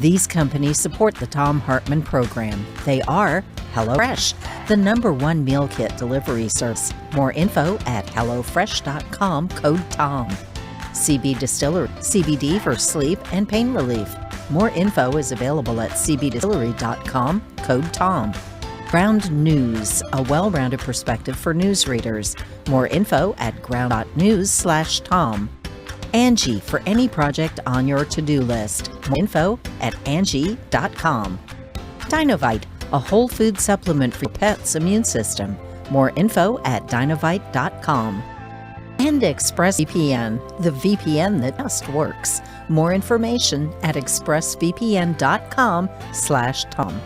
These companies support the Thom Hartmann Program. They are HelloFresh, the #1 meal kit delivery service. More info at HelloFresh.com, code TOM. CB Distillery, CBD for sleep and pain relief. More info is available at cbdistillery.com, code TOM. Ground News, a well-rounded perspective for news readers. More info at ground.news/Tom. Angie, for any project on your to-do list. More info at Angie.com. Dinovite, a whole food supplement for pets' immune system. More info at Dinovite.com. And ExpressVPN, the VPN that just works. More information at expressvpn.com/Tom.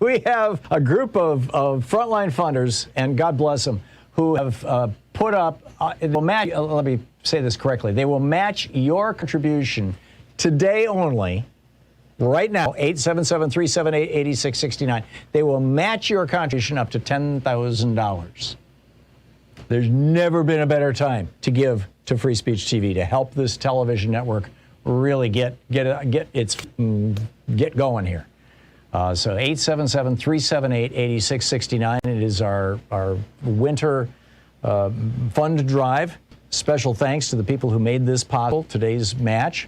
We have a group of frontline funders, and God bless them, who have put up, let me say this correctly, they will match your contribution today only, right now, 877-378-8669. They will match your contribution up to $10,000. There's never been a better time to give to Free Speech TV, to help this television network really get going here. So 877-378-8669. It is our winter fund drive. Special thanks to the people who made this possible, today's match.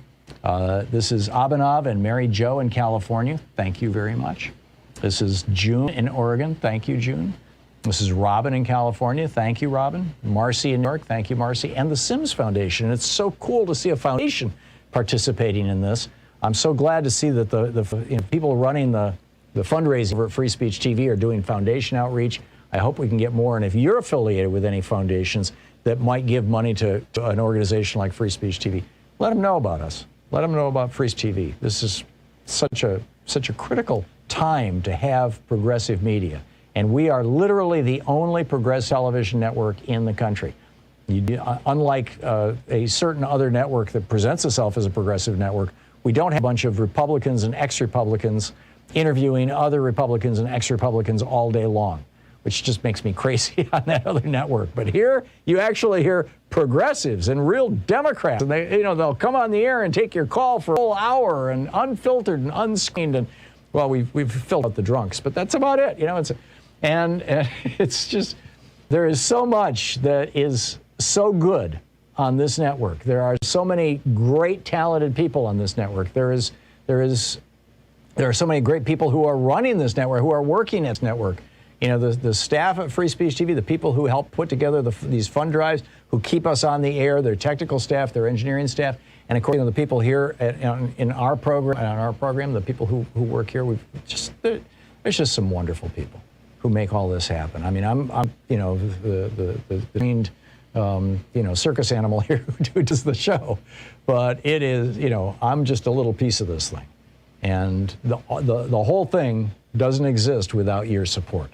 This is Abhinav and Mary Jo in California. Thank you very much. This is June in Oregon. Thank you, June. This is Robin in California. Thank you, Robin. Marcy in New York. Thank you, Marcy. And the Sims Foundation. It's so cool to see a foundation participating in this. I'm so glad to see that the people running the fundraising over at Free Speech TV are doing foundation outreach. I hope we can get more. And if you're affiliated with any foundations that might give money to an organization like Free Speech TV, let them know about us. Let them know about Free Speech TV. This is such a critical time to have progressive media. And we are literally the only progressive television network in the country. Unlike a certain other network that presents itself as a progressive network, we don't have a bunch of Republicans and ex-Republicans interviewing other Republicans and ex-Republicans all day long, which just makes me crazy on that other network. But here, you actually hear progressives and real Democrats. And they'll come on the air and take your call for a whole hour, and unfiltered and unscreened. And well, we've filtered out the drunks, but that's about it. And it's just, there is so much that is so good on this network. There are so many great, talented people on this network. There are so many great people who are running this network, who are working at this network. The staff at Free Speech TV, the people who help put together these fund drives, who keep us on the air, their technical staff, their engineering staff, and of course, the people here in our program, the people who work here. There's just some wonderful people who make all this happen. I mean, I'm the trained circus animal here who does the show, but it is, I'm just a little piece of this thing, and the whole thing doesn't exist without your support.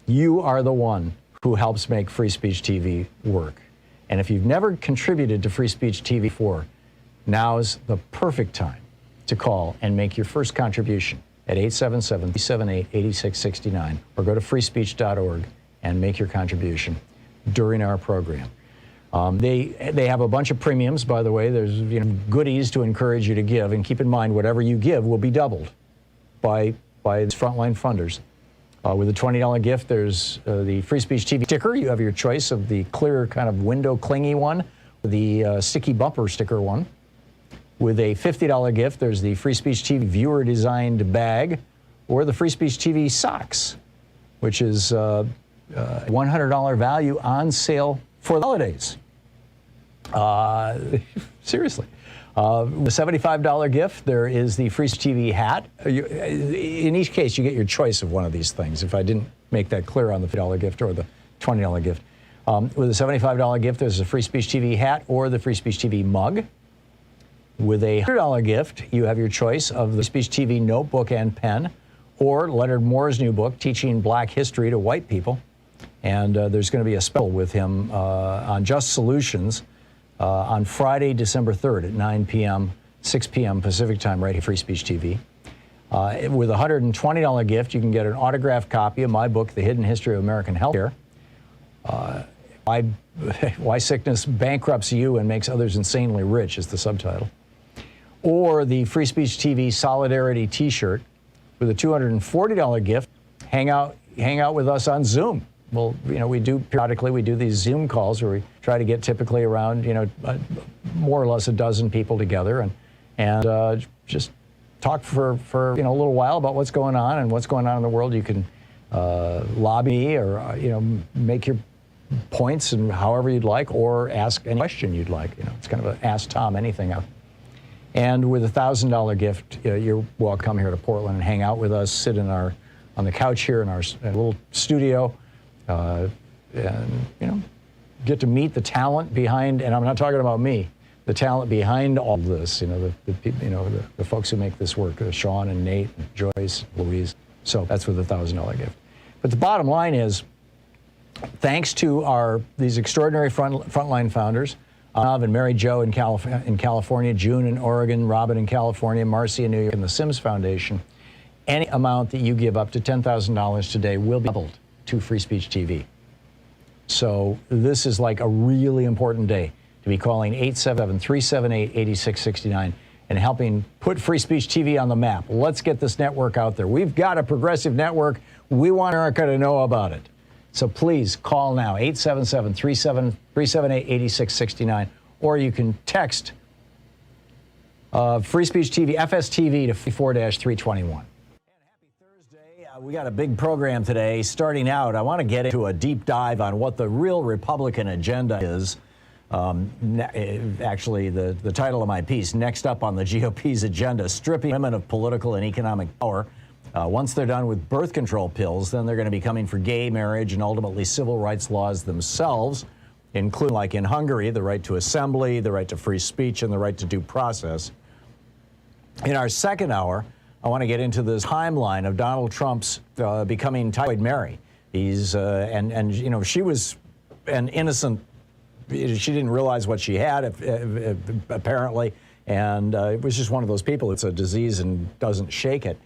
You are the one who helps make Free Speech TV work. And if you've never contributed to Free Speech TV before, now's the perfect time to call and make your first contribution at 877-378-8669, or go to freespeech.org and make your contribution during our program. They have a bunch of premiums, by the way. There's goodies to encourage you to give, and keep in mind, whatever you give will be doubled by these frontline funders. With a $20 gift, there's the Free Speech TV sticker. You have your choice of the clear kind of window clingy one, the sticky bumper sticker one. With a $50 gift, there's the Free Speech TV viewer designed bag, or the Free Speech TV socks, which is $100 value on sale for the holidays. Seriously. The $75 gift, there is the Free Speech TV hat. In each case, you get your choice of one of these things, if I didn't make that clear on the $50 gift or the $20 gift. With a $75 gift, there's a Free Speech TV hat or the Free Speech TV mug. With a $100 gift, you have your choice of the Free Speech TV notebook and pen, or Leonard Moore's new book, Teaching Black History to White People. And there's going to be a special with him on Just Solutions on Friday, December 3rd at 9 p.m., 6 p.m. Pacific time, right here, Free Speech TV. With a $120 gift, you can get an autographed copy of my book, The Hidden History of American Healthcare. Why Sickness Bankrupts You and Makes Others Insanely Rich is the subtitle. Or the Free Speech TV Solidarity T-shirt with a $240 gift. Hang out with us on Zoom. Well, we do periodically, we do these Zoom calls where we try to get typically around, more or less a dozen people together and just talk for a little while about what's going on and what's going on in the world. You can lobby or, make your points and however you'd like, or ask any question you'd like. It's kind of an Ask Tom Anything out. And with a $1,000 gift, you're welcome here to Portland and hang out with us, sit on the couch here in our little studio, and get to meet the talent behind. And I'm not talking about me. The talent behind all this. The folks who make this work, Sean and Nate, and Joyce, Louise. So that's with a $1,000 gift. But the bottom line is, thanks to these extraordinary frontline founders, and Mary Jo in California, June in Oregon, Robin in California, Marcy in New York, and the Sims Foundation, any amount that you give up to $10,000 today will be doubled to Free Speech TV. So this is like a really important day to be calling 877-378-8669 and helping put Free Speech TV on the map. Let's get this network out there. We've got a progressive network. We want America to know about it. So please call now, 877-378-8669, or you can text Free Speech TV, FSTV, to 4-321. We got a big program today. Starting out, I want to get into a deep dive on what the real Republican agenda is. Actually, the title of my piece, Next Up on the GOP's Agenda, Stripping Women of Political and Economic Power. Once they're done with birth control pills, then they're going to be coming for gay marriage and ultimately civil rights laws themselves, including, like in Hungary, the right to assembly, the right to free speech, and the right to due process. In our second hour, I want to get into this timeline of Donald Trump's becoming Typhoid Mary. He's and she was an innocent. She didn't realize what she had, apparently, and it was just one of those people. It's a disease and doesn't shake it.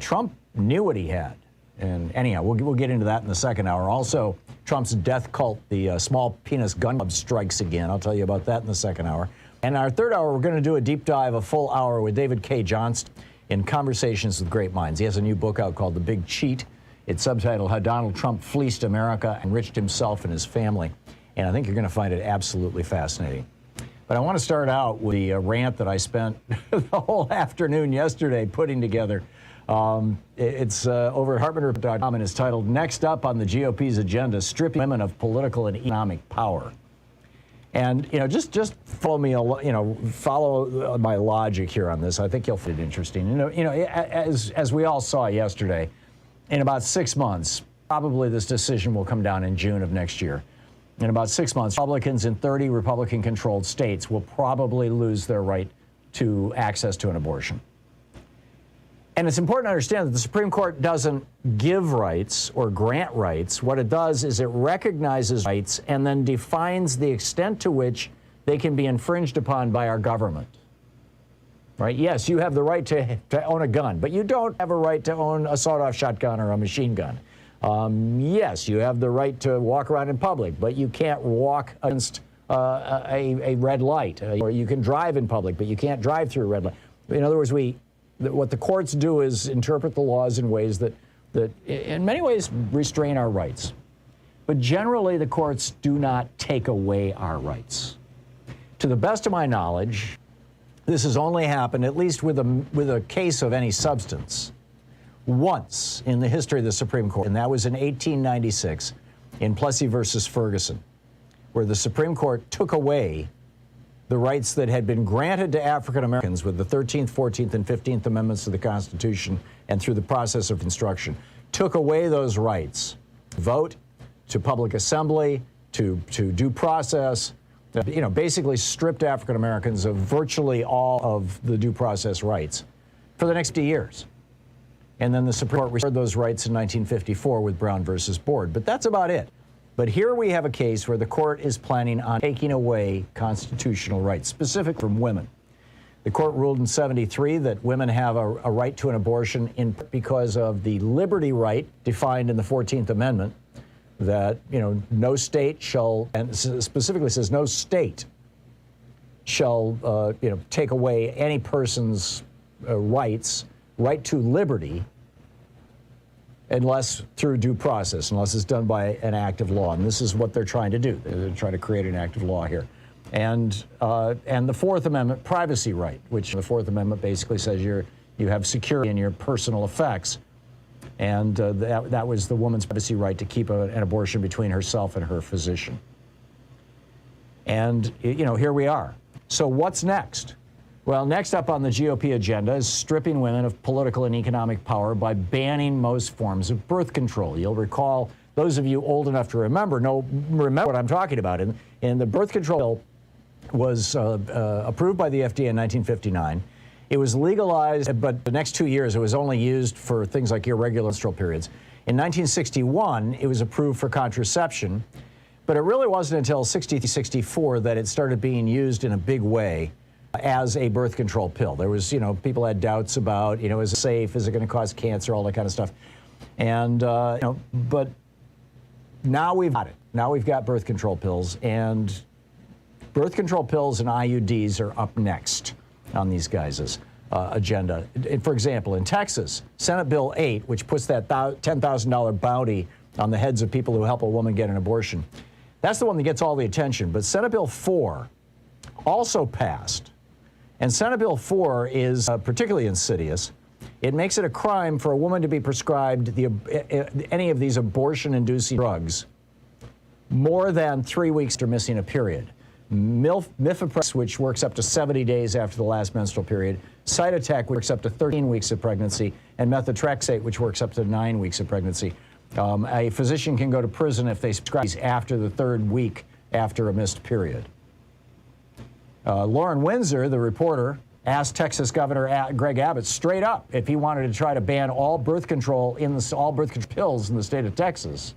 Trump knew what he had, and anyhow, we'll get into that in the second hour. Also, Trump's death cult, the Small Penis Gun Club, strikes again. I'll tell you about that in the second hour. And our third hour, we're going to do a deep dive, a full hour with David K. Johnston in Conversations with Great Minds. He has a new book out called The Big Cheat. It's subtitled How Donald Trump Fleeced America, Enriched Himself and His Family. And I think you're going to find it absolutely fascinating. But I want to start out with the rant that I spent the whole afternoon yesterday putting together. It's over at HartmannProgram and is titled Next Up on the GOP's Agenda, Stripping Women of Political and Economic Power. And, just follow me, follow my logic here on this. I think you'll find it interesting. As we all saw yesterday, in about 6 months, probably this decision will come down in June of next year. In about 6 months, Republicans in 30 Republican-controlled states will probably lose their right to access to an abortion. And it's important to understand that the Supreme Court doesn't give rights or grant rights. What it does is it recognizes rights and then defines the extent to which they can be infringed upon by our government. Right? Yes, you have the right to own a gun, but you don't have a right to own a sawed-off shotgun or a machine gun. Yes, you have the right to walk around in public, but you can't walk against a red light. Or you can drive in public, but you can't drive through a red light. In other words, what the courts do is interpret the laws in ways that in many ways restrain our rights. But generally, the courts do not take away our rights. To the best of my knowledge, this has only happened, at least with a case of any substance, once in the history of the Supreme Court, and that was in 1896 in Plessy versus Ferguson, where the Supreme Court took away the rights that had been granted to African Americans with the 13th, 14th, and 15th Amendments to the Constitution and through the process of construction, took away those rights, vote, to public assembly, to due process, basically stripped African Americans of virtually all of the due process rights for the next 50 years. And then the Supreme Court restored those rights in 1954 with Brown versus Board. But that's about it. But here we have a case where the court is planning on taking away constitutional rights, specifically from women. The court ruled in 73 that women have a right to an abortion in part because of the liberty right defined in the 14th Amendment, that, no state shall, and specifically says no state shall, take away any person's right to liberty unless through due process, unless it's done by an act of law. And this is what they're trying to do. They're trying to create an act of law here. And the Fourth Amendment privacy right, which the Fourth Amendment basically says you have security in your personal effects. And that was the woman's privacy right to keep an abortion between herself and her physician. And, here we are. So what's next? Well, next up on the GOP agenda is stripping women of political and economic power by banning most forms of birth control. You'll recall, those of you old enough to remember what I'm talking about. And the birth control bill was approved by the FDA in 1959. It was legalized, but the next 2 years it was only used for things like irregular menstrual periods. In 1961, it was approved for contraception, but it really wasn't until 64 that it started being used in a big way as a birth control pill. There was, people had doubts about, is it safe? Is it going to cause cancer? All that kind of stuff. And, but now we've got it. Now we've got birth control pills, and birth control pills and IUDs are up next on these guys' agenda. For example, in Texas, Senate Bill 8, which puts that $10,000 bounty on the heads of people who help a woman get an abortion, that's the one that gets all the attention. But Senate Bill 4 also passed. And Senate Bill 4 is particularly insidious. It makes it a crime for a woman to be prescribed any of these abortion-inducing drugs more than 3 weeks after missing a period. Mifepress, which works up to 70 days after the last menstrual period, Cytotec, which works up to 13 weeks of pregnancy, and methotrexate, which works up to 9 weeks of pregnancy. A physician can go to prison if they prescribe these after the 3rd week after a missed period. Lauren Windsor, the reporter, asked Texas Governor Greg Abbott straight up if he wanted to try to ban all birth control pills in the state of Texas.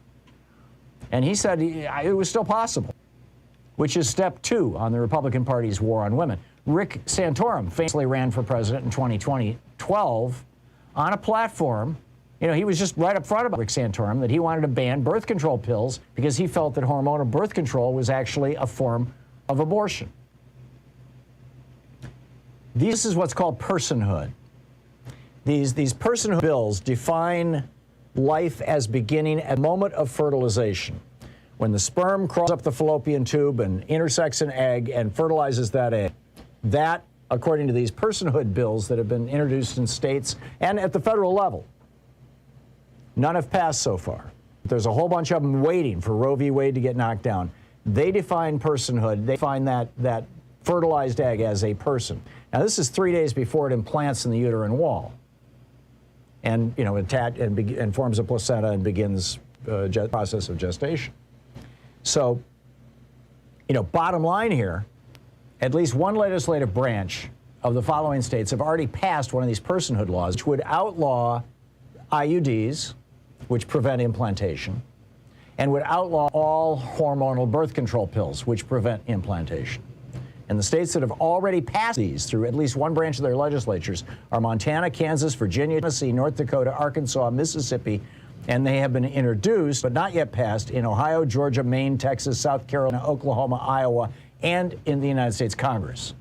And he said it was still possible, which is step 2 on the Republican Party's war on women. Rick Santorum famously ran for president in 2012 on a platform. He was just right up front about Rick Santorum that he wanted to ban birth control pills because he felt that hormonal birth control was actually a form of abortion. This is what's called personhood. These personhood bills define life as beginning at the moment of fertilization, when the sperm crawls up the fallopian tube and intersects an egg and fertilizes that egg. That, according to these personhood bills that have been introduced in states and at the federal level, none have passed so far. There's a whole bunch of them waiting for Roe v. Wade to get knocked down. They define personhood. They define that fertilized egg as a person. Now, this is 3 days before it implants in the uterine wall and, and forms a placenta and begins the process of gestation. So, bottom line here, at least one legislative branch of the following states have already passed one of these personhood laws, which would outlaw IUDs, which prevent implantation, and would outlaw all hormonal birth control pills, which prevent implantation. And the states that have already passed these through at least one branch of their legislatures are Montana, Kansas, Virginia, Tennessee, North Dakota, Arkansas, Mississippi, and they have been introduced but not yet passed in Ohio, Georgia, Maine, Texas, South Carolina, Oklahoma, Iowa, and in the United States Congress.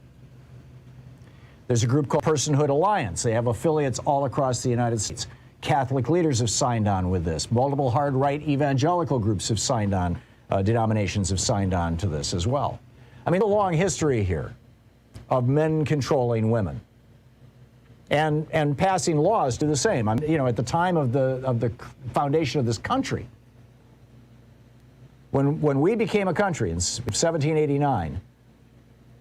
There's a group called Personhood Alliance. They have affiliates all across the United States. Catholic leaders have signed on with this. Multiple hard-right evangelical groups have signed on, denominations have signed on to this as well. I mean, a long history here of men controlling women and passing laws to the same. At the time of the foundation of this country, when we became a country in 1789,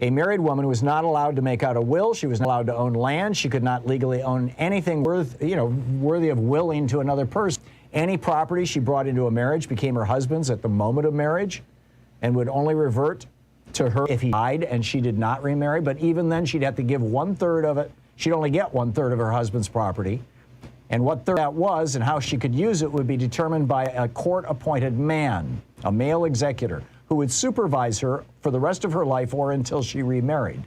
a married woman was not allowed to make out a will. She was not allowed to own land. She could not legally own anything worthy of willing to another person. Any property she brought into a marriage became her husband's at the moment of marriage and would only revert to her if he died and she did not remarry. But even then, she'd have to give 1/3 of it. She'd only get 1/3 of her husband's property. And what that was and how she could use it would be determined by a court-appointed man, a male executor, who would supervise her for the rest of her life or until she remarried.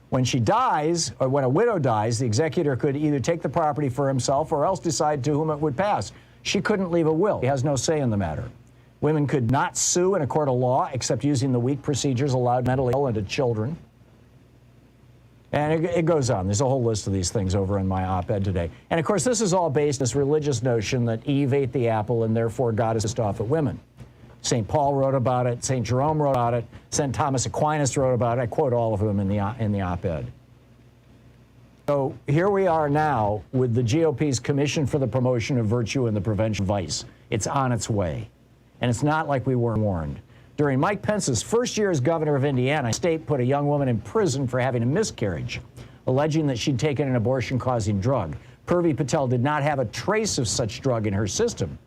When she dies, or when a widow dies, the executor could either take the property for himself or else decide to whom it would pass. She couldn't leave a will. He has no say in the matter. Women could not sue in a court of law except using the weak procedures allowed mentally ill and to children. And it goes on. There's a whole list of these things over in my op-ed today. And of course, this is all based on this religious notion that Eve ate the apple and therefore God is pissed off at women. St. Paul wrote about it, St. Jerome wrote about it, St. Thomas Aquinas wrote about it. I quote all of them in the op-ed. So here we are now with the GOP's Commission for the Promotion of Virtue and the Prevention of Vice. It's on its way. And it's not like we weren't warned. During Mike Pence's first year as governor of Indiana, the state put a young woman in prison for having a miscarriage, alleging that she'd taken an abortion-causing drug. Purvi Patel did not have a trace of such drug in her system,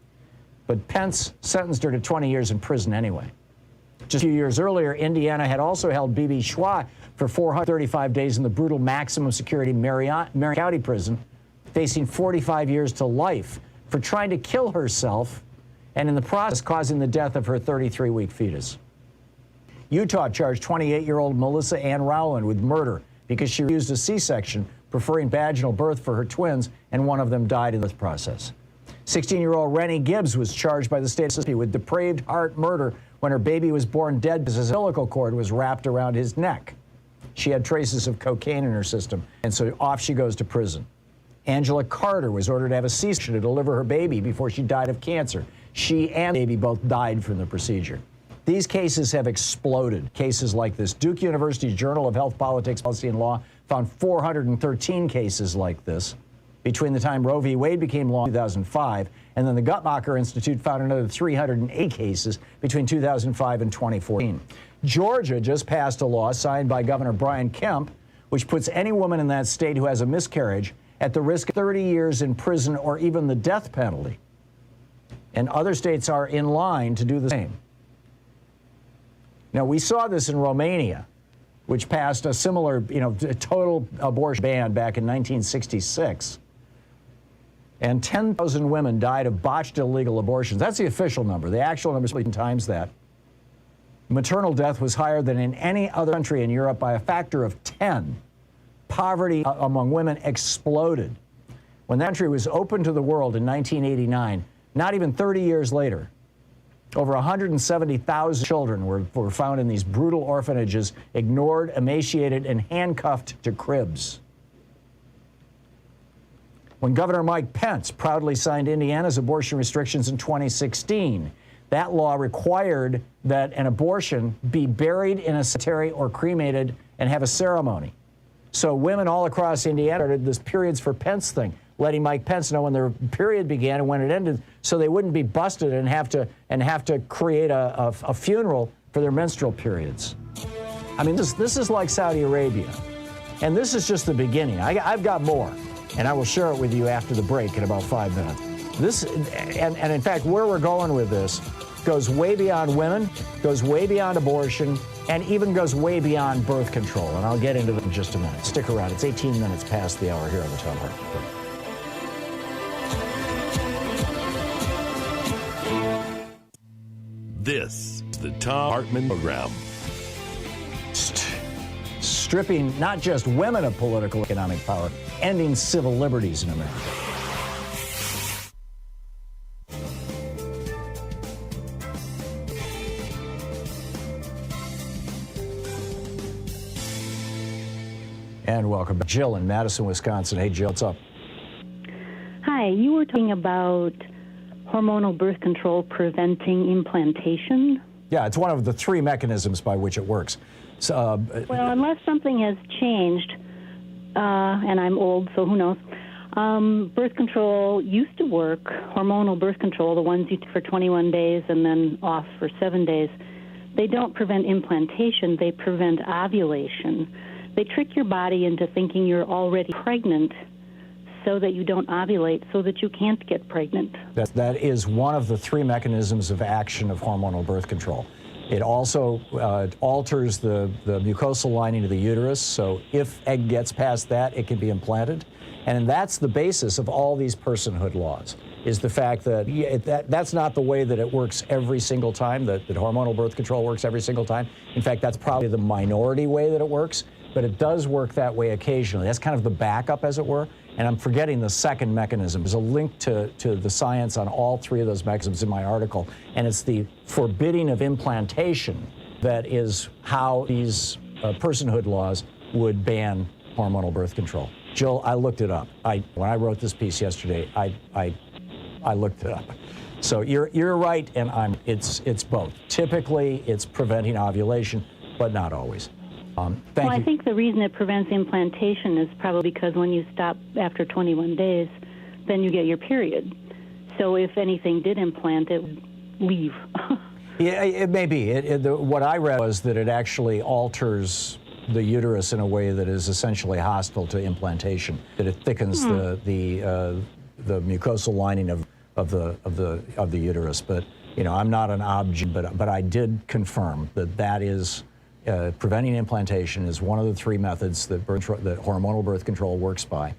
but Pence sentenced her to 20 years in prison anyway. Just a few years earlier, Indiana had also held Bibi Schwa for 435 days in the brutal maximum security Marion County prison, facing 45 years to life for trying to kill herself and in the process causing the death of her 33-week fetus. Utah charged 28-year-old Melissa Ann Rowland with murder because she refused a C-section, preferring vaginal birth for her twins, and one of them died in this process. 16-year-old Rennie Gibbs was charged by the state of Mississippi with depraved heart murder when her baby was born dead because his umbilical cord was wrapped around his neck. She had traces of cocaine in her system, and so off she goes to prison. Angela Carter was ordered to have a C-section to deliver her baby before she died of cancer. She and the baby both died from the procedure. These cases have exploded. Cases like this. Duke University's Journal of Health, Politics, Policy, and Law found 413 cases like this between the time Roe v. Wade became law in 2005, and then the Guttmacher Institute found another 308 cases between 2005 and 2014. Georgia just passed a law signed by Governor Brian Kemp, which puts any woman in that state who has a miscarriage at the risk of 30 years in prison or even the death penalty. And other states are in line to do the same. Now, we saw this in Romania, which passed a similar, total abortion ban back in 1966. And 10,000 women died of botched illegal abortions. That's the official number. The actual number is 10 times that. Maternal death was higher than in any other country in Europe by a factor of 10. Poverty among women exploded. When that country was opened to the world in 1989, not even 30 years later, over 170,000 children were found in these brutal orphanages, ignored, emaciated, and handcuffed to cribs. When Governor Mike Pence proudly signed Indiana's abortion restrictions in 2016, that law required that an abortion be buried in a cemetery or cremated and have a ceremony. So women all across Indiana started this periods for Pence thing, letting Mike Pence know when their period began and when it ended, so they wouldn't be busted and have to create a funeral for their menstrual periods. I mean, this is like Saudi Arabia, and this is just the beginning. I've got more, and I will share it with you after the break in about 5 minutes. This, and in fact, where we're going with this goes way beyond women, goes way beyond abortion, and even goes way beyond birth control. And I'll get into that in just a minute. Stick around. It's 18 minutes past the hour here on the Thom Hartmann Program. This is the Thom Hartmann Program. Stripping not just women of political economic power, ending civil liberties in America. And welcome back. Jill in Madison, Wisconsin. Hey, Jill, what's up? Hi, you were talking about hormonal birth control preventing implantation. Yeah, it's one of the three mechanisms by which it works. So, well, unless something has changed, and I'm old, so who knows. Birth control used to work, hormonal birth control, the ones you for 21 days and then off for 7 days. They don't prevent implantation, they prevent ovulation. They trick your body into thinking you're already pregnant so that you don't ovulate, so that you can't get pregnant. That is one of the three mechanisms of action of hormonal birth control. It also alters the mucosal lining of the uterus, so if egg gets past that, it can be implanted. And that's the basis of all these personhood laws, is the fact that that's not the way that it works every single time, that hormonal birth control works every single time. In fact, that's probably the minority way that it works. but it does work that way occasionally. That's kind of the backup, as it were. And I'm forgetting the second mechanism. There's a link to the science on all three of those mechanisms in my article, and it's the forbidding of implantation that is how these personhood laws would ban hormonal birth control. Jill, I looked it up. When I wrote this piece yesterday, I looked it up. So you're right, and it's both. Typically, it's preventing ovulation, but not always. Thank you. I think the reason it prevents implantation is probably because when you stop after 21 days, then you get your period. So if anything did implant, it would leave. Yeah, it may be. What I read was that it actually alters the uterus in a way that is essentially hostile to implantation. That it thickens the mucosal lining of the uterus. But I'm not an obgyn, but I did confirm that is. Preventing implantation is one of the three methods that hormonal birth control works by,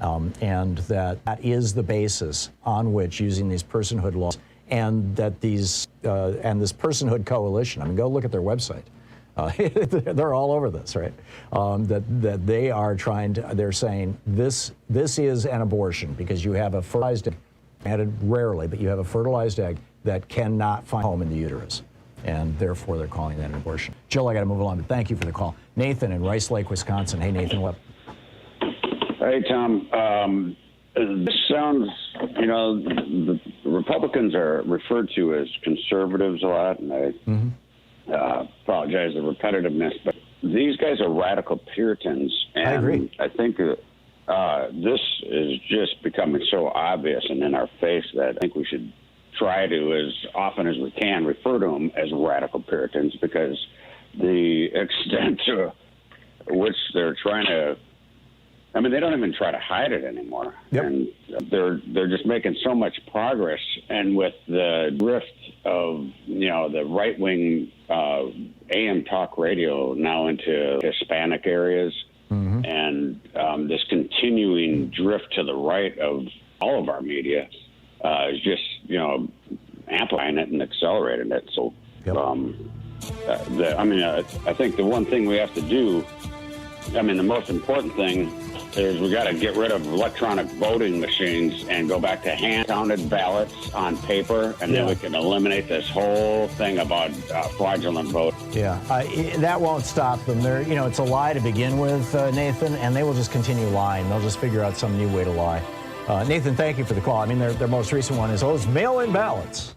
and that is the basis on which, using these personhood laws, and that this personhood coalition. I mean, go look at their website. They're all over this, right? That they are trying to. They're saying this is an abortion because you have a fertilized egg, added rarely, but you have a fertilized egg that cannot find home in the uterus. And therefore, they're calling that an abortion. Jill, I got to move along, but thank you for the call. Nathan in Rice Lake, Wisconsin. Hey, Nathan, what? Hey, Tom. This sounds, the Republicans are referred to as conservatives a lot, and I apologize for the repetitiveness, but these guys are radical Puritans. And I agree. I think this is just becoming so obvious and in our face that I think we should try to, as often as we can, refer to them as radical Puritans, because the extent to which they're trying to, they don't even try to hide it anymore. Yep. And they're just making so much progress. And with the drift of, the right-wing AM talk radio now into Hispanic areas, and this continuing drift to the right of all of our media, is just, amplifying it and accelerating it. So, yep. I think the one thing we have to do, the most important thing is we got to get rid of electronic voting machines and go back to hand-counted ballots on paper, and then we can eliminate this whole thing about fraudulent vote. Yeah, that won't stop them. It's a lie to begin with, Nathan, and they will just continue lying. They'll just figure out some new way to lie. Nathan, thank you for the call. Their most recent one is, it's mail-in ballots.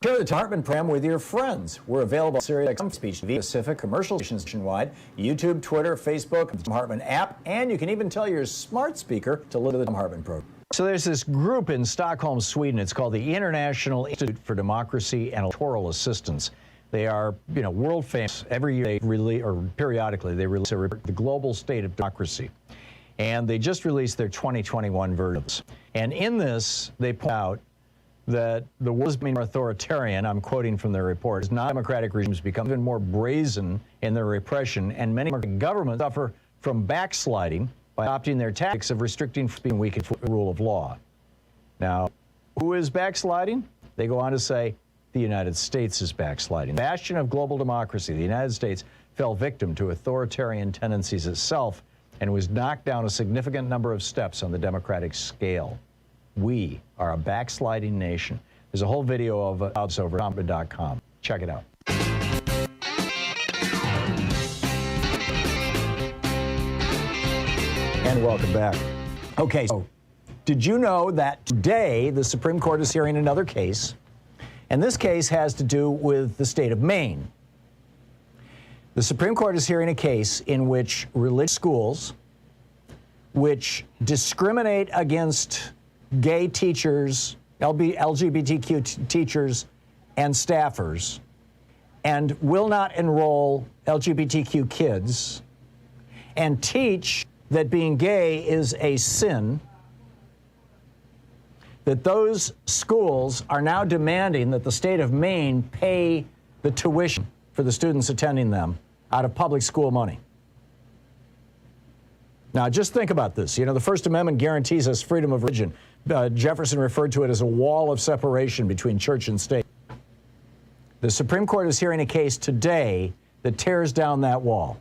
Share the Thom Hartmann Program with your friends. We're available on SiriusXM Speech via Pacific commercial stations nationwide, YouTube, Twitter, Facebook, Thom Hartmann app, and you can even tell your smart speaker to listen to the Thom Hartmann Program. So there's this group in Stockholm, Sweden. It's called the International Institute for Democracy and Electoral Assistance. They are, world famous. Every year they release, or periodically, they release a report, The Global State of Democracy. And they just released their 2021 versions. And in this, they point out that the world is becoming more authoritarian, I'm quoting from their report, as non-democratic regimes become even more brazen in their repression, and many governments suffer from backsliding by adopting their tactics of restricting free and weakening the rule of law. Now, who is backsliding? They go on to say, the United States is backsliding. The bastion of global democracy, the United States, fell victim to authoritarian tendencies itself and was knocked down a significant number of steps on the democratic scale. We are a backsliding nation. There's a whole video of it over at Rampage.com. Check it out. And welcome back. Okay, so did you know that today the Supreme Court is hearing another case? And this case has to do with the state of Maine. The Supreme Court is hearing a case in which religious schools, which discriminate against gay teachers, LGBTQ teachers and staffers, and will not enroll LGBTQ kids, and teach that being gay is a sin, that those schools are now demanding that the state of Maine pay the tuition for the students attending them out of public school money. Now, just think about this. The First Amendment guarantees us freedom of religion, Jefferson referred to it as a wall of separation between church and state. The Supreme Court is hearing a case today that tears down that wall.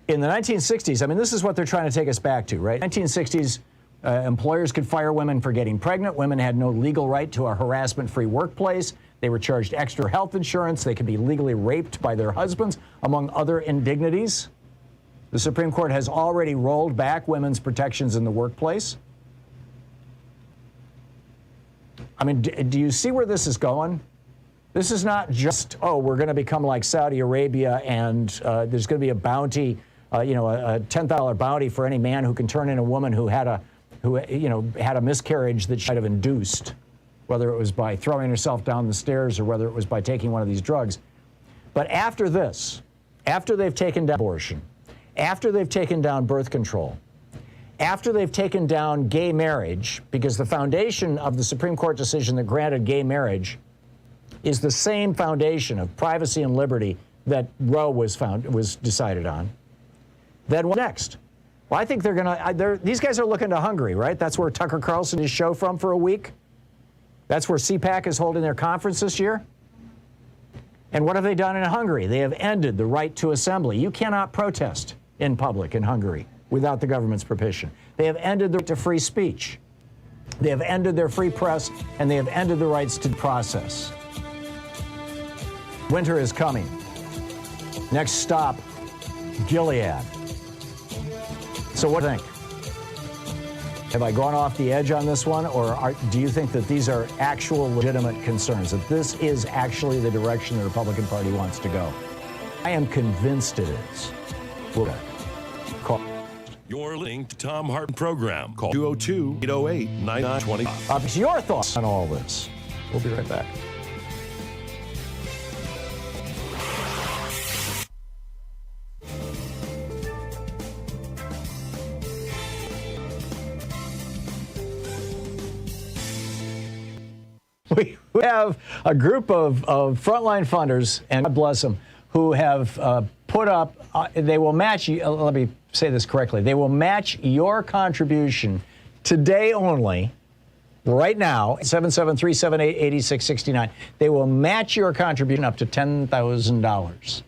In the 1960s, I mean, this is what they're trying to take us back to, right? 1960s, employers could fire women for getting pregnant. Women had no legal right to a harassment-free workplace. They were charged extra health insurance. They could be legally raped by their husbands, among other indignities. The Supreme Court has already rolled back women's protections in the workplace. I mean, do you see where this is going? This is not just, oh, we're going to become like Saudi Arabia and there's going to be a bounty, a $10,000 bounty for any man who can turn in a woman who had a miscarriage that she might have induced, whether it was by throwing herself down the stairs or whether it was by taking one of these drugs. But after this, after they've taken down abortion, after they've taken down birth control, after they've taken down gay marriage, because the foundation of the Supreme Court decision that granted gay marriage is the same foundation of privacy and liberty that Roe was decided on, then what next? Well, I think these guys are looking to Hungary, right? That's where Tucker Carlson is show from for a week. That's where CPAC is holding their conference this year. And what have they done in Hungary? They have ended the right to assembly. You cannot protest in public in Hungary without the government's permission. They have ended the right to free speech. They have ended their free press, and they have ended the rights to process. Winter is coming. Next stop, Gilead. So what do you think? Have I gone off the edge on this one, or do you think that these are actual legitimate concerns, that this is actually the direction the Republican Party wants to go? I am convinced it is. We'll call. You're listening to Thom Hartmann Program. Call 202-808-9920. Your thoughts on all this. We'll be right back. We have a group of frontline funders, and God bless them, who have put up, they will match, let me say this correctly, they will match your contribution today only, right now, 773-788-8669. They will match your contribution up to $10,000.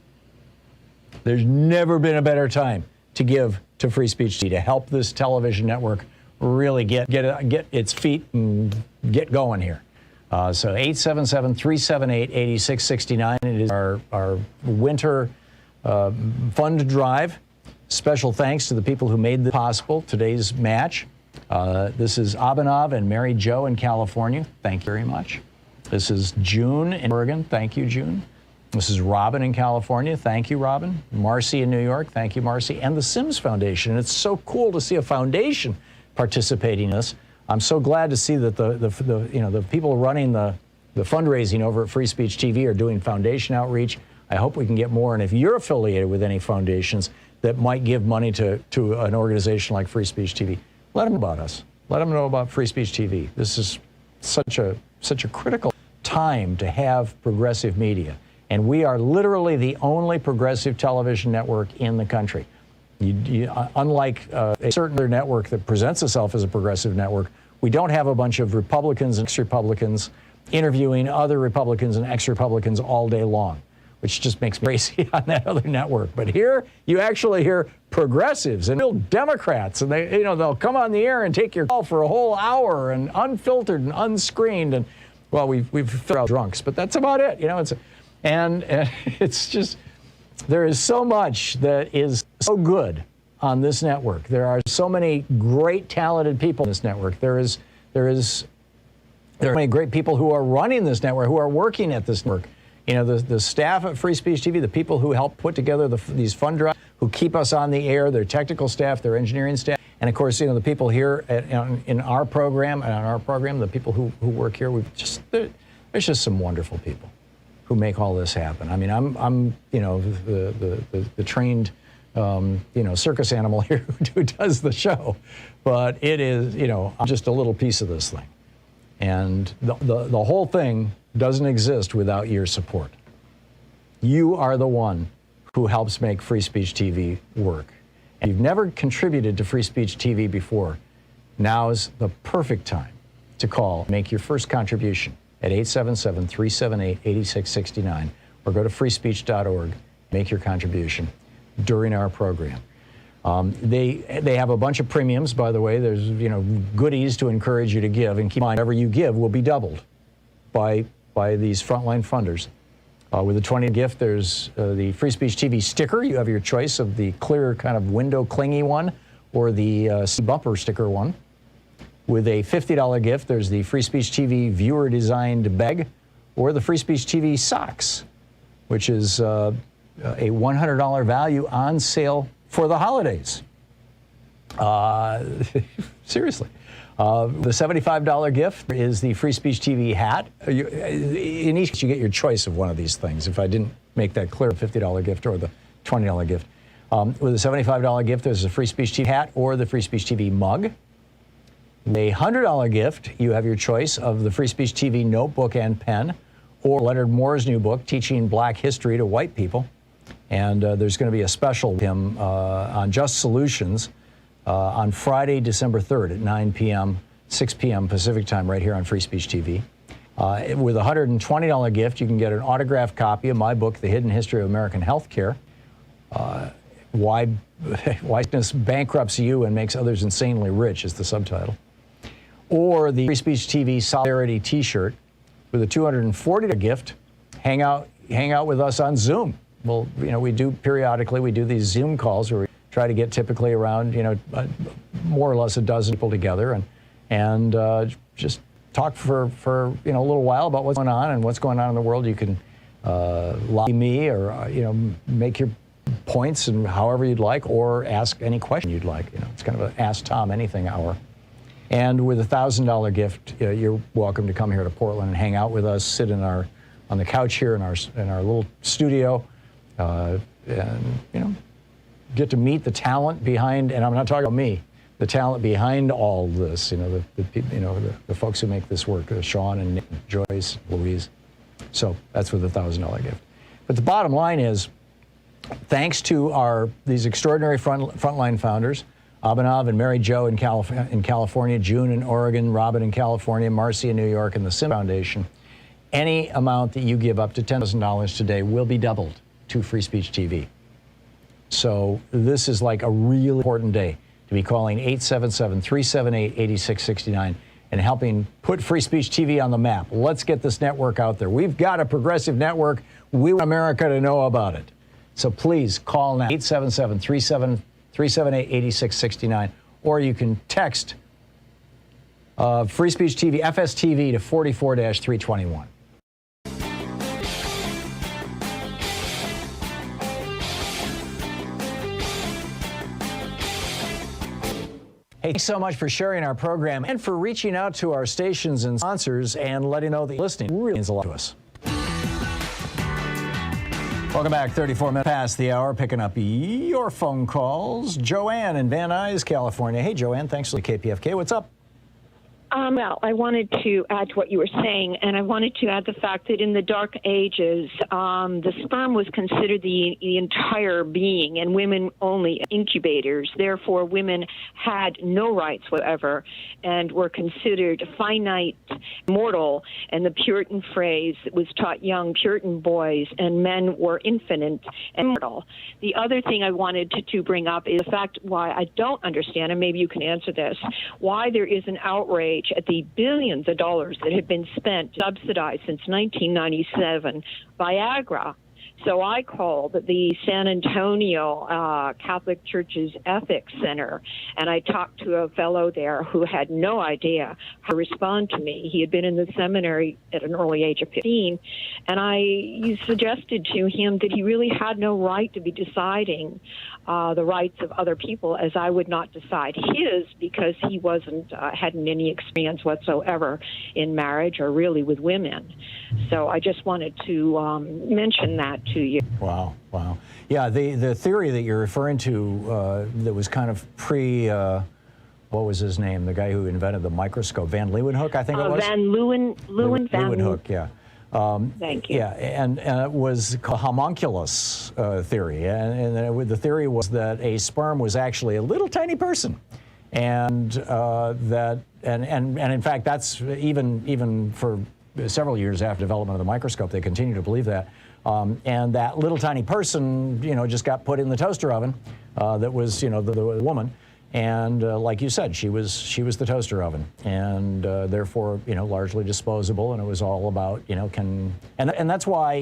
There's never been a better time to give to Free Speech TV, to help this television network really get its feet and get going here. So 877-378-8669. It is our winter fund drive. Special thanks to the people who made this possible, today's match. This is Abhinav and Mary Jo in California. Thank you very much. This is June in Oregon. Thank you, June. This is Robin in California. Thank you, Robin. Marcy in New York. Thank you, Marcy. And the Sims Foundation. And it's so cool to see a foundation participating in this. I'm so glad to see that the people running the fundraising over at Free Speech TV are doing foundation outreach. I hope we can get more. And if you're affiliated with any foundations that might give money to an organization like Free Speech TV, let them know about us. Let them know about Free Speech TV. This is such a critical time to have progressive media. And we are literally the only progressive television network in the country. Unlike a certain other network that presents itself as a progressive network, we don't have a bunch of Republicans and ex-Republicans interviewing other Republicans and ex-Republicans all day long, which just makes me crazy on that other network. But here, you actually hear progressives and real Democrats, and they'll come on the air and take your call for a whole hour, and unfiltered and unscreened, and well, we've figured out drunks, but that's about it. And it's just. There is so much that is so good on this network. There are so many great, talented people in this network. There are many great people who are running this network, who are working at this network. The staff at Free Speech TV, the people who help put together these fund drives, who keep us on the air, their technical staff, their engineering staff, and of course, the people here in our program, the people who work here. There's just some wonderful people who make all this happen. I mean, I'm the trained circus animal here who does the show, but it is I'm just a little piece of this thing, and the whole thing doesn't exist without your support. You are the one who helps make Free Speech TV work, and you've never contributed to Free Speech TV before, now's the perfect time to call, make your first contribution at 877-378-8669, or go to freespeech.org, make your contribution during our program. They have a bunch of premiums, by the way. There's goodies to encourage you to give, and keep in mind, whatever you give will be doubled by these frontline funders. With a $20 gift, there's the Free Speech TV sticker. You have your choice of the clear kind of window clingy one or the bumper sticker one. With a $50 gift, there's the Free Speech TV viewer designed bag or the Free Speech TV socks, which is a $100 value on sale for the holidays. Seriously. The $75 gift is the Free Speech TV hat. In each case, you get your choice of one of these things. If I didn't make that clear, the $50 gift or the $20 gift. With a $75 gift, there's a Free Speech TV hat or the Free Speech TV mug. A $100 gift, you have your choice of the Free Speech TV notebook and pen, or Leonard Moore's new book, Teaching Black History to White People. And there's going to be a special with him on Just Solutions on Friday, December 3rd at 9 p.m., 6 p.m. Pacific time, right here on Free Speech TV. With a $120 gift, you can get an autographed copy of my book, The Hidden History of American Healthcare. Why Sickness Bankrupts You and Makes Others Insanely Rich is the subtitle. Or the Free Speech TV Solidarity T-shirt. With a $240 gift, hang out with us on Zoom. Well, we do periodically, we do these Zoom calls where we try to get typically around, more or less a dozen people together and just talk for a little while about what's going on and what's going on in the world. You can lie me or, make your points and however you'd like, or ask any question you'd like. It's kind of an Ask Tom Anything hour. And with a $1,000 gift, you're welcome to come here to Portland and hang out with us, sit on the couch here in our little studio, and get to meet the talent behind. And I'm not talking about me, the talent behind all this. The folks who make this work, Sean and Nick, Joyce, Louise. So that's with a $1,000 gift. But the bottom line is, thanks to these extraordinary frontline founders. Abhinav and Mary Jo in California, June in Oregon, Robin in California, Marcy in New York, and the Sim Foundation. Any amount that you give up to $10,000 today will be doubled to Free Speech TV. So this is like a really important day to be calling 877-378-8669 and helping put Free Speech TV on the map. Let's get this network out there. We've got a progressive network. We want America to know about it. So please call now, 877-378-8669, or you can text Free Speech TV, FSTV, to 44-321. Hey, thanks so much for sharing our program and for reaching out to our stations and sponsors and letting know that you're listening. It really means a lot to us. Welcome back. 34 minutes past the hour, picking up your phone calls. Joanne in Van Nuys, California. Hey, Joanne, thanks for the KPFK. What's up? Well, I wanted to add to what you were saying, and I wanted to add the fact that in the Dark Ages, the sperm was considered the entire being, and women only incubators. Therefore, women had no rights whatever and were considered finite, mortal, and the Puritan phrase that was taught young Puritan boys and men were infinite and mortal. The other thing I wanted to bring up is the fact why I don't understand, and maybe you can answer this, why there is an outrage at the billions of dollars that have been spent, subsidized since 1997, Viagra. So I called the San Antonio Catholic Church's Ethics Center, and I talked to a fellow there who had no idea how to respond to me. He had been in the seminary at an early age of 15, and I suggested to him that he really had no right to be deciding the rights of other people, as I would not decide his, because he hadn't any experience whatsoever in marriage or really with women. So I just wanted to mention that to you. Wow. Yeah, the theory that you're referring to that was kind of what was his name? The guy who invented the microscope, Van Leeuwenhoek, I think it was? Van Leeuwenhoek, yeah. Thank you. Yeah, and it was called homunculus theory, and the theory was that a sperm was actually a little tiny person, and in fact that's even for several years after development of the microscope they continue to believe that, and that little tiny person just got put in the toaster oven that was the woman. And like you said, she was the toaster oven, and therefore largely disposable. And it was all about and that's why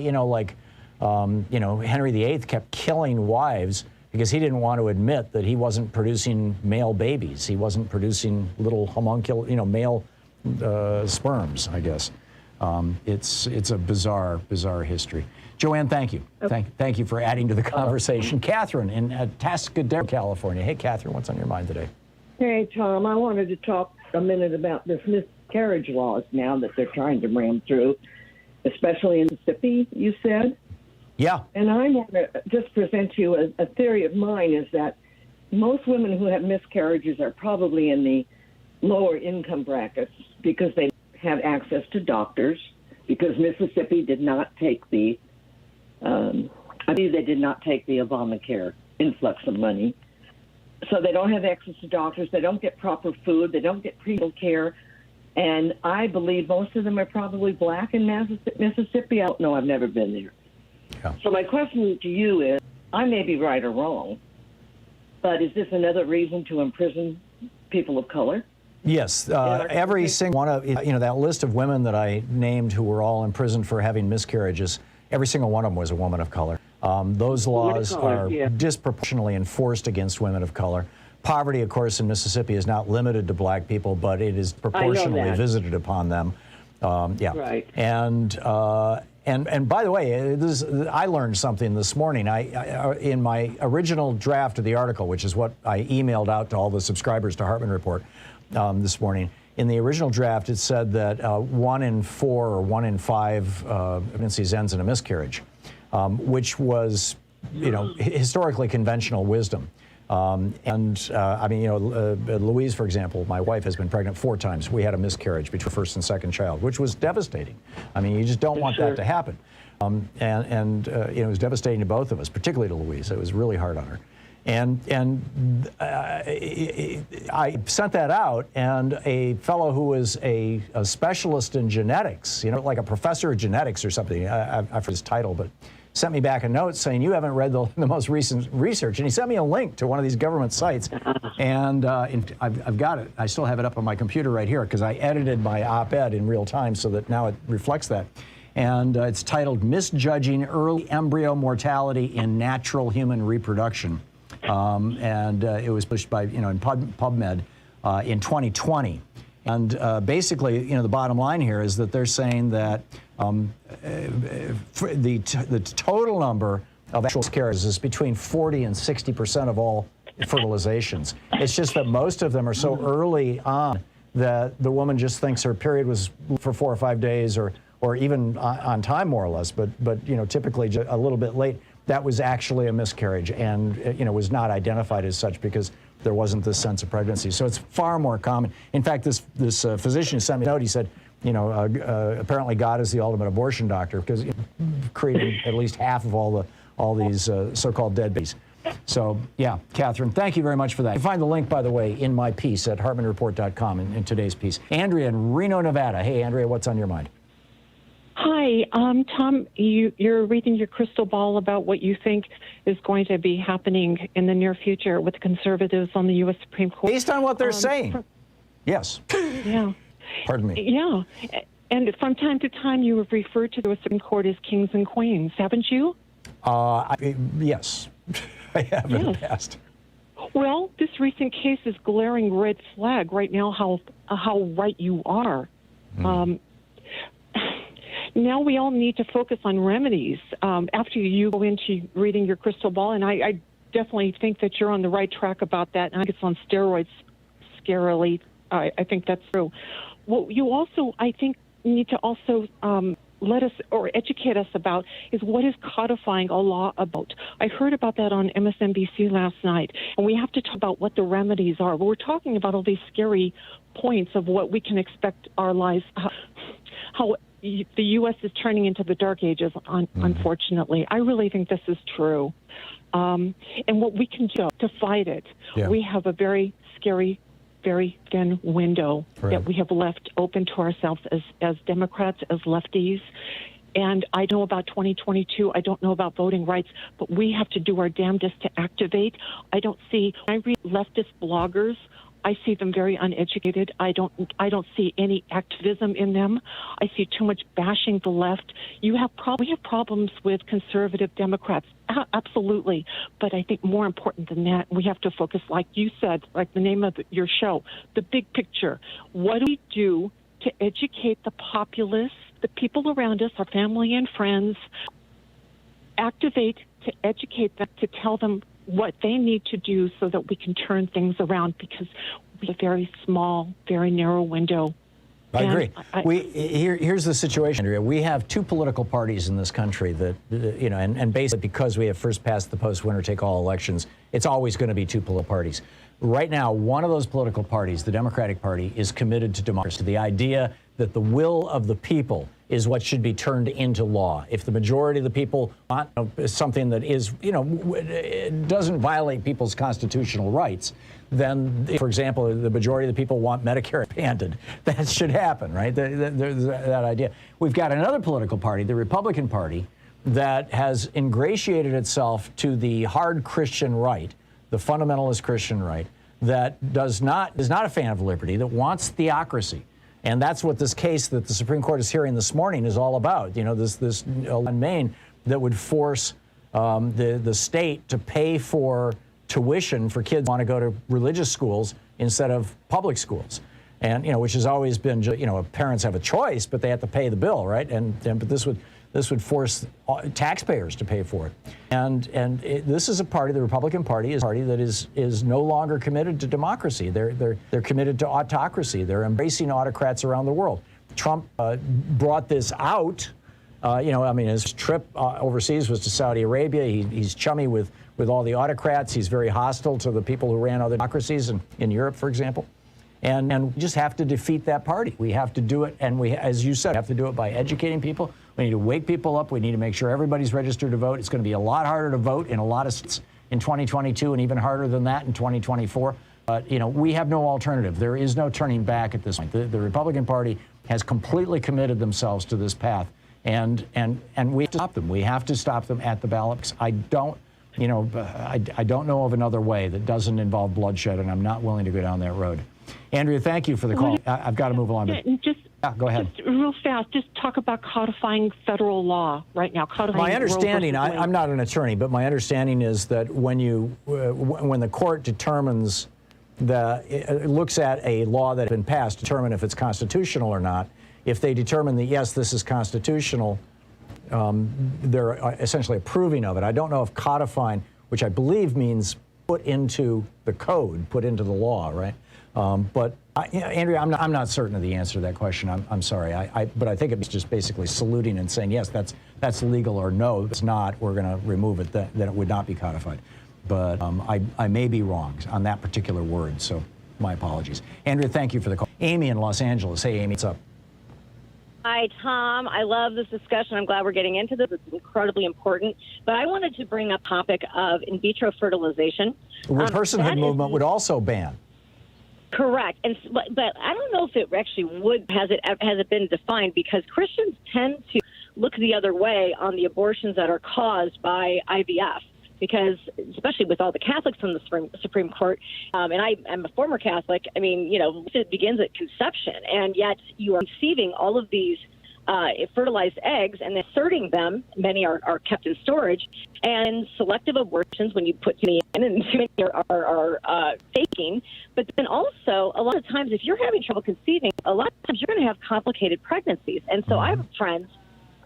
Henry VIII kept killing wives, because he didn't want to admit that he wasn't producing male babies. He wasn't producing little homunculus, male sperms, I guess. It's a bizarre history. Joanne, thank you. Okay. Thank you for adding to the conversation. Catherine in Tascadero, California. Hey, Catherine, what's on your mind today? Hey, Tom, I wanted to talk a minute about this miscarriage laws now that they're trying to ram through, especially in Mississippi, you said. Yeah. And I want to just present to you a theory of mine is that most women who have miscarriages are probably in the lower income brackets because they have access to doctors, because Mississippi did not take the I believe they did not take the Obamacare influx of money. So they don't have access to doctors. They don't get proper food. They don't get prenatal care. And I believe most of them are probably black in Mississippi. I don't know. I've never been there. Yeah. So my question to you is, I may be right or wrong, but is this another reason to imprison people of color? Yes, every single one of that list of women that I named who were all imprisoned for having miscarriages, every single one of them was a woman of color. Those laws are disproportionately enforced against women of color. Poverty, of course, in Mississippi is not limited to black people, but it is proportionally visited upon them. Yeah. Right. And by the way, I learned something this morning. In my original draft of the article, which is what I emailed out to all the subscribers to Hartmann Report this morning, in the original draft, it said that 1 in 4 or 1 in 5 pregnancies ends in a miscarriage, which was, historically conventional wisdom. Louise, for example, my wife, has been pregnant 4 times. We had a miscarriage between first and second child, which was devastating. You just don't want that to happen. It was devastating to both of us, particularly to Louise. It was really hard on her. I sent that out, and a fellow who was a specialist in genetics, like a professor of genetics or something, I forget his title, but sent me back a note saying, you haven't read the most recent research. And he sent me a link to one of these government sites. And I've got it. I still have it up on my computer right here because I edited my op-ed in real time so that now it reflects that. And it's titled Misjudging Early Embryo Mortality in Natural Human Reproduction. It was pushed by, in PubMed in 2020. And basically, the bottom line here is that they're saying that the total number of actual miscarriages is between 40 and 60% of all fertilizations. It's just that most of them are so early on that the woman just thinks her period was for 4 or 5 days or even on time, more or less, but typically a little bit late. That was actually a miscarriage and was not identified as such because there wasn't this sense of pregnancy. So it's far more common. In fact, this physician sent me a note. He said, apparently God is the ultimate abortion doctor because creating at least half of all these so-called dead babies. So yeah, Catherine, thank you very much for that. You can find the link, by the way, in my piece at hartmannreport.com in today's piece. Andrea in Reno, Nevada. Hey, Andrea, what's on your mind? Hi, Tom, you're reading your crystal ball about what you think is going to be happening in the near future with the conservatives on the U.S. Supreme Court. Based on what they're saying. Yes. Yeah. Pardon me. Yeah. And from time to time, you have referred to the Supreme Court as kings and queens, haven't you? Yes. I have in the past. Well, this recent case is glaring red flag right now how right you are. Now we all need to focus on remedies. After you go into reading your crystal ball, and I definitely think that you're on the right track about that. And I think it's on steroids, scarily. I think that's true. What you also, I think, need to also let us or educate us about is what is codifying a law about. I heard about that on MSNBC last night, and we have to talk about what the remedies are. But we're talking about all these scary points of what we can expect our lives, how the U.S. is turning into the dark ages, unfortunately. I really think this is true. And what we can do to fight it, we have a very scary, very thin window that we have left open to ourselves as Democrats, as lefties. And I know about 2022. I don't know about voting rights, but we have to do our damnedest to activate. I read leftist bloggers. I see them very uneducated. I don't see any activism in them. I see too much bashing the left. We have problems with conservative Democrats, absolutely. But I think more important than that, we have to focus, like you said, like the name of your show, the big picture. What do we do to educate the populace, the people around us, our family and friends? Activate to educate them, to tell them what they need to do so that we can turn things around, because we have a very small, very narrow window. I agree. Here's the situation, Andrea. We have two political parties in this country that, and basically because we have first past the post, winner take all elections, it's always going to be two political parties. Right now, one of those political parties, the Democratic Party, is committed to democracy, to the idea that the will of the people is what should be turned into law. If the majority of the people want something that is, doesn't violate people's constitutional rights, then, for example, the majority of the people want Medicare expanded. That should happen, right? That idea. We've got another political party, the Republican Party, that has ingratiated itself to the hard Christian right, the fundamentalist Christian right, that is not a fan of liberty, that wants theocracy. And that's what this case that the Supreme Court is hearing this morning is all about. This in Maine that would force the state to pay for tuition for kids who want to go to religious schools instead of public schools. And, which has always been, parents have a choice, but they have to pay the bill, right? But this would force taxpayers to pay for it. And this is a party, the Republican Party is a party that is no longer committed to democracy. They're committed to autocracy. They're embracing autocrats around the world. Trump brought this out. His trip overseas was to Saudi Arabia. He's chummy with all the autocrats. He's very hostile to the people who ran other democracies in Europe, for example. And we just have to defeat that party. We have to do it, and we, as you said, have to do it by educating people. We need to wake people up. We need to make sure everybody's registered to vote. It's going to be a lot harder to vote in a lot of states in 2022, and even harder than that in 2024. But, we have no alternative. There is no turning back at this point. The Republican Party has completely committed themselves to this path, and we have to stop them. We have to stop them at the ballot box. I don't know of another way that doesn't involve bloodshed, and I'm not willing to go down that road. Andrea, thank you for the call. I've got to move along. Go ahead. Just real fast, just talk about codifying federal law right now. My understanding, I'm not an attorney, but my understanding is that when the court determines it looks at a law that has been passed, determine if it's constitutional or not. If they determine that, yes, this is constitutional, they're essentially approving of it. I don't know if codifying, which I believe means put into the code, put into the law, right? But Andrea, I'm not certain of the answer to that question. I'm sorry, but I think it's just basically saluting and saying yes, that's legal, or no, it's not. We're going to remove it. Then it would not be codified. But I may be wrong on that particular word, so my apologies. Andrea, thank you for the call. Amy in Los Angeles. Hey, Amy, what's up? Hi, Tom. I love this discussion. I'm glad we're getting into this. It's incredibly important. But I wanted to bring up the topic of in vitro fertilization. The personhood movement would also ban. Correct. But I don't know if it actually would, has it been defined, because Christians tend to look the other way on the abortions that are caused by IVF. Because, especially with all the Catholics in the Supreme Court, and I'm a former Catholic, it begins at conception, and yet you are receiving all of these fertilized eggs and asserting them. Many are kept in storage, and selective abortions when you put too many in, and too many are faking. But then also, a lot of times, if you're having trouble conceiving, a lot of times you're going to have complicated pregnancies. And so I have friends.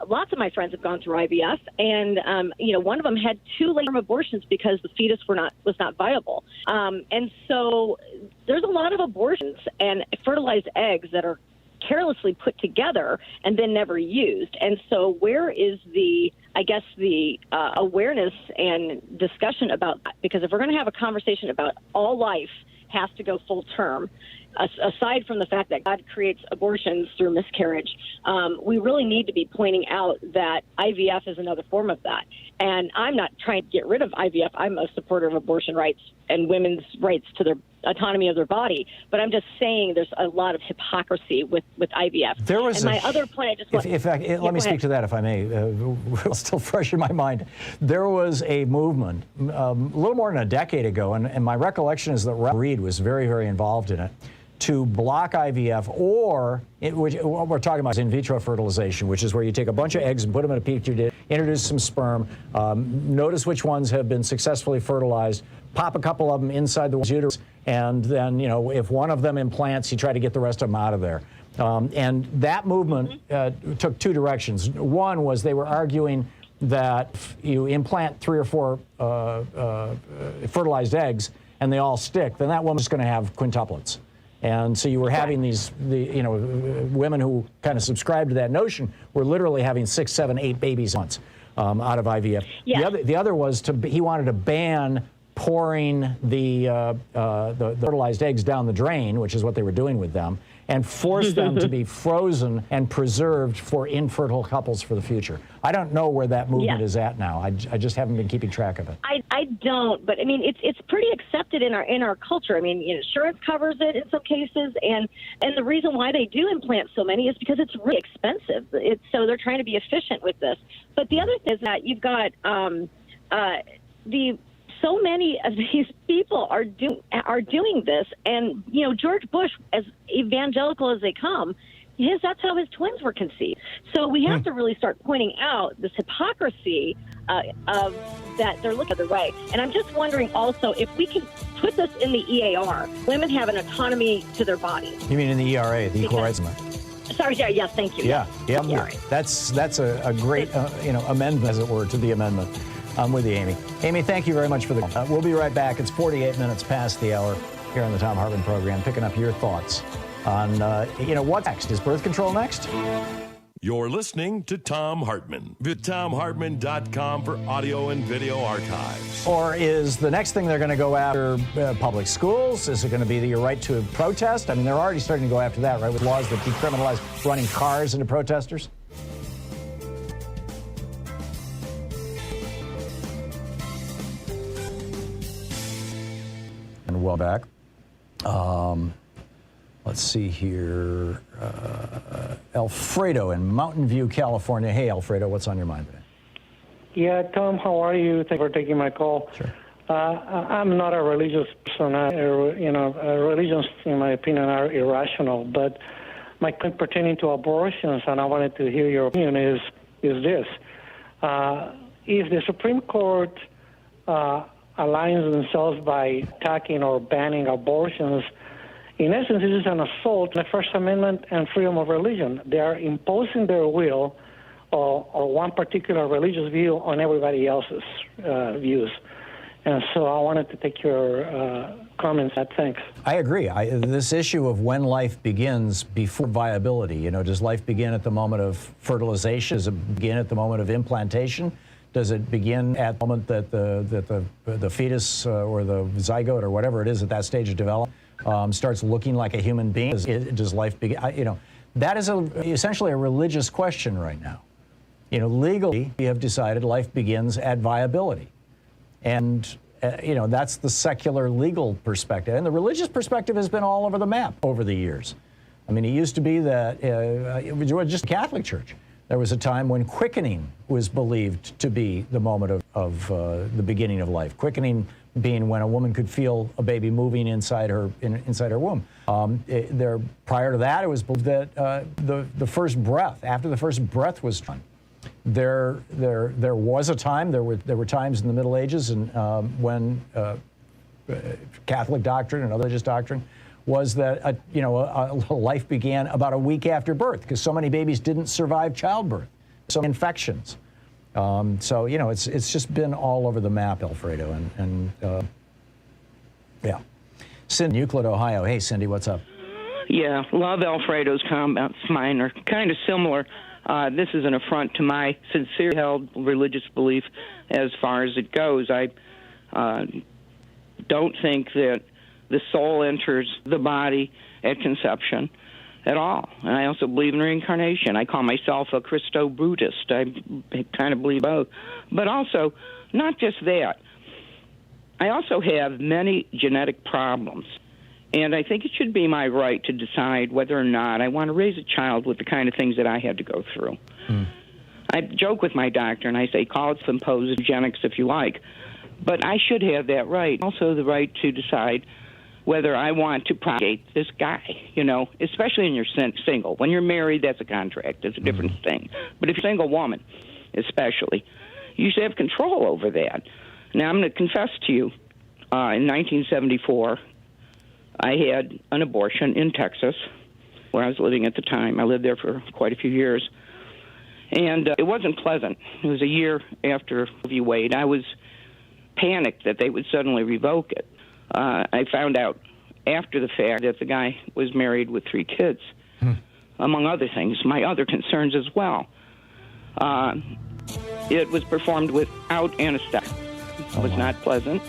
Lots of my friends have gone through IVF, and one of them had 2 late-term abortions because the fetus was not viable. And so there's a lot of abortions and fertilized eggs that are carelessly put together and then never used. And so where is the awareness and discussion about that? Because if we're going to have a conversation about all life has to go full term, aside from the fact that God creates abortions through miscarriage, we really need to be pointing out that IVF is another form of that. And I'm not trying to get rid of IVF. I'm a supporter of abortion rights and women's rights to their autonomy of their body. But I'm just saying there's a lot of hypocrisy with IVF. There was and my other point, I just want let me speak to that, if I may. It's still fresh in my mind. There was a movement a little more than a decade ago, and my recollection is that Ralph Reed was very, very involved in it, to block IVF, or what we're talking about is in vitro fertilization, which is where you take a bunch of eggs and put them in a petri dish, introduce some sperm, notice which ones have been successfully fertilized, pop a couple of them inside the uterus, and then, if one of them implants, you try to get the rest of them out of there. And that movement took two directions. One was they were arguing that if you implant 3 or 4 fertilized eggs and they all stick, then that woman's going to have quintuplets. And so you were having women who kind of subscribed to that notion were literally having 6, 7, 8 babies once out of IVF. Yeah. The other was he wanted to ban pouring the fertilized eggs down the drain, which is what they were doing with them, and force them to be frozen and preserved for infertile couples for the future. I don't know where that movement is at now. I just haven't been keeping track of it. I don't, but I mean it's pretty accepted in our culture. I mean, insurance covers it in some cases, and the reason why they do implant so many is because it's really expensive. So they're trying to be efficient with this. But the other thing is that you've got so many of these people are doing this, and George Bush, as evangelical as they come, that's how his twins were conceived. So we have to really start pointing out this hypocrisy of that they're looking the way. And I'm just wondering also if we can put this in the EAR. Women have an autonomy to their bodies. You mean in the ERA, the Equal Rights Amendment? Sorry, yes, thank you. Yeah. That's a great amendment, as it were, to the amendment. I'm with you, Amy. Amy, thank you very much for the call. We'll be right back. It's 48 minutes past the hour here on the Thom Hartmann Program, picking up your thoughts on, what's next? Is birth control next? You're listening to Thom Hartmann. Visit ThomHartmann.com for audio and video archives. Or is the next thing they're going to go after public schools? Is it going to be your right to protest? I mean, they're already starting to go after that, right, with laws that decriminalize running cars into protesters? And well back. Let's see here. Alfredo in Mountain View, California. Hey, Alfredo, what's on your mind today? Yeah, Tom, how are you? Thanks for taking my call. Sure. I'm not a religious person. Religions, in my opinion, are irrational. But my point pertaining to abortions, and I wanted to hear your opinion, is this. If the Supreme Court aligns themselves by attacking or banning abortions, in essence, this is an assault on the First Amendment and freedom of religion. They are imposing their will or one particular religious view on everybody else's views. And so I wanted to take your comments. Thanks. I agree. This issue of when life begins before viability, does life begin at the moment of fertilization? Does it begin at the moment of implantation? Does it begin at the moment that the fetus or the zygote or whatever it is at that stage of development starts looking like a human being? Does life begin? That is essentially a religious question right now. Legally, we have decided life begins at viability. And, that's the secular legal perspective. And the religious perspective has been all over the map over the years. I mean, it used to be that it was just the Catholic Church. There was a time when quickening was believed to be the moment of the beginning of life. Quickening being when a woman could feel a baby moving inside her womb. Prior to that, it was believed that the first breath, after the first breath was drawn, there was a time. There were times in the Middle Ages and when Catholic doctrine and other religious doctrine was that a life began about a week after birth because so many babies didn't survive childbirth, so many infections. So it's just been all over the map, Alfredo, and yeah. Cindy, Euclid, Ohio. Hey, Cindy, what's up? Yeah, love Alfredo's comments. Mine are kind of similar. This is an affront to my sincerely held religious belief as far as it goes. I don't think that the soul enters the body at conception at all. And I also believe in reincarnation. I call myself a Christo-Buddhist. I kind of believe both. But also, not just that, I also have many genetic problems. And I think it should be my right to decide whether or not I want to raise a child with the kind of things that I had to go through. I joke with my doctor, and I say, call it imposed eugenics if you like. But I should have that right. Also the right to decide whether I want to propagate this guy, you know, especially when you're single. When you're married, that's a contract. It's a different thing. But if you're a single woman, especially, you should have control over that. Now, I'm going to confess to you, in 1974, I had an abortion in Texas, where I was living at the time. I lived there for quite a few years. And it wasn't pleasant. It was a year after Roe v. Wade. I was panicked that they would suddenly revoke it. I found out after the fact that the guy was married with 3 kids, among other things, my other concerns as well. It was performed without anesthetic. It was not pleasant.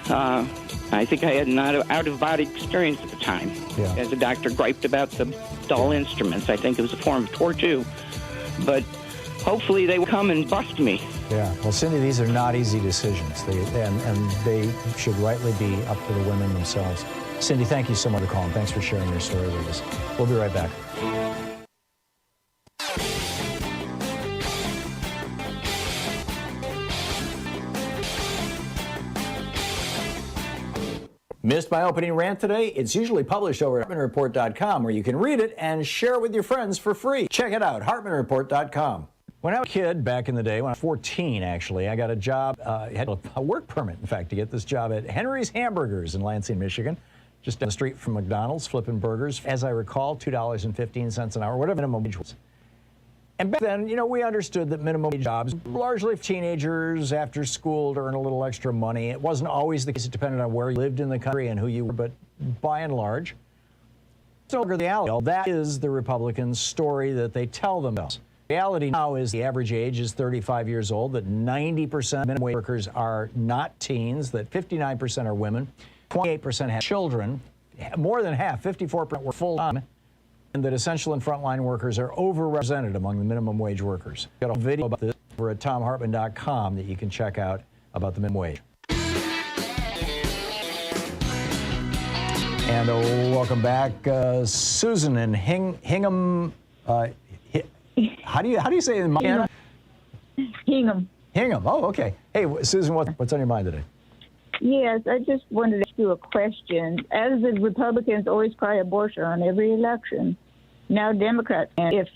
I think I had an out-of-body experience at the time. Yeah. As a doctor griped about the dull instruments. I think it was a form of torture. But hopefully they will come and bust me. Yeah. Well, Cindy, these are not easy decisions, and they should rightly be up to the women themselves. Cindy, thank you so much for calling. Thanks for sharing your story with us. We'll be right back. Missed my opening rant today? It's usually published over at HartmannReport.com, where you can read it and share it with your friends for free. Check it out, HartmannReport.com. When I was a kid back in the day, when I was 14 actually, I got a job, had a work permit, in fact, to get this job at Henry's Hamburgers in Lansing, Michigan, just down the street from McDonald's, flipping burgers. As I recall, $2.15 an hour, whatever minimum wage was. And back then, you know, we understood that minimum wage jobs, largely teenagers after school to earn a little extra money. It wasn't always the case. It depended on where you lived in the country and who you were, but by and large, it's no longer the reality. That is the Republicans' story that they tell themselves. The reality now is the average age is 35 years old, that 90% of minimum wage workers are not teens, that 59% are women, 28% have children, more than half, 54% work full-time, and that essential and frontline workers are overrepresented among the minimum wage workers. Got a video about this over at ThomHartmann.com that you can check out about the minimum wage. And welcome back, Susan in Hingham. How do you say it in Montana? Hingham. Hingham. Oh, okay. Hey, Susan, what's on your mind today? Yes, I just wanted to ask you a question. As the Republicans always cry abortion on every election, now Democrats, and if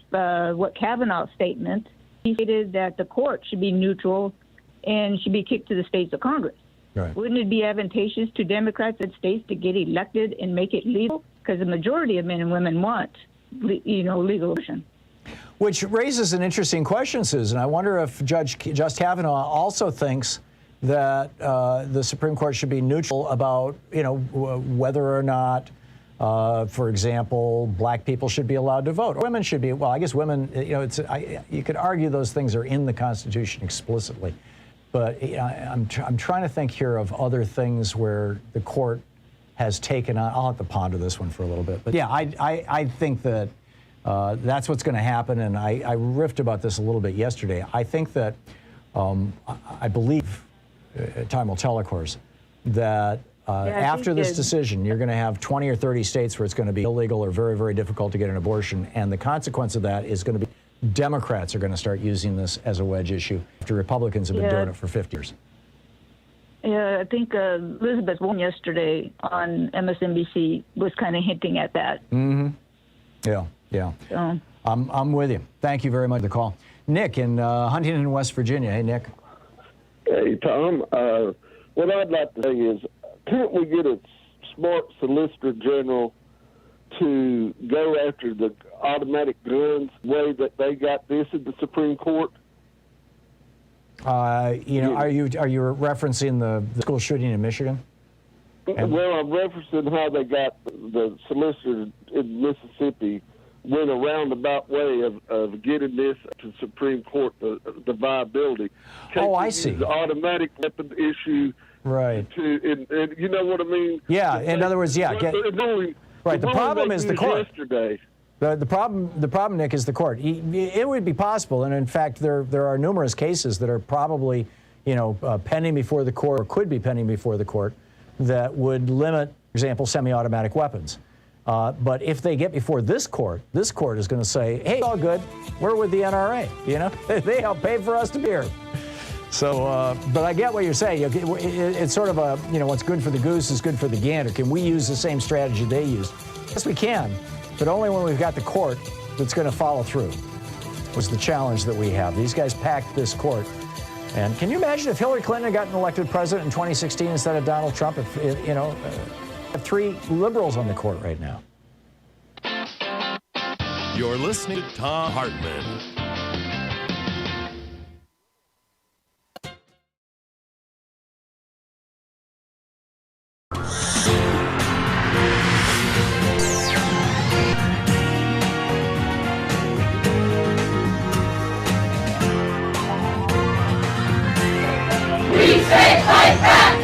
what Kavanaugh's statement, he stated that the court should be neutral and should be kicked to the states of Congress. Right. Wouldn't it be advantageous to Democrats and states to get elected and make it legal? Because the majority of men and women want, legal abortion. Which raises an interesting question, Susan. I wonder if Judge Kavanaugh also thinks that the Supreme Court should be neutral about, whether or not, for example, black people should be allowed to vote. Or women should be. Well, I guess women, you could argue those things are in the Constitution explicitly. But I'm trying to think here of other things where the court has taken on. I'll have to ponder this one for a little bit. But yeah, I think that that's what's going to happen. And I riffed about this a little bit yesterday. I think that I believe, time will tell, of course, that after this decision, you're going to have 20 or 30 states where it's going to be illegal or very, very difficult to get an abortion. And the consequence of that is going to be Democrats are going to start using this as a wedge issue after Republicans have been doing it for 50 years. Yeah, I think Elizabeth Warren yesterday on MSNBC was kind of hinting at that. Mm-hmm. Yeah. So. I'm with you. Thank you very much for the call. Nick in Huntington, West Virginia. Hey, Nick. Hey, Tom. What I'd like to say is, can't we get a smart Solicitor General to go after the automatic guns the way that they got this in the Supreme Court? Are you referencing the school shooting in Michigan? Well, I'm referencing how they got the solicitor in Mississippi went a roundabout way of getting this to the Supreme Court, the viability. I see. The automatic weapon issue. Right. And you know what I mean? Yeah, in other words, yeah. Right. The problem is the court. Yesterday. The problem, Nick, is the court. It would be possible, and in fact, there are numerous cases that are probably, pending before the court, or could be pending before the court, that would limit, for example, semi-automatic weapons. But if they get before this court is going to say, hey, all good, we're with the NRA. They help pay for us to be here. So, but I get what you're saying. It's sort of a, what's good for the goose is good for the gander. Can we use the same strategy they used? Yes, we can, but only when we've got the court that's going to follow through. Was the challenge that we have. These guys packed this court. And can you imagine if Hillary Clinton had gotten elected president in 2016 instead of Donald Trump? If have 3 liberals on the court right now. You're listening to Thom Hartmann. We say fight back!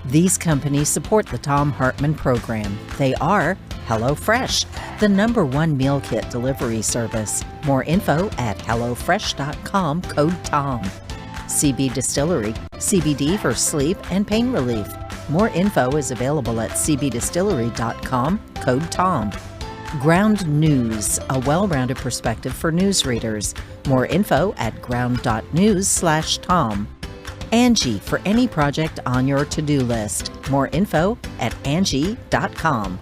These companies support the Thom Hartmann Program. They are HelloFresh, the #1 meal kit delivery service. More info at hellofresh.com, code TOM. CB Distillery, CBD for sleep and pain relief. More info is available at cbdistillery.com, code TOM. Ground News, a well-rounded perspective for newsreaders. More info at ground.news/Tom. Angie, for any project on your to-do list. More info at Angie.com.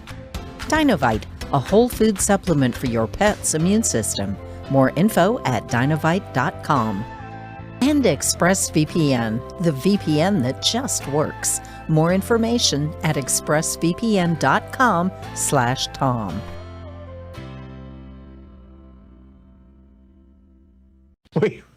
Dinovite, a whole food supplement for your pet's immune system. More info at Dinovite.com. And ExpressVPN, the VPN that just works. More information at expressvpn.com/Tom.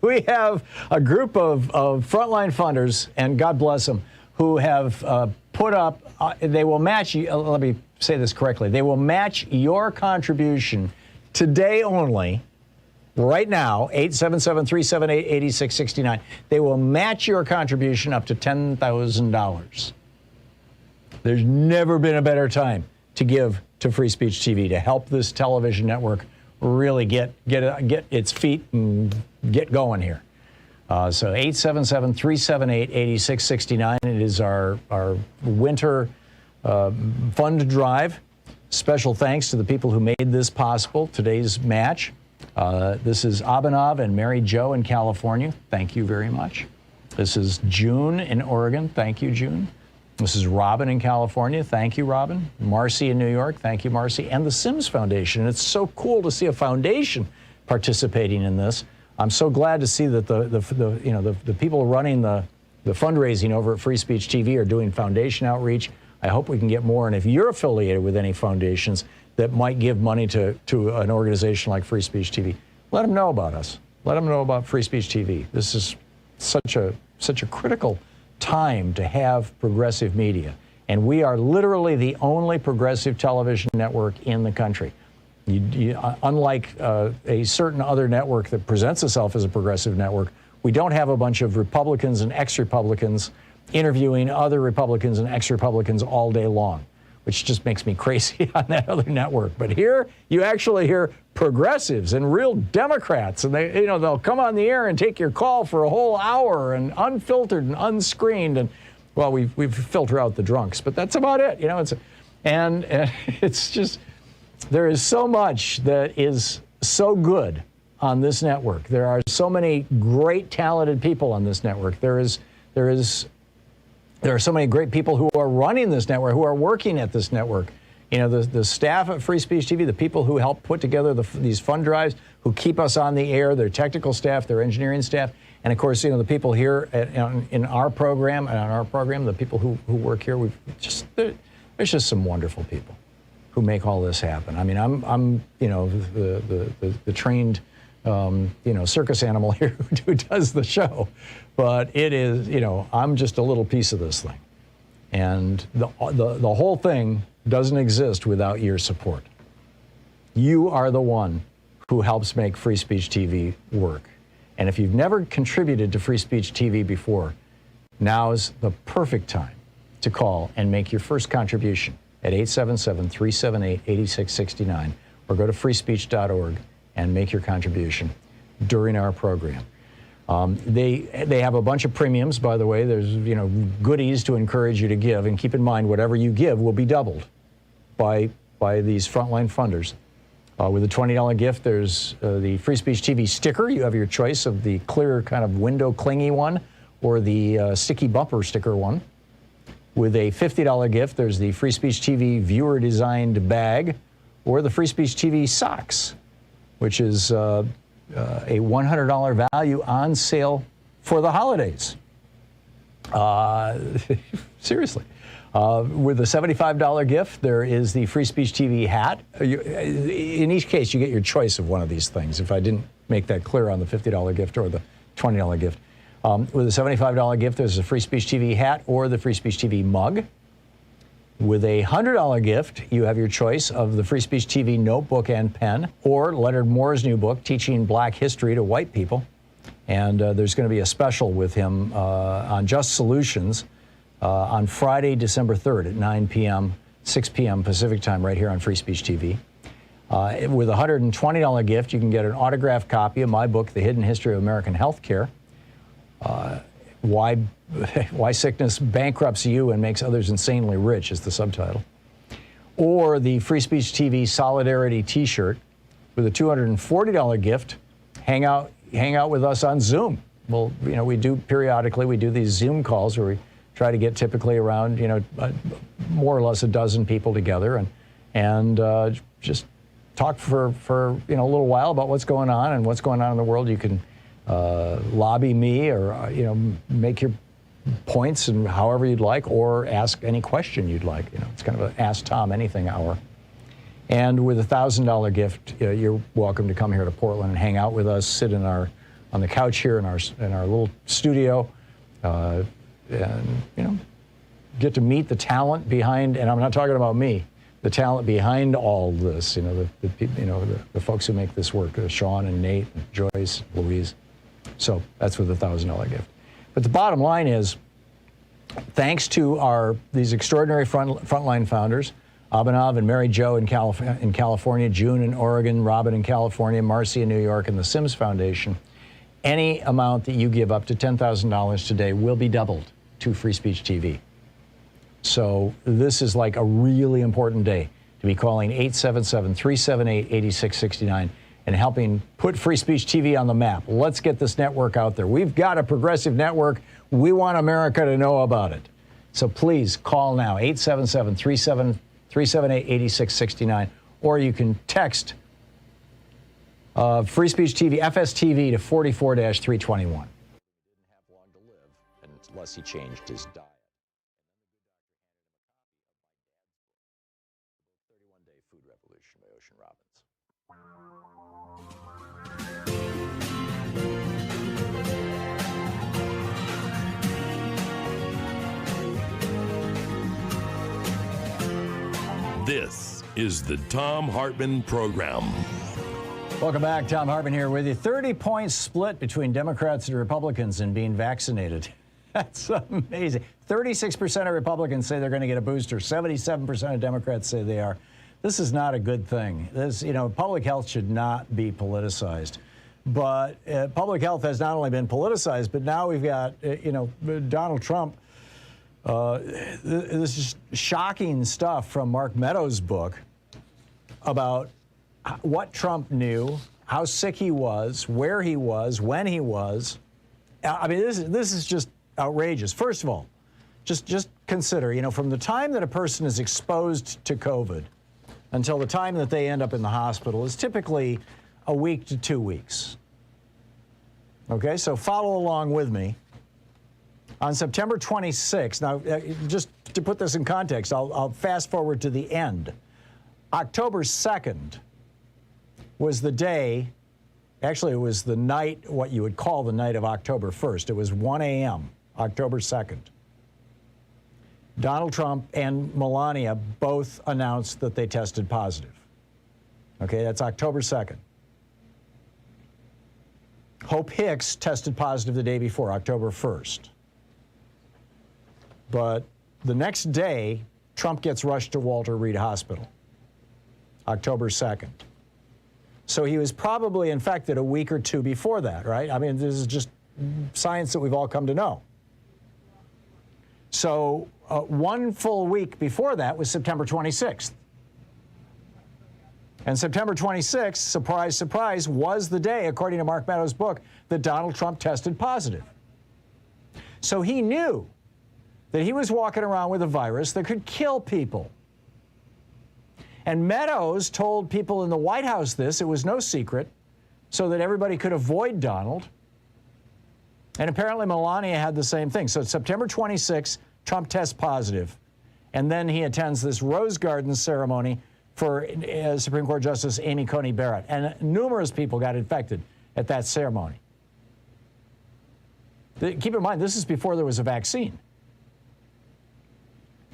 We have a group of frontline funders, and God bless them, who have put up, they will match, let me say this correctly, they will match your contribution today only, right now, 877-378-8669. They will match your contribution up to $10,000. There's never been a better time to give to Free Speech TV, to help this television network really get its feet and get going here. So 877-378-8669. It is our winter fund drive. Special thanks to the people who made this possible, today's match. This is Abhinav and Mary Jo in California. Thank you very much. This is June in Oregon. Thank you, June. This is Robin in California. Thank you, Robin. Marcy in New York. Thank you, Marcy. And the Sims Foundation. It's so cool to see a foundation participating in this. I'm so glad to see that the people running the fundraising over at Free Speech TV are doing foundation outreach. I hope we can get more. And if you're affiliated with any foundations that might give money to an organization like Free Speech TV, let them know about us. Let them know about Free Speech TV. This is such a critical time to have progressive media. And we are literally the only progressive television network in the country. Unlike a certain other network that presents itself as a progressive network, we don't have a bunch of Republicans and ex-Republicans interviewing other Republicans and ex-Republicans all day long, which just makes me crazy on that other network. But here, you actually hear progressives and real Democrats, and they'll come on the air and take your call for a whole hour, and unfiltered and unscreened, and well, we filter out the drunks, but that's about it. And it's just, there is so much that is so good on this network. There are so many great, talented people on this network. There is There are so many great people who are running this network, who are working at this network. You know, the staff at Free Speech TV, the people who help put together these fund drives, who keep us on the air, their technical staff, their engineering staff, and of course, you know, the people here in our program and on our program, the people who work here. There's just some wonderful people who make all this happen. I mean, I'm you know, the trained you know, circus animal here who does the show, but it is, you know, I'm just a little piece of this thing, and the whole thing doesn't exist without your support. You are the one who helps make Free Speech TV work. And if you've never contributed to Free Speech TV before, now's the perfect time to call and make your first contribution at 877-378-8669 or go to freespeech.org and make your contribution during our program. They have a bunch of premiums, by the way. There's, you know, goodies to encourage you to give, and keep in mind whatever you give will be doubled by these frontline funders. With a $20 gift, there's the Free Speech TV sticker. You have your choice of the clear kind of window clingy one or the sticky bumper sticker one. With a $50 gift, there's the Free Speech TV viewer designed bag or the Free Speech TV socks, which is a $100 value on sale for the holidays. Seriously. With a $75 gift, there is the Free Speech TV hat. In each case, you get your choice of one of these things, if I didn't make that clear on the $50 gift or the $20 gift. With a $75 gift, there's a Free Speech TV hat or the Free Speech TV mug. With a $100 gift, you have your choice of the Free Speech TV notebook and pen, or Leonard Moore's new book, Teaching Black History to White People. And there's going to be a special with him on Just Solutions on Friday, December 3rd at 9 p.m., 6 p.m. Pacific time, right here on Free Speech TV. With a $120 gift, you can get an autographed copy of my book, The Hidden History of American Healthcare. Why Sickness Bankrupts You and Makes Others Insanely Rich is the subtitle. Or the Free Speech TV Solidarity T-shirt. With a $240 gift, hang out with us on Zoom. Well, you know, we do these Zoom calls where we try to get typically around, you know, more or less a dozen people together and just talk for you know, a little while about what's going on in the world. You can lobby me or, you know, make your points and however you'd like, or ask any question you'd like. You know, it's kind of an Ask Tom Anything hour. And with a $1,000 gift, you're welcome to come here to Portland and hang out with us, sit on the couch here in our little studio, and, you know, get to meet the talent behind, and I'm not talking about me, the talent behind all this, you know, the folks who make this work, Sean and Nate and Joyce, Louise. So that's with a $1,000 gift. But the bottom line is, thanks to these extraordinary frontline founders, Abhinav and Mary Jo in California, June in Oregon, Robin in California, Marcy in New York, and the Sims Foundation, any amount that you give up to $10,000 today will be doubled to Free Speech TV. So this is like a really important day to be calling 877-378-8669 and helping put Free Speech TV on the map. Let's get this network out there. We've got a progressive network. We want America to know about it. So please call now, 877-378-8669, or you can text Free Speech TV, FSTV, to 44-321. He didn't have long to live unless he changed his diet. 31-Day Food Revolution by Ocean Robbins. This is the Thom Hartmann Program. Welcome back. Thom Hartmann here with you. 30-point split between Democrats and Republicans in being vaccinated. That's amazing. 36% of Republicans say they're going to get a booster. 77% of Democrats say they are. This is not a good thing. This, you know, public health should not be politicized. But public health has not only been politicized, but now we've got, you know, Donald Trump. This is shocking stuff from Mark Meadows' book about what Trump knew, how sick he was, where he was, when he was. I mean, this is just outrageous. First of all, just consider, you know, from the time that a person is exposed to COVID until the time that they end up in the hospital is typically a week to 2 weeks. Okay, so follow along with me. On September 26th, now just to put this in context, I'll fast forward to the end. October 2nd was the day, actually it was the night, what you would call the night of October 1st. It was 1 a.m., October 2nd. Donald Trump and Melania both announced that they tested positive. Okay, that's October 2nd. Hope Hicks tested positive the day before, October 1st. But the next day, Trump gets rushed to Walter Reed Hospital, October 2nd. So he was probably infected a week or two before that, right? I mean, this is just science that we've all come to know. So 1 full week before that was September 26th. And September 26th, surprise, surprise, was the day, according to Mark Meadows' book, that Donald Trump tested positive. So he knew that he was walking around with a virus that could kill people. And Meadows told people in the White House this, it was no secret, so that everybody could avoid Donald. And apparently Melania had the same thing. So September 26th, Trump tests positive. And then he attends this Rose Garden ceremony for Supreme Court Justice Amy Coney Barrett. And numerous people got infected at that ceremony. Keep in mind, this is before there was a vaccine.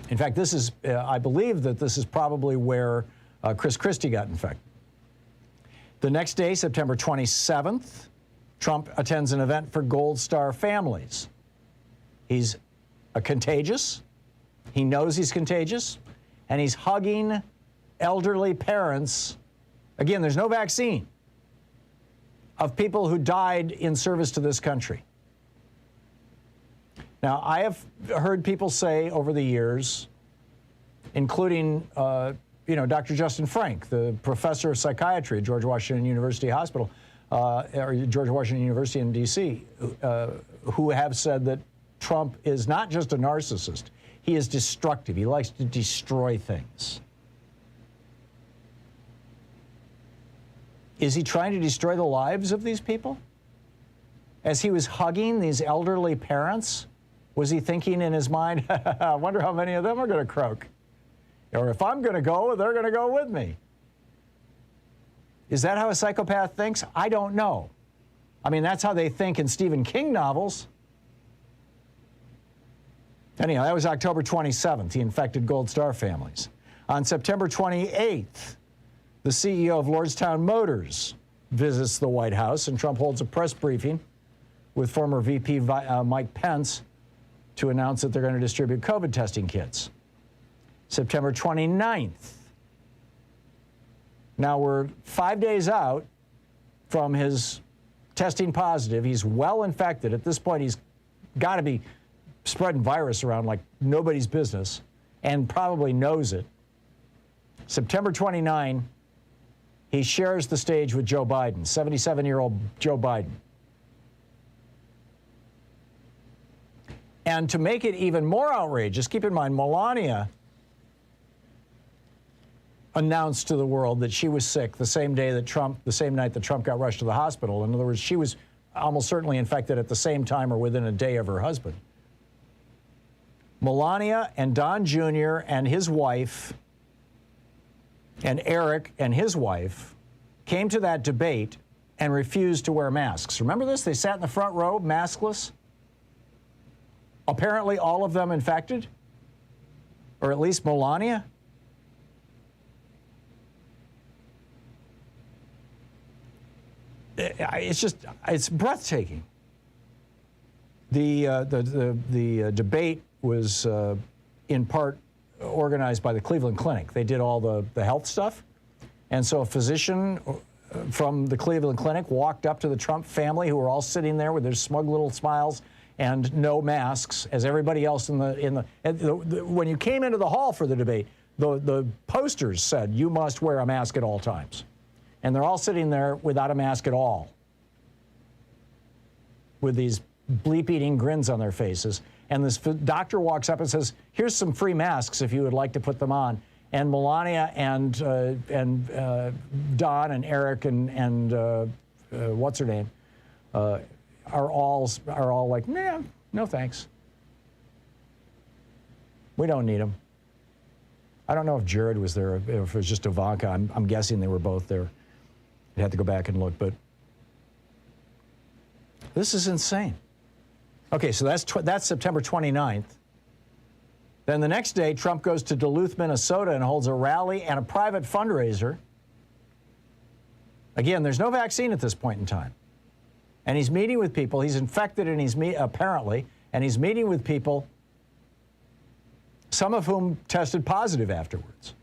In fact, this is, I believe that this is probably where Chris Christie got infected. The next day, September 27th, Trump attends an event for Gold Star families. He's contagious. He knows he's contagious. And he's hugging elderly parents. Again, there's no vaccine, of people who died in service to this country. Now, I have heard people say over the years, including, Dr. Justin Frank, the professor of psychiatry at George Washington University Hospital, or George Washington University in D.C., who have said that Trump is not just a narcissist, he is destructive. He likes to destroy things. Is he trying to destroy the lives of these people? As he was hugging these elderly parents, was he thinking in his mind, I wonder how many of them are going to croak? Or if I'm going to go, they're going to go with me. Is that how a psychopath thinks? I don't know. I mean, that's how they think in Stephen King novels. Anyhow, that was October 27th. He infected Gold Star families. On September 28th, the CEO of Lordstown Motors visits the White House, and Trump holds a press briefing with former VP Mike Pence to announce that they're going to distribute COVID testing kits. September 29th. Now we're 5 days out from his testing positive. He's well infected. At this point, he's got to be spreading virus around like nobody's business and probably knows it. September 29, he shares the stage with Joe Biden, 77-year-old Joe Biden. And to make it even more outrageous, keep in mind, Melania announced to the world that she was sick the same night that Trump got rushed to the hospital. In other words, she was almost certainly infected at the same time or within a day of her husband. Melania and Don Jr. and his wife and Eric and his wife came to that debate and refused to wear masks. Remember this? They sat in the front row, maskless. Apparently all of them infected, or at least Melania. It's breathtaking. The debate was in part organized by the Cleveland Clinic. They did all the health stuff. And so a physician from the Cleveland Clinic walked up to the Trump family, who were all sitting there with their smug little smiles and no masks, as everybody else when you came into the hall for the debate, the posters said you must wear a mask at all times. And they're all sitting there without a mask at all, with these bleep-eating grins on their faces. And this doctor walks up and says, here's some free masks if you would like to put them on. And Melania and Don and Eric and what's her name are all like, nah, no thanks. We don't need them. I don't know if Jared was there, if it was just Ivanka. I'm guessing they were both there. You'd have to go back and look, but this is insane. Okay, so that's September 29th. Then the next day, Trump goes to Duluth, Minnesota, and holds a rally and a private fundraiser. Again, there's no vaccine at this point in time. And he's meeting with people. He's infected, and apparently, and he's meeting with people, some of whom tested positive afterwards.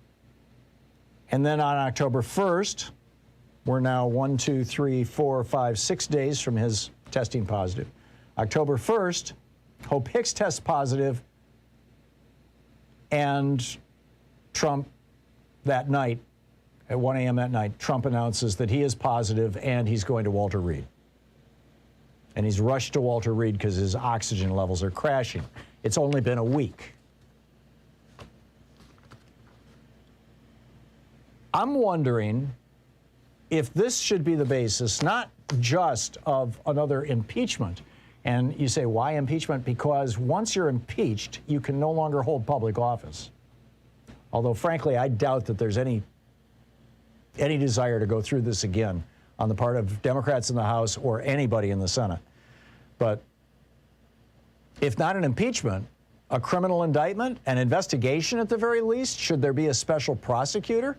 And then on October 1st, we're now 6 days from his testing positive. October 1st, Hope Hicks tests positive, and Trump that night, at 1 a.m. that night, Trump announces that he is positive and he's going to Walter Reed. And he's rushed to Walter Reed because his oxygen levels are crashing. It's only been a week. I'm wondering if this should be the basis, not just of another impeachment. And you say, why impeachment? Because once you're impeached, you can no longer hold public office. Although, frankly, I doubt that there's any desire to go through this again on the part of Democrats in the House or anybody in the Senate. But if not an impeachment, a criminal indictment, an investigation at the very least, should there be a special prosecutor?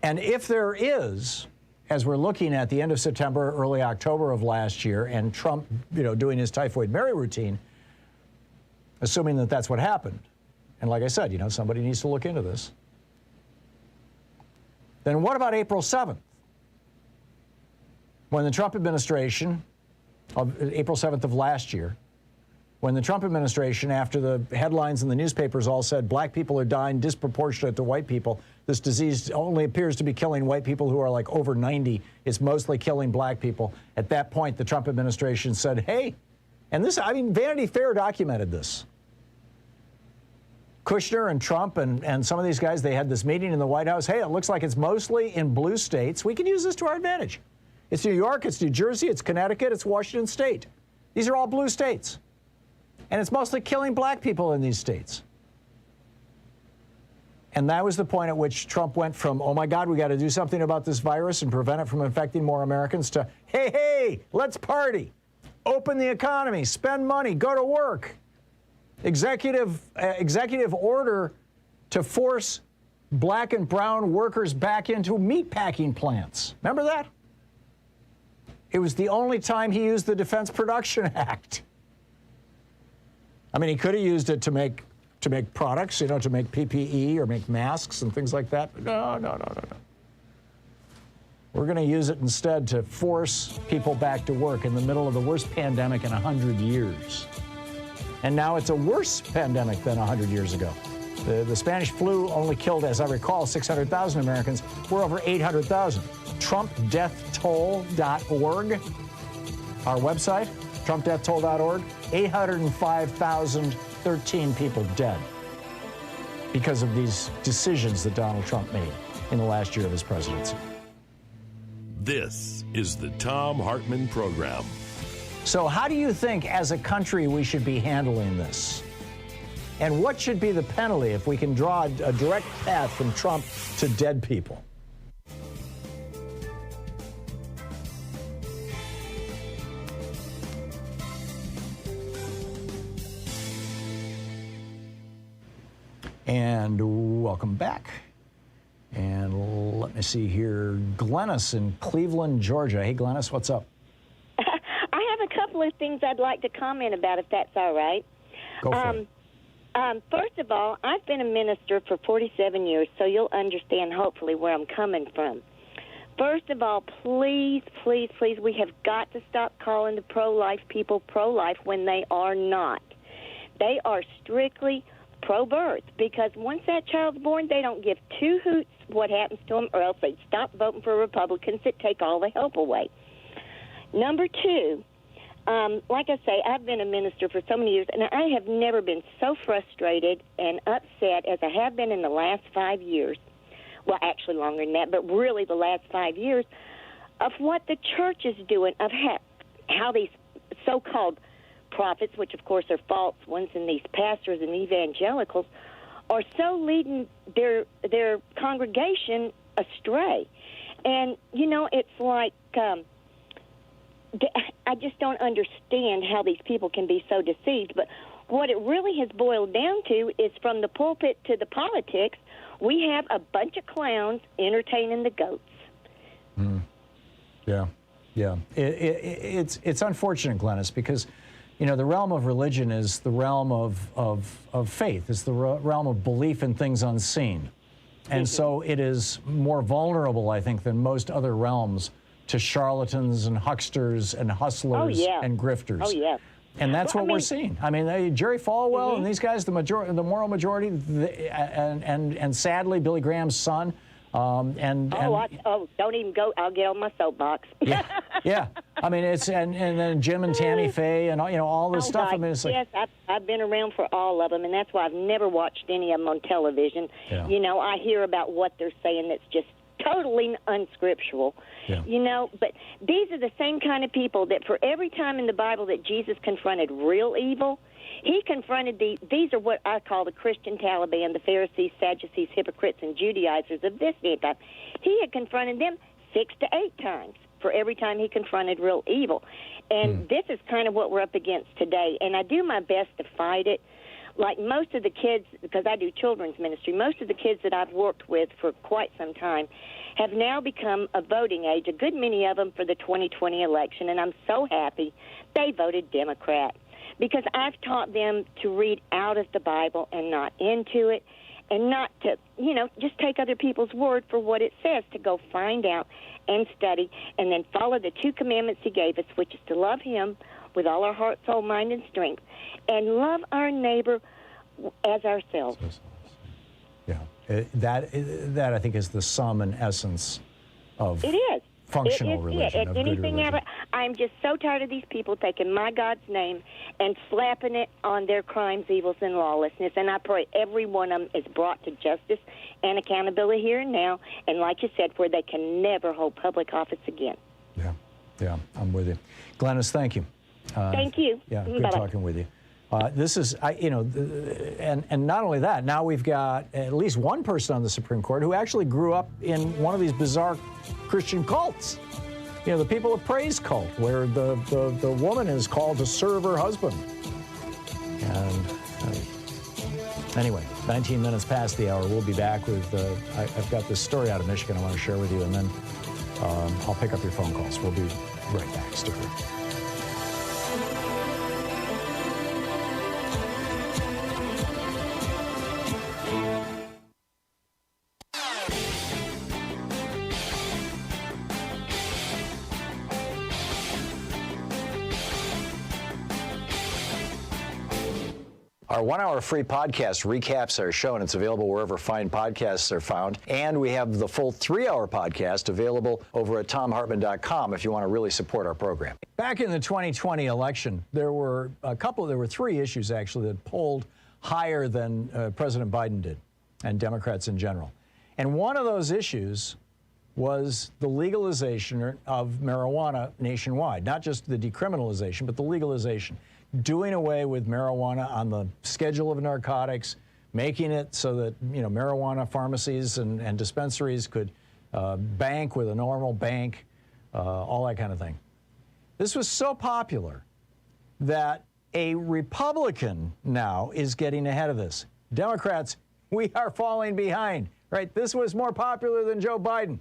And if there is, as we're looking at the end of September, early October of last year, and Trump, doing his Typhoid Mary routine, assuming that that's what happened, and like I said, somebody needs to look into this, then what about April 7th? When the Trump administration, April 7th of last year, when the Trump administration, after the headlines in the newspapers all said black people are dying disproportionate to white people, this disease only appears to be killing white people who are like over 90. It's mostly killing black people. At that point, the Trump administration said, hey, and this, Vanity Fair documented this. Kushner and Trump and some of these guys, they had this meeting in the White House. Hey, it looks like it's mostly in blue states. We can use this to our advantage. It's New York, it's New Jersey, it's Connecticut, it's Washington State. These are all blue states. And it's mostly killing black people in these states. And that was the point at which Trump went from, oh my God, we got to do something about this virus and prevent it from infecting more Americans, to, hey, let's party, open the economy, spend money, go to work. Executive order to force black and brown workers back into meatpacking plants. Remember that? It was the only time he used the Defense Production Act. He could have used it to make products, to make PPE or make masks and things like that. But no. We're going to use it instead to force people back to work in the middle of the worst pandemic in 100 years. And now it's a worse pandemic than 100 years ago. The Spanish flu only killed, as I recall, 600,000 Americans. We're over 800,000. TrumpDeathToll.org, our website, TrumpDeathToll.org, 805,013 people dead because of these decisions that Donald Trump made in the last year of his presidency. This is the Thom Hartmann Program. So how do you think, as a country, we should be handling this? And what should be the penalty if we can draw a direct path from Trump to dead people? And welcome back. And let me see here. Glennis in Cleveland, Georgia. Hey, Glennis, what's up? I have a couple of things I'd like to comment about, if that's all right. Go for it. First of all, I've been a minister for 47 years, so you'll understand, hopefully, where I'm coming from. First of all, please, please, please, we have got to stop calling the pro-life people pro-life when they are not. They are strictly pro-birth, because once that child's born, they don't give two hoots what happens to them, or else they'd stop voting for Republicans that take all the help away. Number two, like I say, I've been a minister for so many years, and I have never been so frustrated and upset as I have been in the last 5 years. Well, actually longer than that, but really the last 5 years, of what the church is doing, of how these so-called prophets, which of course are false ones, and these pastors and evangelicals, are so leading their congregation astray. And, you know, it's like... I just don't understand how these people can be so deceived. But what it really has boiled down to is, from the pulpit to the politics, we have a bunch of clowns entertaining the goats. Yeah. It's unfortunate, Glennis, because, you know, the realm of religion is the realm of faith. It's the realm of belief in things unseen. And so it is more vulnerable, I think, than most other realms to charlatans and hucksters and hustlers and grifters. Oh, yeah. And that's what we're seeing. I mean, Jerry Falwell and these guys, the moral majority, and sadly, Billy Graham's son. Don't even go. I'll get on my soapbox. Yeah. I mean, it's and then Jim and Tammy Faye and all this stuff. I mean, it's like, yes, I've been around for all of them, and that's why I've never watched any of them on television. Yeah. You know, I hear about what they're saying that's just totally unscriptural. Yeah. You know, but these are the same kind of people that for every time in the Bible that Jesus confronted real evil, he confronted these are what I call the Christian Taliban, the Pharisees, Sadducees, hypocrites, and Judaizers of this day and time. He had confronted them 6 to 8 times for every time he confronted real evil. And this is kind of what we're up against today. And I do my best to fight it. Like most of the kids, because I do children's ministry, most of the kids that I've worked with for quite some time have now become of voting age, a good many of them for the 2020 election, and I'm so happy they voted Democrat, because I've taught them to read out of the Bible and not into it, and not to, just take other people's word for what it says, to go find out and study, and then follow the 2 commandments he gave us, which is to love him with all our heart, soul, mind, and strength, and love our neighbor as ourselves. Yeah, that I think is the sum and essence of functional religion. It's anything ever. I'm just so tired of these people taking my God's name and slapping it on their crimes, evils, and lawlessness. And I pray every one of them is brought to justice and accountability here and now. And like you said, where they can never hold public office again. Yeah, I'm with you, Glennis. Thank you. Thank you. Yeah, good Bye-bye. talking with you. This is, and not only that, now we've got at least one person on the Supreme Court who actually grew up in one of these bizarre Christian cults. The People of Praise cult, where the woman is called to serve her husband. And anyway, 19 minutes past the hour. We'll be back with, I've got this story out of Michigan I want to share with you, and then I'll pick up your phone calls. We'll be right back. Stick with me. Our 1-hour free podcast recaps our show, and it's available wherever fine podcasts are found. And we have the full 3-hour podcast available over at thomhartmann.com if you want to really support our program. Back in the 2020 election, there were 3 issues actually that polled higher than President Biden did, and Democrats in general. And one of those issues was the legalization of marijuana nationwide, not just the decriminalization, but the legalization. Doing away with marijuana on the schedule of narcotics, making it so that marijuana pharmacies and dispensaries could bank with a normal bank, all that kind of thing. This was so popular that a Republican now is getting ahead of this. Democrats, we are falling behind, right? This was more popular than Joe Biden.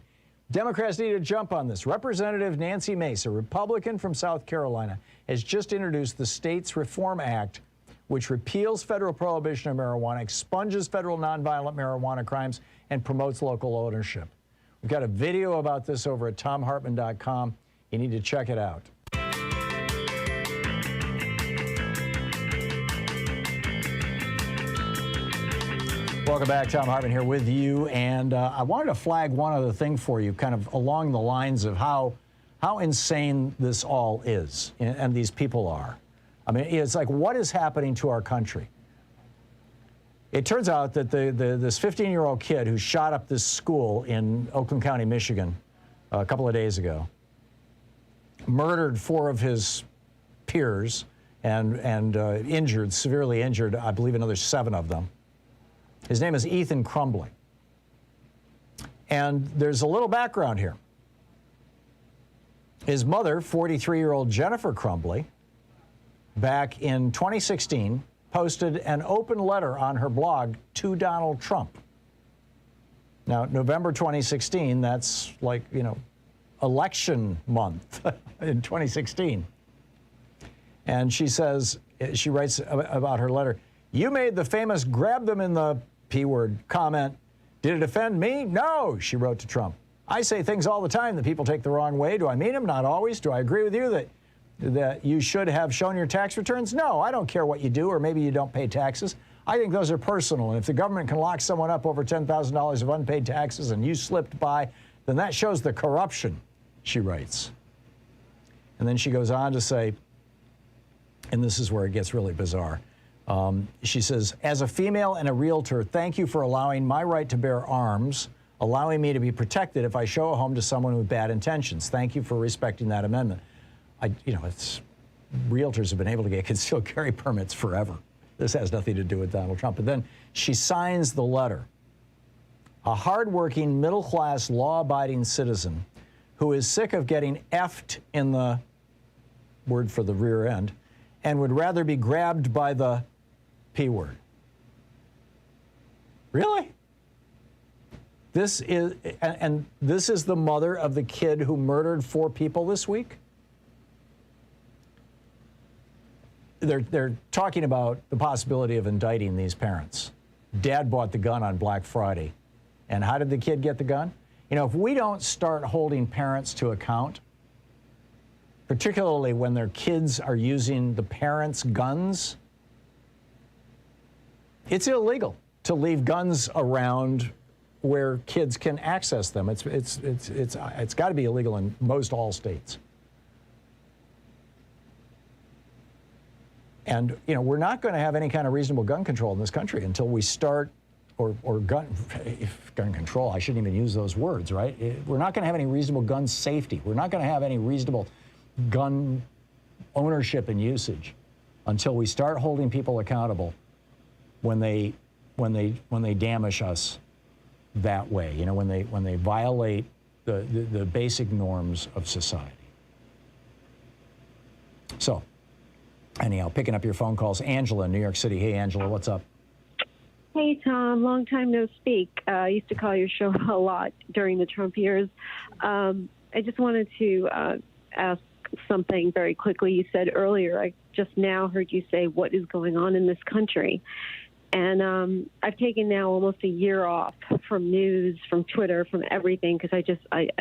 Democrats need to jump on this. Representative Nancy Mace, a Republican from South Carolina, has just introduced the States Reform Act, which repeals federal prohibition of marijuana, expunges federal nonviolent marijuana crimes, and promotes local ownership. We've got a video about this over at thomhartmann.com. You need to check it out. Welcome back. Thom Hartmann here with you. And I wanted to flag one other thing for you, kind of along the lines of how insane this all is and these people are. I mean, it's like, what is happening to our country? It turns out that this 15-year-old kid who shot up this school in Oakland County, Michigan, a couple of days ago, murdered 4 of his peers and injured, severely injured, I believe, another 7 of them. His name is Ethan Crumbley. And there's a little background here. His mother, 43-year-old Jennifer Crumbley, back in 2016, posted an open letter on her blog to Donald Trump. Now, November 2016, that's like, election month in 2016. And she says, she writes about her letter, "You made the famous grab them in the P-word comment. Did it offend me? No," she wrote to Trump. "I say things all the time that people take the wrong way. Do I mean them? Not always. Do I agree with you that you should have shown your tax returns? No, I don't care what you do, or maybe you don't pay taxes. I think those are personal. And if the government can lock someone up over $10,000 of unpaid taxes and you slipped by, then that shows the corruption," she writes. And then she goes on to say, and this is where it gets really bizarre. She says, "As a female and a realtor, thank you for allowing my right to bear arms, allowing me to be protected if I show a home to someone with bad intentions. Thank you for respecting that amendment." Realtors have been able to get concealed carry permits forever. This has nothing to do with Donald Trump. But then she signs the letter. "A hardworking, middle-class, law-abiding citizen who is sick of getting effed in the," word for the rear end, "and would rather be grabbed by the P-word." Really? This is the mother of the kid who murdered 4 people this week? They're talking about the possibility of indicting these parents. Dad bought the gun on Black Friday. And how did the kid get the gun? If we don't start holding parents to account, particularly when their kids are using the parents' guns, it's illegal to leave guns around where kids can access them. It's got to be illegal in most all states. And we're not going to have any kind of reasonable gun control in this country until we start, or gun control. I shouldn't even use those words, right? We're not going to have any reasonable gun safety. We're not going to have any reasonable gun ownership and usage until we start holding people accountable when they damage us that way. When they violate the basic norms of society. So, anyhow, picking up your phone calls. Angela in New York City. Hey, Angela, what's up? Hey, Tom. Long time no speak. I used to call your show a lot during the Trump years. I just wanted to ask something very quickly. You said earlier, I just now heard you say, what is going on in this country? And I've taken now almost a year off from news, from Twitter, from everything, because I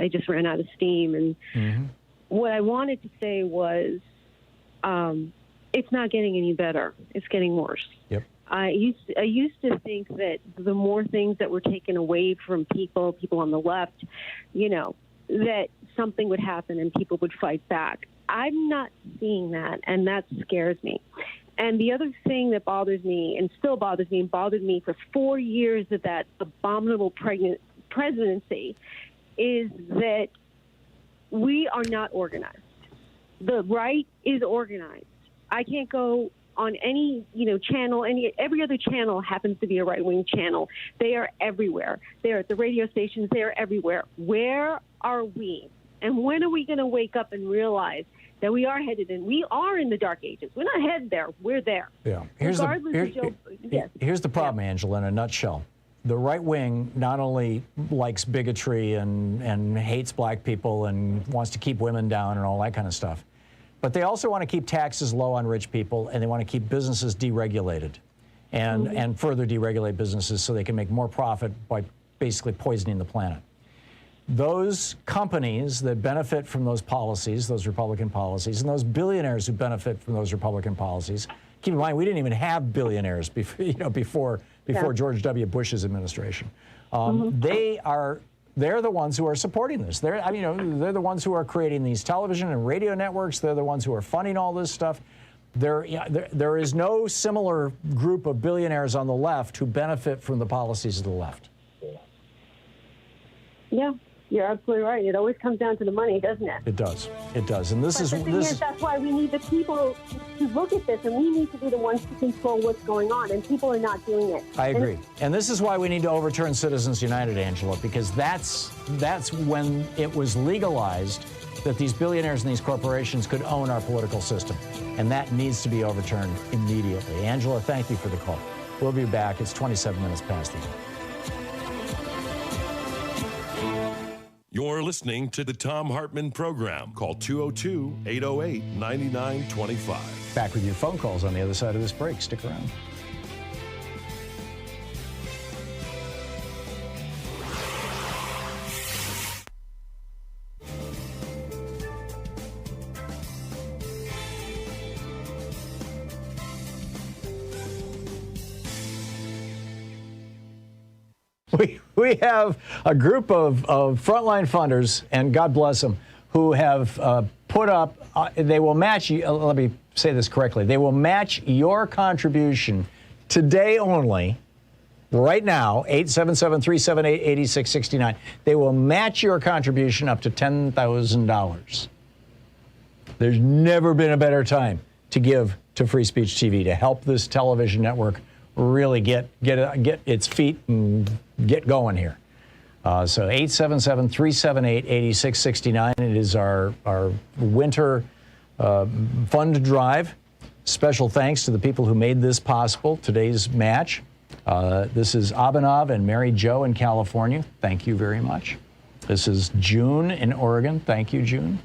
just ran out of steam. And what I wanted to say was, it's not getting any better. It's getting worse. Yep. I used to think that the more things that were taken away from people on the left, that something would happen and people would fight back. I'm not seeing that, and that scares me. And the other thing that bothers me, and still bothers me, and bothered me for 4 years of that abominable presidency, is that we are not organized. The right is organized. I can't go on any channel. Every other channel happens to be a right-wing channel. They are everywhere. They're at the radio stations. They're everywhere. Where are we? And when are we going to wake up and realize that we are headed in? We are in the dark ages. We're not headed there. We're there. Yeah. Here's the problem, Angela, in a nutshell. The right wing not only likes bigotry and hates black people and wants to keep women down and all that kind of stuff, but they also want to keep taxes low on rich people, and they want to keep businesses deregulated and further deregulate businesses so they can make more profit by basically poisoning the planet. Those companies that benefit from those policies, those Republican policies, and those billionaires who benefit from those Republican policies, keep in mind, we didn't even have billionaires before before George W. Bush's administration. They're the ones who are supporting this. They're the ones who are creating these television and radio networks. They're the ones who are funding all this stuff. There is no similar group of billionaires on the left who benefit from the policies of the left. Yeah, you're absolutely right. It always comes down to the money, doesn't it? It does. It does. And this but the thing is, that's why we need the people to look at this, and we need to be the ones to control what's going on, and people are not doing it. I agree. And this is why we need to overturn Citizens United, Angela, because that's when it was legalized that these billionaires and these corporations could own our political system. And that needs to be overturned immediately. Angela, thank you for the call. We'll be back. It's 27 minutes past the hour. You're listening to the Thom Hartmann Program. Call 202-808-9925. Back with your phone calls on the other side of this break. Stick around. We have a group of frontline funders, and God bless them, who have put up, they will match, let me say this correctly, they will match your contribution today only, right now, 877-378-8669. They will match your contribution up to $10,000. There's never been a better time to give to Free Speech TV, to help this television network really get its feet and get going here. So 877-378-8669. It is our winter fund drive. Special thanks to the people who made this possible, today's match. This is Abhinav and Mary Jo in California. Thank you very much. This is June in Oregon. Thank you, June.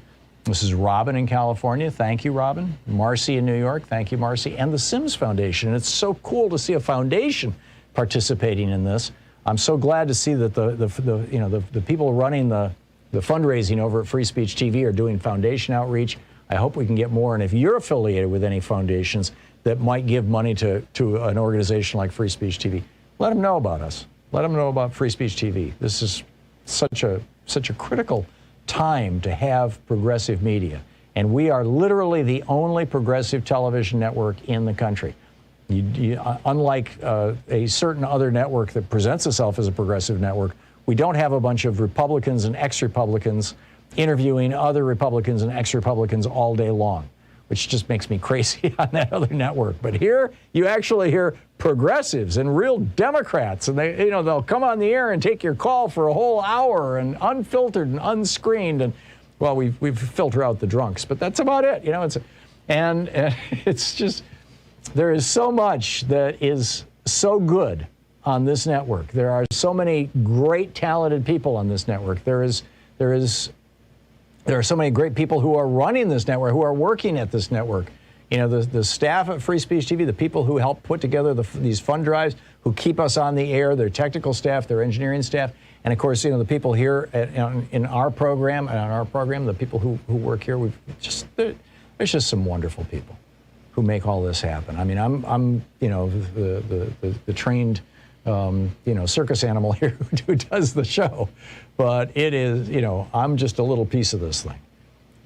This is Robin in California. Thank you, Robin. Marcy in New York. Thank you, Marcy. And the Sims Foundation. It's so cool to see a foundation participating in this. I'm so glad to see that the people running the fundraising over at Free Speech TV are doing foundation outreach. I hope we can get more. And if you're affiliated with any foundations that might give money to an organization like Free Speech TV, let them know about us. Let them know about Free Speech TV. This is such a critical time to have progressive media. And we are literally the only progressive television network in the country. Unlike a certain other network that presents itself as a progressive network, we don't have a bunch of Republicans and ex-Republicans interviewing other Republicans and ex-Republicans all day long, which just makes me crazy on that other network. But here, you actually hear progressives and real Democrats, and they'll come on the air and take your call for a whole hour, and unfiltered and unscreened, and well, we filter out the drunks, but that's about it. It's just, there is so much that is so good on this network. There are so many great, talented people on this network. There are so many great people who are running this network, who are working at this network. The staff at Free Speech TV, the people who help put together these fund drives, who keep us on the air, their technical staff, their engineering staff, and of course, the people here in our program, the people who work here. There's just some wonderful people who make all this happen. I mean, I'm the trained circus animal here who does the show, but it is I'm just a little piece of this thing,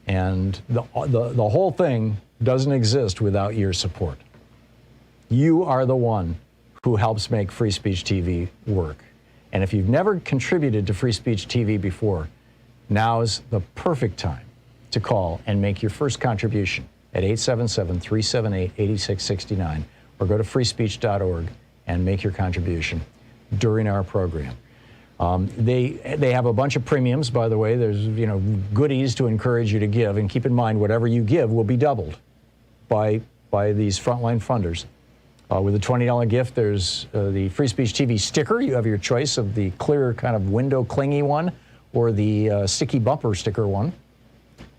and the whole thing doesn't exist without your support. You are the one who helps make Free Speech TV work. And if you've never contributed to Free Speech TV before, now's the perfect time to call and make your first contribution at 877-378-8669, or go to freespeech.org and make your contribution during our program. They have a bunch of premiums, by the way. There's goodies to encourage you to give, and keep in mind whatever you give will be doubled by these frontline funders. With a $20 gift, there's the Free Speech TV sticker. You have your choice of the clear kind of window clingy one, or the sticky bumper sticker one.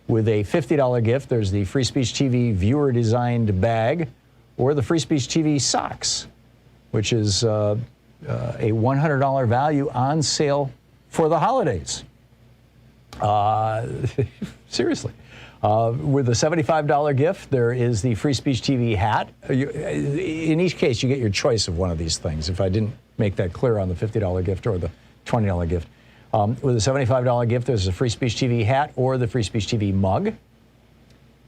With a $50 gift, there's the Free Speech TV viewer designed bag, or the Free Speech TV socks, which is a $100 value on sale for the holidays. Seriously. With a $75 gift, there is the Free Speech TV hat. In each case, you get your choice of one of these things, if I didn't make that clear on the $50 gift or the $20 gift. With a $75 gift, there's a Free Speech TV hat or the Free Speech TV mug.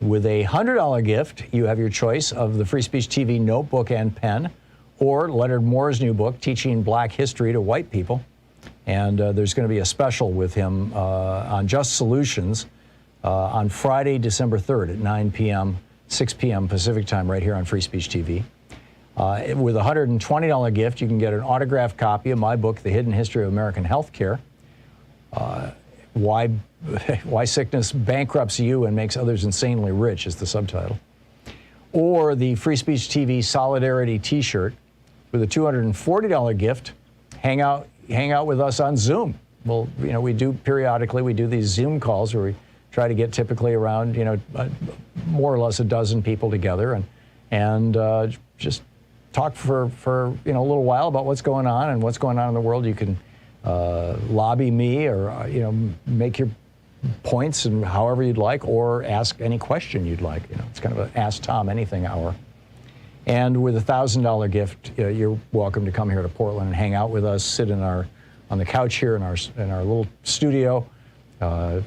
With a $100 gift, you have your choice of the Free Speech TV notebook and pen, or Leonard Moore's new book, Teaching Black History to White People. And there's going to be a special with him on Just Solutions on Friday, December 3rd at 9 p.m., 6 p.m. Pacific time, right here on Free Speech TV. With a $120 gift, you can get an autographed copy of my book, The Hidden History of American Healthcare. Why Sickness Bankrupts You and Makes Others Insanely Rich is the subtitle. Or the Free Speech TV Solidarity T-shirt. With a $240 gift, hang out with us on Zoom. Well, we do periodically, we do these Zoom calls where we try to get typically around, more or less a dozen people together and just talk for a little while about what's going on and what's going on in the world. You can lobby me or, make your points and however you'd like, or ask any question you'd like. It's kind of an Ask Tom Anything hour. And with a $1,000 gift, you're welcome to come here to Portland and hang out with us, sit on the couch here in our little studio, and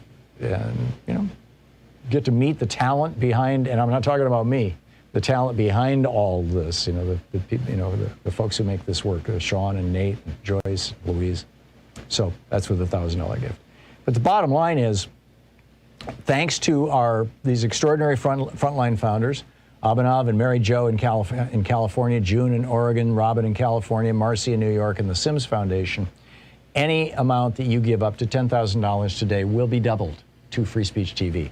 get to meet the talent behind. And I'm not talking about me, the talent behind all this. The folks who make this work, Sean and Nate, and Joyce, Louise. So that's with a $1,000 gift. But the bottom line is, thanks to these extraordinary frontline founders. Abhinav and Mary Jo in California, June in Oregon, Robin in California, Marcy in New York, and the Sims Foundation. Any amount that you give up to $10,000 today will be doubled to Free Speech TV.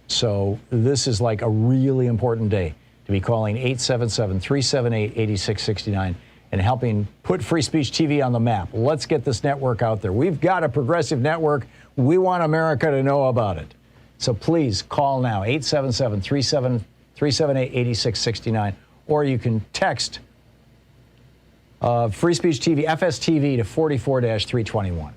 So this is like a really important day to be calling 877-378-8669 and helping put Free Speech TV on the map. Let's get this network out there. We've got a progressive network. We want America to know about it. So please call now, 877-378-8669, or you can text Free Speech TV, FSTV, to 44-321.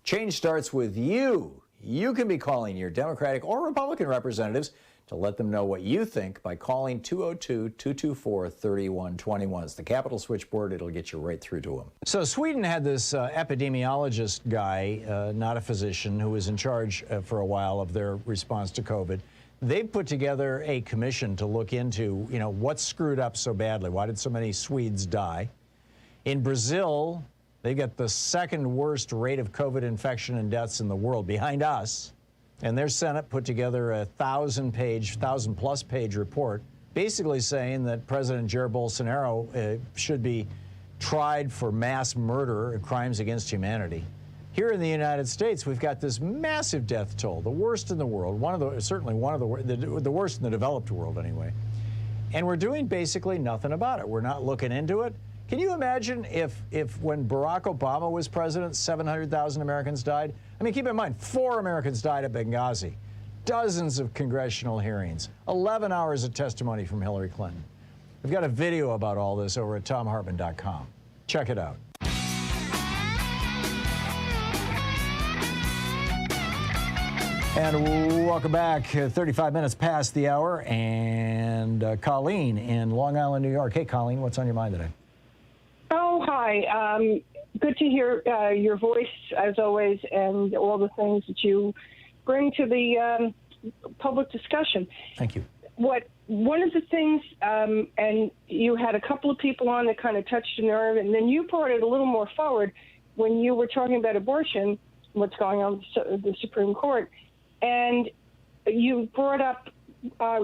Change starts with you. You can be calling your Democratic or Republican representatives to let them know what you think by calling 202-224-3121. It's the Capitol switchboard. It'll get you right through to them. So Sweden had this epidemiologist guy, not a physician, who was in charge for a while of their response to COVID. They've put together a commission to look into, what screwed up so badly. Why did so many Swedes die? In Brazil, they got the second worst rate of COVID infection and deaths in the world, behind us. And their Senate put together a 1,000-plus page report, basically saying that President Jair Bolsonaro should be tried for mass murder and crimes against humanity. Here in the United States, we've got this massive death toll, the worst in the world, certainly one of the worst in the developed world anyway. And we're doing basically nothing about it. We're not looking into it. Can you imagine if when Barack Obama was president, 700,000 Americans died? I mean, keep in mind, 4 Americans died at Benghazi, dozens of congressional hearings, 11 hours of testimony from Hillary Clinton. We've got a video about all this over at ThomHartmann.com. Check it out. And welcome back. 35 minutes past the hour, and Colleen in Long Island, New York. Hey, Colleen, what's on your mind today? Oh, hi. Good to hear your voice, as always, and all the things that you bring to the public discussion. Thank you. One of the things, and you had a couple of people on that kind of touched a nerve, and then you brought it a little more forward when you were talking about abortion, what's going on with the Supreme Court, and you brought up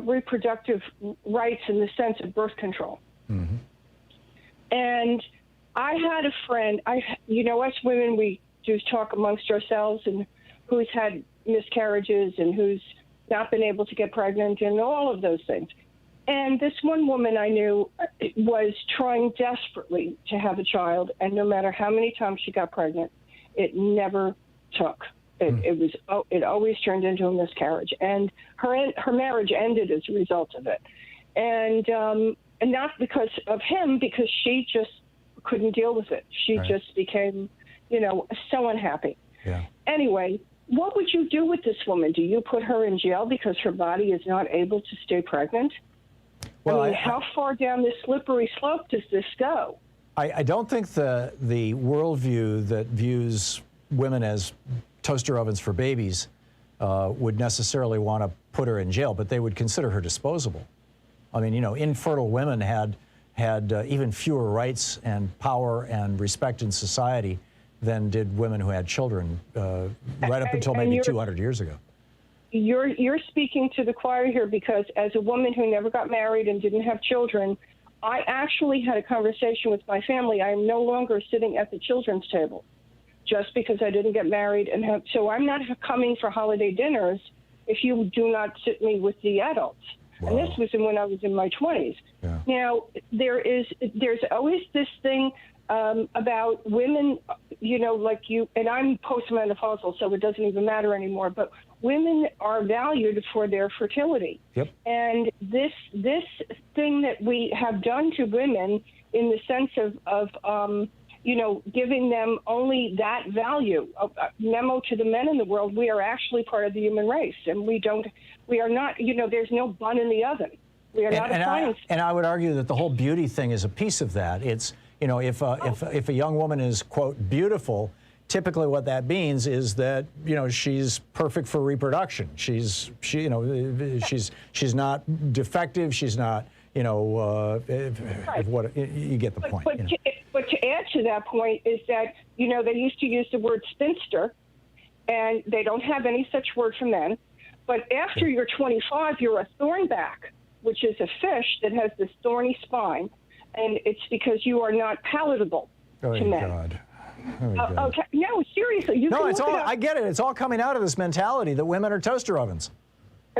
reproductive rights in the sense of birth control. Mm-hmm. And I had a friend, us women, we do talk amongst ourselves, and who's had miscarriages and who's not been able to get pregnant and all of those things. And this one woman I knew was trying desperately to have a child, and no matter how many times she got pregnant, it never took. It always turned into a miscarriage, and her marriage ended as a result of it. and not because of him, because she just couldn't deal with it. She just became, so unhappy. Yeah. Anyway, what would you do with this woman? Do you put her in jail because her body is not able to stay pregnant? Well, how far down this slippery slope does this go? I don't think the worldview that views women as toaster ovens for babies would necessarily want to put her in jail, but they would consider her disposable. I mean, infertile women had even fewer rights and power and respect in society than did women who had children right up until maybe 200 years ago. You're speaking to the choir here, because as a woman who never got married and didn't have children, I actually had a conversation with my family. I am no longer sitting at the children's table just because I didn't get married. So I'm not coming for holiday dinners if you do not sit me with the adults. Wow. And this was when I was in my 20s. Yeah. Now, there's always this thing about women, like you, and I'm postmenopausal, so it doesn't even matter anymore, but women are valued for their fertility. Yep. And this thing that we have done to women in the sense of giving them only that value, memo to the men in the world, we are actually part of the human race, and we are not, there's no bun in the oven. We are not appliances. And I would argue that the whole beauty thing is a piece of that. It's, if a young woman is, quote, beautiful, typically what that means is that, she's perfect for reproduction. She's not defective. She's not, what you get the point. But to add to that point is that, they used to use the word spinster, and they don't have any such word for men. But after you're 25, you're a thornback, which is a fish that has this thorny spine, and it's because you are not palatable to men. God. Oh, God. Okay, no, seriously. I get it. It's all coming out of this mentality that women are toaster ovens.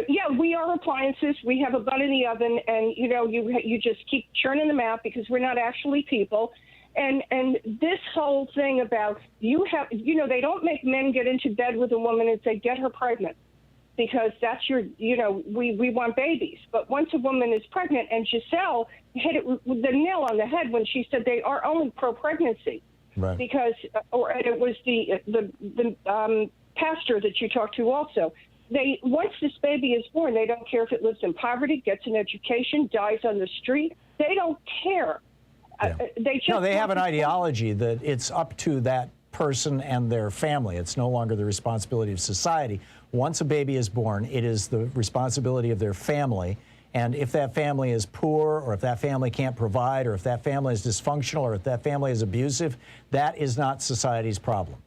Yeah, we are appliances. We have a bun in the oven, and you just keep churning them out because we're not actually people. And this whole thing about they don't make men get into bed with a woman and say, get her pregnant, because that's we want babies. But once a woman is pregnant, and Giselle hit it with the nail on the head when she said they are only pro-pregnancy. Right. Because, and it was the pastor that you talked to also. Once this baby is born, they don't care if it lives in poverty, gets an education, dies on the street. They don't care. Yeah. They have an ideology that it's up to that person and their family. It's no longer the responsibility of society. Once a baby is born, it is the responsibility of their family. And if that family is poor, or if that family can't provide, or if that family is dysfunctional, or if that family is abusive, that is not society's problem.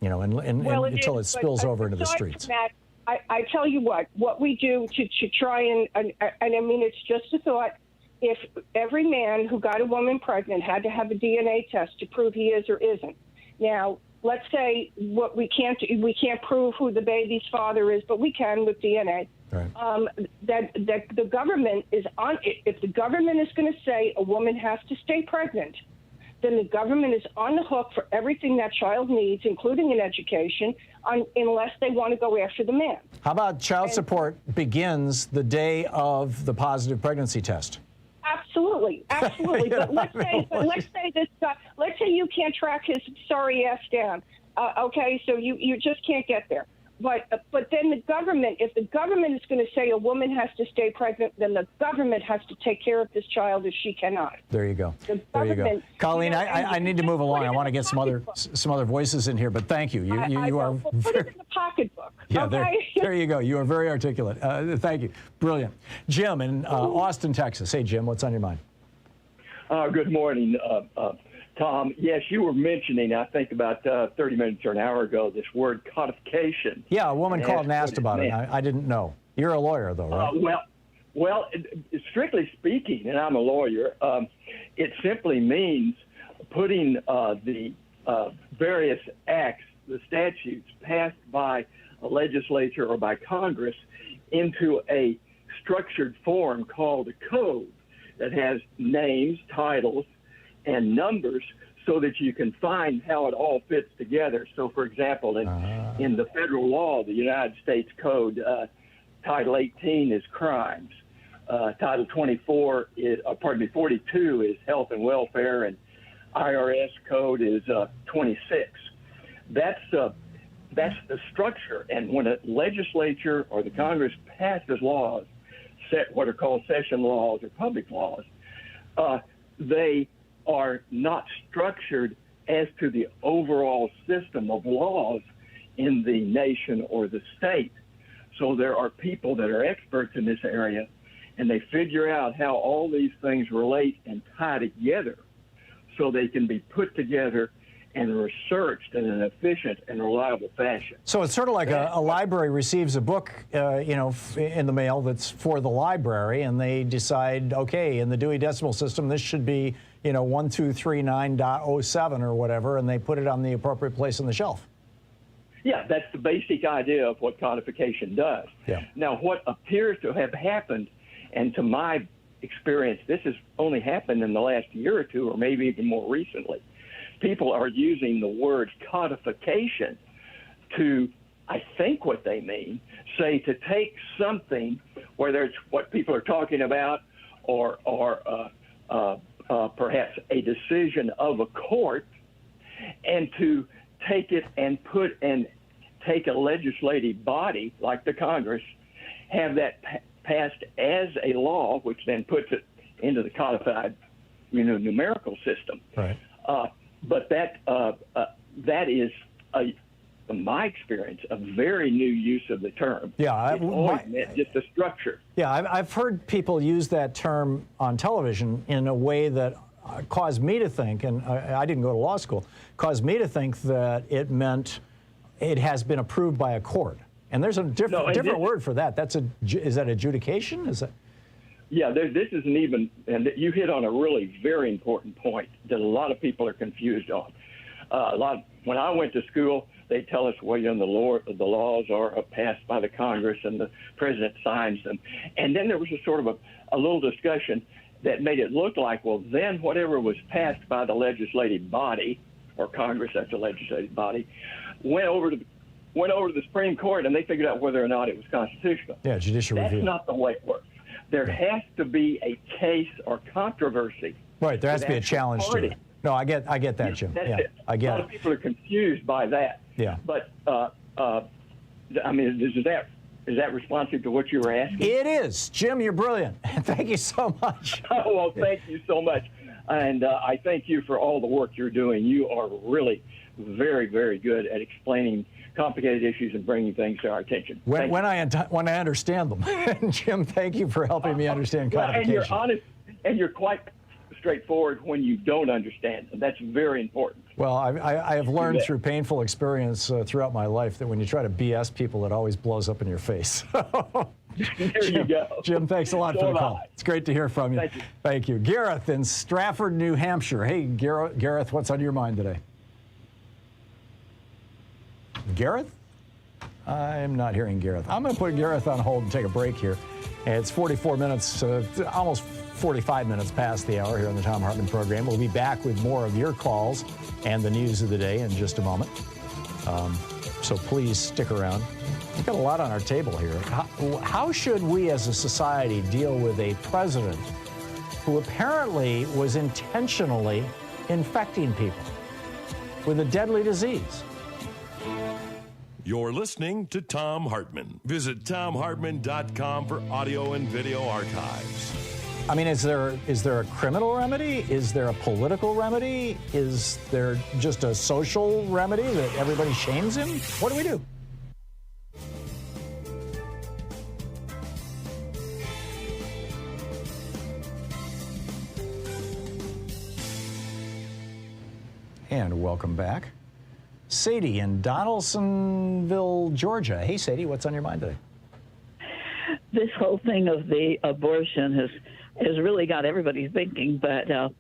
Until it spills over into the streets. That, I tell you what we do to try and I mean, it's just a thought. If every man who got a woman pregnant had to have a DNA test to prove he is or isn't. Now, let's say what we can't prove who the baby's father is, but we can with DNA. Right. That the government is on. If the government is going to say a woman has to stay pregnant, then the government is on the hook for everything that child needs, including an education, unless they want to go after the man. How about child support begins the day of the positive pregnancy test? Absolutely. But let's say you can't track his sorry ass down. Okay, so you just can't get there. But then the government, if the government is going to say a woman has to stay pregnant, then the government has to take care of this child if she cannot. There you go. There you go. Colleen, I need to move along. I want to get some other voices in here, but thank you. You are. Put it in the pocketbook. Yeah, okay? there you go. You are very articulate. Thank you. Brilliant. Jim in Austin, Texas. Hey, Jim, what's on your mind? Good morning, Tom. Yes, you were mentioning, I think about 30 minutes or an hour ago, this word codification. Yeah, a woman called and asked about it. I didn't know. You're a lawyer, though, right? Well, strictly speaking, and I'm a lawyer, it simply means putting the various acts, the statutes passed by a legislature or by Congress into a structured form called a code that has names, titles, and numbers so that you can find how it all fits together. So, for example, in the federal law, the United States Code, Title 18 is crimes. Title 24 is, 42 is health and welfare, and IRS code is 26. That's the structure. And when a legislature or the Congress passes laws, set what are called session laws or public laws, they are not structured as to the overall system of laws in the nation or the state. So there are people that are experts in this area, and they figure out how all these things relate and tie together so they can be put together and researched in an efficient and reliable fashion. So it's sort of like a library receives a book, in the mail that's for the library, and they decide, okay, in the Dewey Decimal System, this should be, 1239.07 or whatever, and they put it on the appropriate place on the shelf. Yeah, that's the basic idea of what codification does. Yeah. Now, what appears to have happened, and to my experience, this has only happened in the last year or two, or maybe even more recently, people are using the word codification to, I think what they mean, say to take something, whether it's what people are talking about or perhaps a decision of a court, and to take it and take a legislative body like the Congress, have that passed as a law, which then puts it into the codified, numerical system. Right. But that is, in my experience, a very new use of the term. Yeah, it always meant just a structure. Yeah, I've heard people use that term on television in a way that caused me to think, and I didn't go to law school, caused me to think that it meant it has been approved by a court. And there's a different word for that. Is that adjudication? Is that? Yeah, this isn't even, and you hit on a really very important point that a lot of people are confused on. When I went to school, they tell us, well, the laws are passed by the Congress and the president signs them. And then there was a sort of a little discussion that made it look like, well, then whatever was passed by the legislative body, or Congress, that's a legislative body, went over to the Supreme Court, and they figured out whether or not it was constitutional. Yeah, judicial review. That's not the way it works. There has to be a case or controversy. Right, there has to be a challenge to it. No, I get that, Jim. That's yeah, it. I get it. A lot of people are confused by that. Yeah. But, is that responsive to what you were asking? It is. Jim, you're brilliant. Thank you so much. Oh, well, thank you so much. And I thank you for all the work you're doing. You are really very, very good at explaining complicated issues and bringing things to our attention. When I understand them. Jim, thank you for helping me understand codification. And you're honest, and you're quite straightforward when you don't understand them. That's very important. Well, I have learned through painful experience throughout my life that when you try to BS people, it always blows up in your face. There you go. Jim, thanks a lot for the call. It's great to hear from you. Thank you. Gareth in Stratford, New Hampshire. Hey, Gareth, what's on your mind today? Gareth? I'm not hearing Gareth. I'm going to put Gareth on hold and take a break here. It's 44 minutes, almost 45 minutes past the hour here on the Thom Hartmann Program. We'll be back with more of your calls and the news of the day in just a moment. So please stick around. We've got a lot on our table here. How should we as a society deal with a president who apparently was intentionally infecting people with a deadly disease? You're listening to Thom Hartmann. Visit ThomHartmann.com for audio and video archives. I mean, is there a criminal remedy? Is there a political remedy? Is there just a social remedy that everybody shames him? What do we do? And welcome back. Sadie in Donaldsonville, Georgia. Hey, Sadie, what's on your mind today? This whole thing of the abortion has really got everybody thinking, but a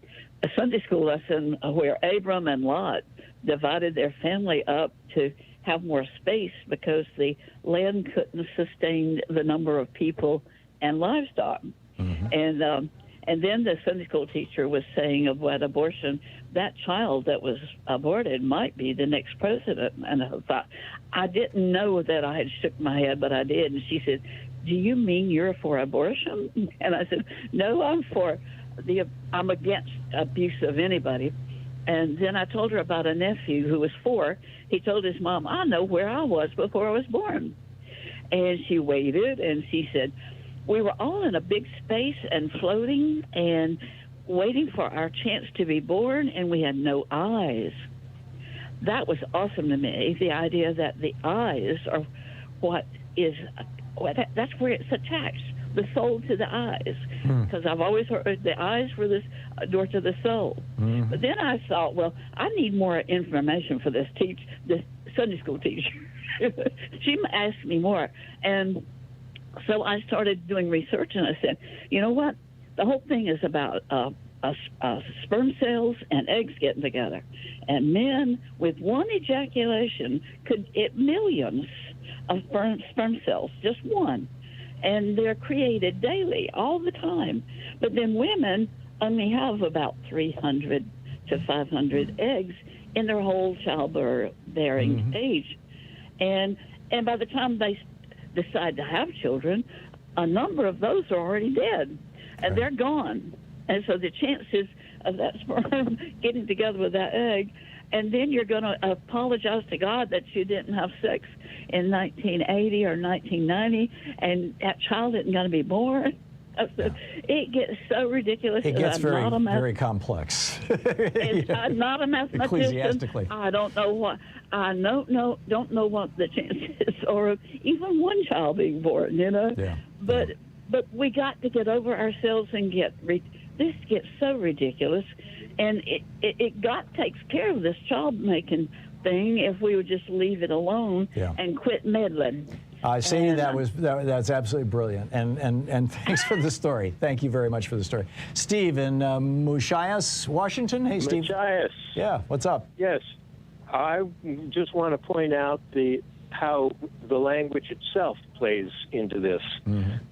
Sunday school lesson where Abram and Lot divided their family up to have more space because the land couldn't sustain the number of people and livestock. Mm-hmm. And then the Sunday school teacher was saying about abortion, that child that was aborted might be the next president. And I thought, I didn't know that I had shook my head, but I did. And she said, do you mean you're for abortion? And I said, no, I'm against abuse of anybody. And then I told her about a nephew who was 4. He told his mom, I know where I was before I was born. And she waited, and she said, we were all in a big space and floating and waiting for our chance to be born, and we had no eyes. That was awesome to me, the idea that the eyes are that's where it's attached, the soul to the eyes. Because I've always heard the eyes were the door to the soul. But then I thought, well, I need more information for this Sunday school teacher. She asked me more. And so I started doing research, and I said, you know what? The whole thing is about sperm cells and eggs getting together. And men with one ejaculation could get millions of sperm cells, just one. And they're created daily, all the time. But then women only have about 300 to 500 eggs in their whole childbearing age. And by the time they decide to have children, a number of those are already dead, and they're gone. And so the chances of that sperm getting together with that egg, and then you're going to apologize to God that you didn't have sex in 1980 or 1990, and that child isn't going to be born. It gets so ridiculous. It gets very complex. I'm not a mathematician. Ecclesiastically. I don't know what. I don't know what the chances are of even one child being born. Yeah. But we got to get over ourselves and this gets so ridiculous, and God takes care of this child making thing if we would just leave it alone and quit meddling. Sadie, that's absolutely brilliant, and thanks for the story. Thank you very much for the story. Steve in Machias, Washington. Hey, Steve. Machias. Yeah, what's up? Yes, I just want to point out how the language itself plays into this.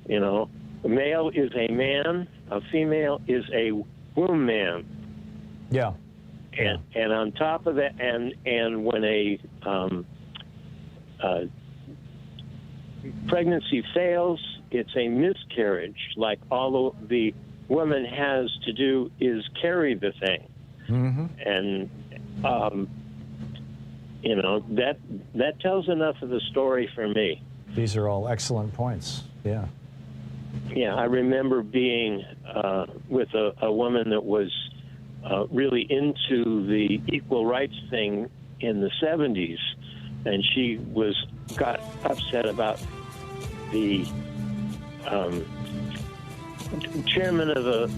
You know, a male is a man, a female is a woman. Yeah. And on top of that, and when a pregnancy fails, it's a miscarriage. Like all the woman has to do is carry the thing. And you know, that tells enough of the story for me. These are all excellent points. Yeah. Yeah, I remember being with a woman that was really into the equal rights thing in the 70s, and she got upset about the chairman of a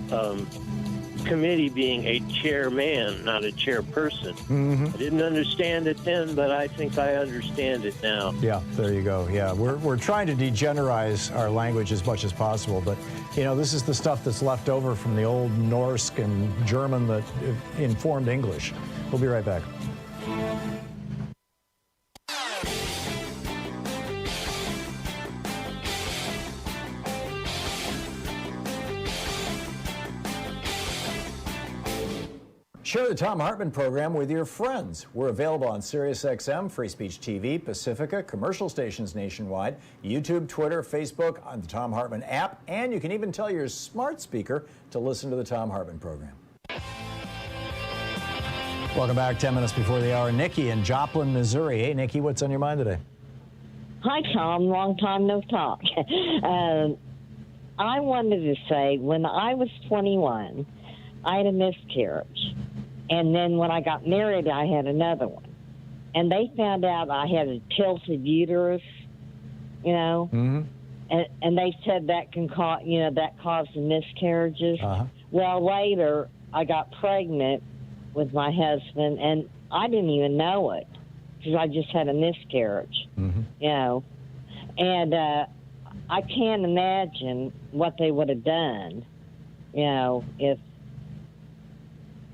committee being a chairman, not a chairperson. I didn't understand it then, but I think I understand it now. Yeah, there you go. Yeah, we're trying to degenerize our language as much as possible, but you know, this is the stuff that's left over from the old Norse and German that informed English. We'll be right back. Share the Thom Hartmann Program with your friends. We're available on SiriusXM, Free Speech TV, Pacifica, commercial stations nationwide, YouTube, Twitter, Facebook, on the Thom Hartmann app, and you can even tell your smart speaker to listen to the Thom Hartmann Program. Welcome back. 10 minutes before the hour. Nikki in Joplin, Missouri. Hey, Nikki, what's on your mind today? Hi, Tom. Long time no talk. I wanted to say, when I was 21, I had a miscarriage. And then when I got married, I had another one. And they found out I had a tilted uterus, you know. And they said that can cause, that caused the miscarriages. Well, later, I got pregnant with my husband, and I didn't even know it because I just had a miscarriage, you know. And I can't imagine what they would have done, you know, if,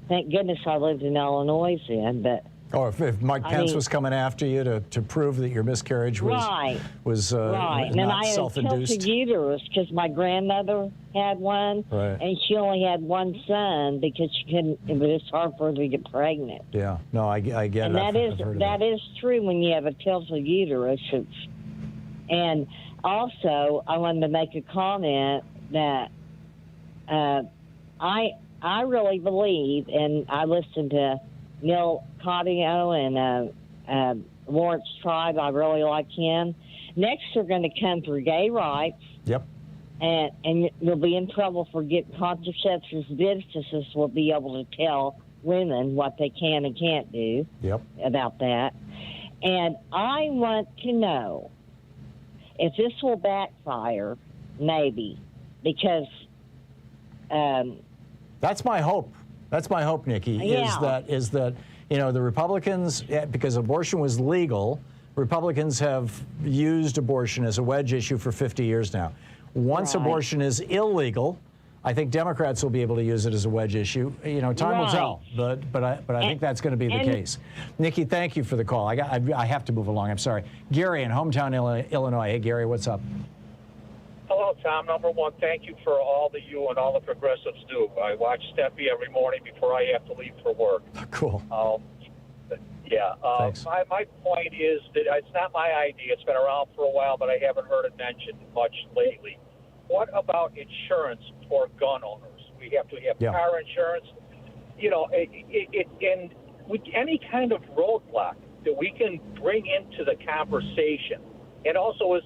thank goodness I lived in Illinois then, but... Or if Mike Pence was coming after you to prove that your miscarriage was right. And I had a tilted uterus because my grandmother had one, and she only had one son because she couldn't. It was hard for her to get pregnant. Yeah, no, I get and it. And that is true when you have a tilted uterus. And Also, I wanted to make a comment that I really believe, and I listened to Neil Caudio and Lawrence Tribe. I really like him. Next, they're going to come for gay rights. Yep. And you'll be in trouble for getting contraceptives. Businesses will be able to tell women what they can and can't do about that. And I want to know if this will backfire, maybe, because that's my hope. That's my hope, Nikki. Is that the Republicans, because abortion was legal, Republicans have used abortion as a wedge issue for 50 years now. Once abortion is illegal, I think Democrats will be able to use it as a wedge issue. Time will tell, but I think that's going to be the case. Nikki, thank you for the call. I have to move along. I'm sorry. Gary in hometown Illinois. Hey, Gary, what's up? Hello, Tom. Number one, thank you for all that you and all the progressives do. I watch Steffi every morning before I have to leave for work. Cool. Thanks. My point is that it's not my idea. It's been around for a while, but I haven't heard it mentioned much lately. What about insurance for gun owners? We have to have car insurance. And with any kind of roadblock that we can bring into the conversation. And also, is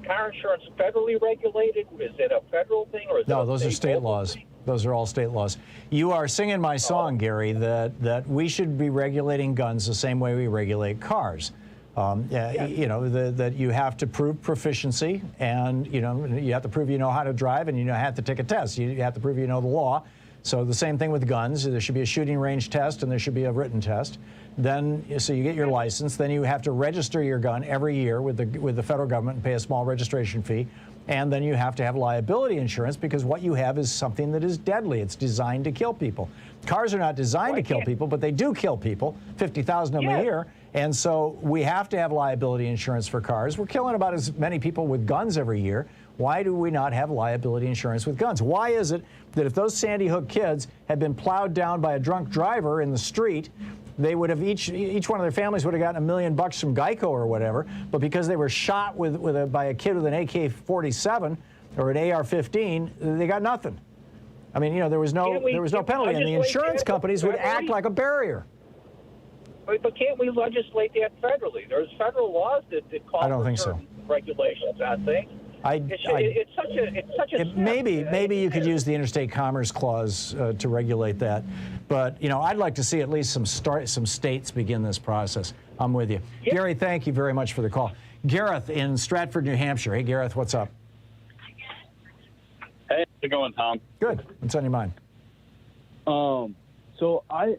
car insurance federally regulated? Is it a federal thing, or is no? It those are state laws. Those are all state laws. You are singing my song, Gary, that we should be regulating guns the same way we regulate cars. That you have to prove proficiency, and you have to prove you know how to drive, and you have to take a test. You have to prove you know the law. So the same thing with guns. There should be a shooting range test, and there should be a written test. Then, so you get your license. Then you have to register your gun every year with the federal government and pay a small registration fee. And then you have to have liability insurance, because what you have is something that is deadly. It's designed to kill people. Cars are not designed to kill people, but they do kill people, 50,000 of them a year. And so we have to have liability insurance for cars. We're killing about as many people with guns every year. Why do we not have liability insurance with guns? Why is it that if those Sandy Hook kids had been plowed down by a drunk driver in the street, they would have each one of their families would have gotten $1 million from Geico or whatever, but because they were shot by a kid with an AK-47 or an AR-15, they got nothing. I mean, there was no penalty, and the insurance companies would act like a barrier. But can't we legislate that federally? There's federal laws that call for certain regulations on things. It's such a maybe you could use the Interstate Commerce Clause to regulate that, but I'd like to see at least some states begin this process. I'm with you, Gary. Thank you very much for the call. Gareth in Stratford, New Hampshire. Hey, Gareth, what's up? Hey, how's it going, Tom? Good. What's on your mind? So I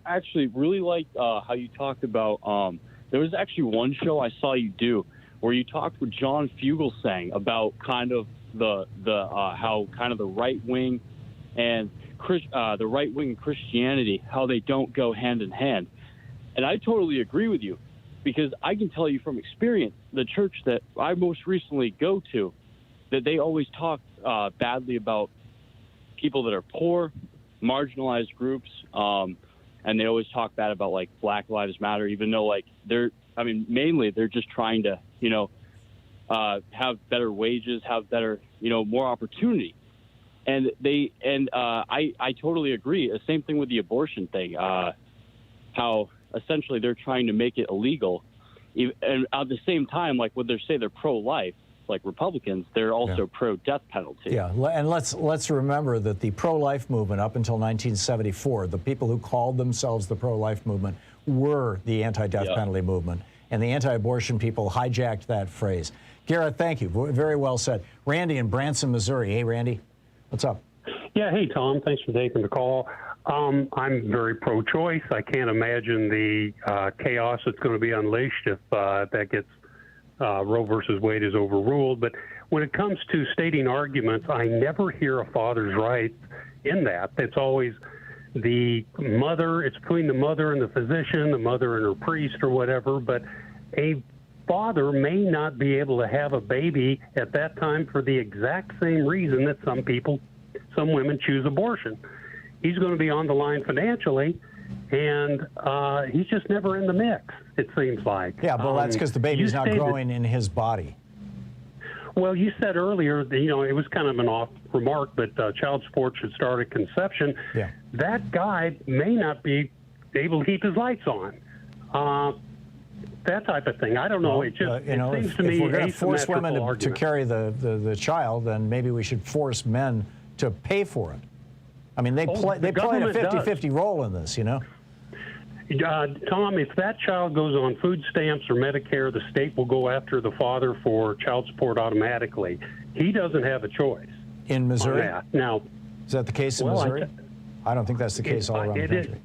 actually really liked how you talked about. There was actually one show I saw you do where you talked with John Fugelsang about kind of how kind of the right wing and the right wing Christianity, how they don't go hand in hand. And I totally agree with you, because I can tell you from experience, the church that I most recently go to, that they always talk badly about people that are poor, marginalized groups, and they always talk bad about like Black Lives Matter, even though mainly they're just trying to have better wages, have better more opportunity, and I totally agree. The same thing with the abortion thing, how essentially they're trying to make it illegal, and at the same time, like when they say they're pro-life, like Republicans, they're also pro-death penalty. Yeah, and let's remember that the pro-life movement up until 1974, the people who called themselves the pro-life movement were the anti-death penalty movement, and the anti-abortion people hijacked that phrase. Garrett, thank you. Very well said. Randy in Branson, Missouri. Hey, Randy, what's up? Yeah, hey, Tom. Thanks for taking the call. I'm very pro-choice. I can't imagine the chaos that's going to be unleashed if that gets Roe versus Wade is overruled. But when it comes to stating arguments, I never hear a father's rights in that. It's always the mother. It's between the mother and the physician, the mother and her priest or whatever. But a father may not be able to have a baby at that time for the exact same reason that some women choose abortion. He's going to be on the line financially, and he's just never in the mix, it seems like. Yeah, well, that's because the baby's not growing in his body. Well, you said earlier that, it was kind of an off remark, but child support should start at conception. Yeah. That guy may not be able to keep his lights on. That type of thing. I don't know. Well, it just it seems if, to me if we're going to force women to argument. carry the child, then maybe we should force men to pay for it. I mean, they played a 50-50 role in this, Tom, if that child goes on food stamps or Medicare, the state will go after the father for child support automatically. He doesn't have a choice. In Missouri? Now, is that the case in Missouri? I don't think that's the case all around the country.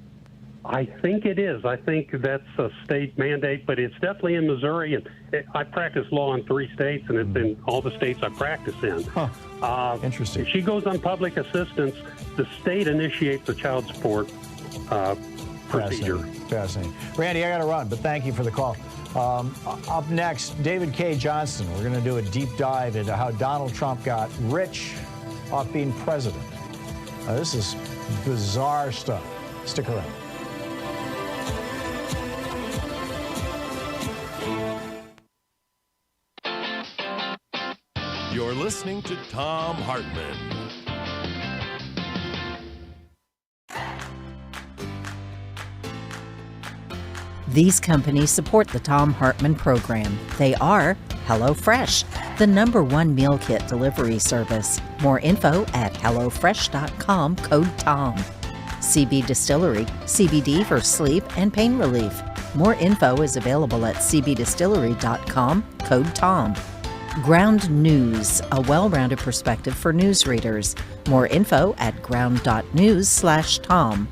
I think it is. I think that's a state mandate, but it's definitely in Missouri. And I practice law in 3 states, and it's in all the states I practice in. Interesting. If she goes on public assistance, the state initiates the child support procedure. Fascinating. Randy, I got to run, but thank you for the call. Up next, David K. Johnston. We're going to do a deep dive into how Donald Trump got rich off being president. This is bizarre stuff. Stick around. You're listening to Thom Hartmann. These companies support the Thom Hartmann Program. They are HelloFresh, the #1 meal kit delivery service. More info at HelloFresh.com, code TOM. CB Distillery, CBD for sleep and pain relief. More info is available at cbdistillery.com, code TOM. Ground News, a well-rounded perspective for news readers. More info at ground.news/Tom.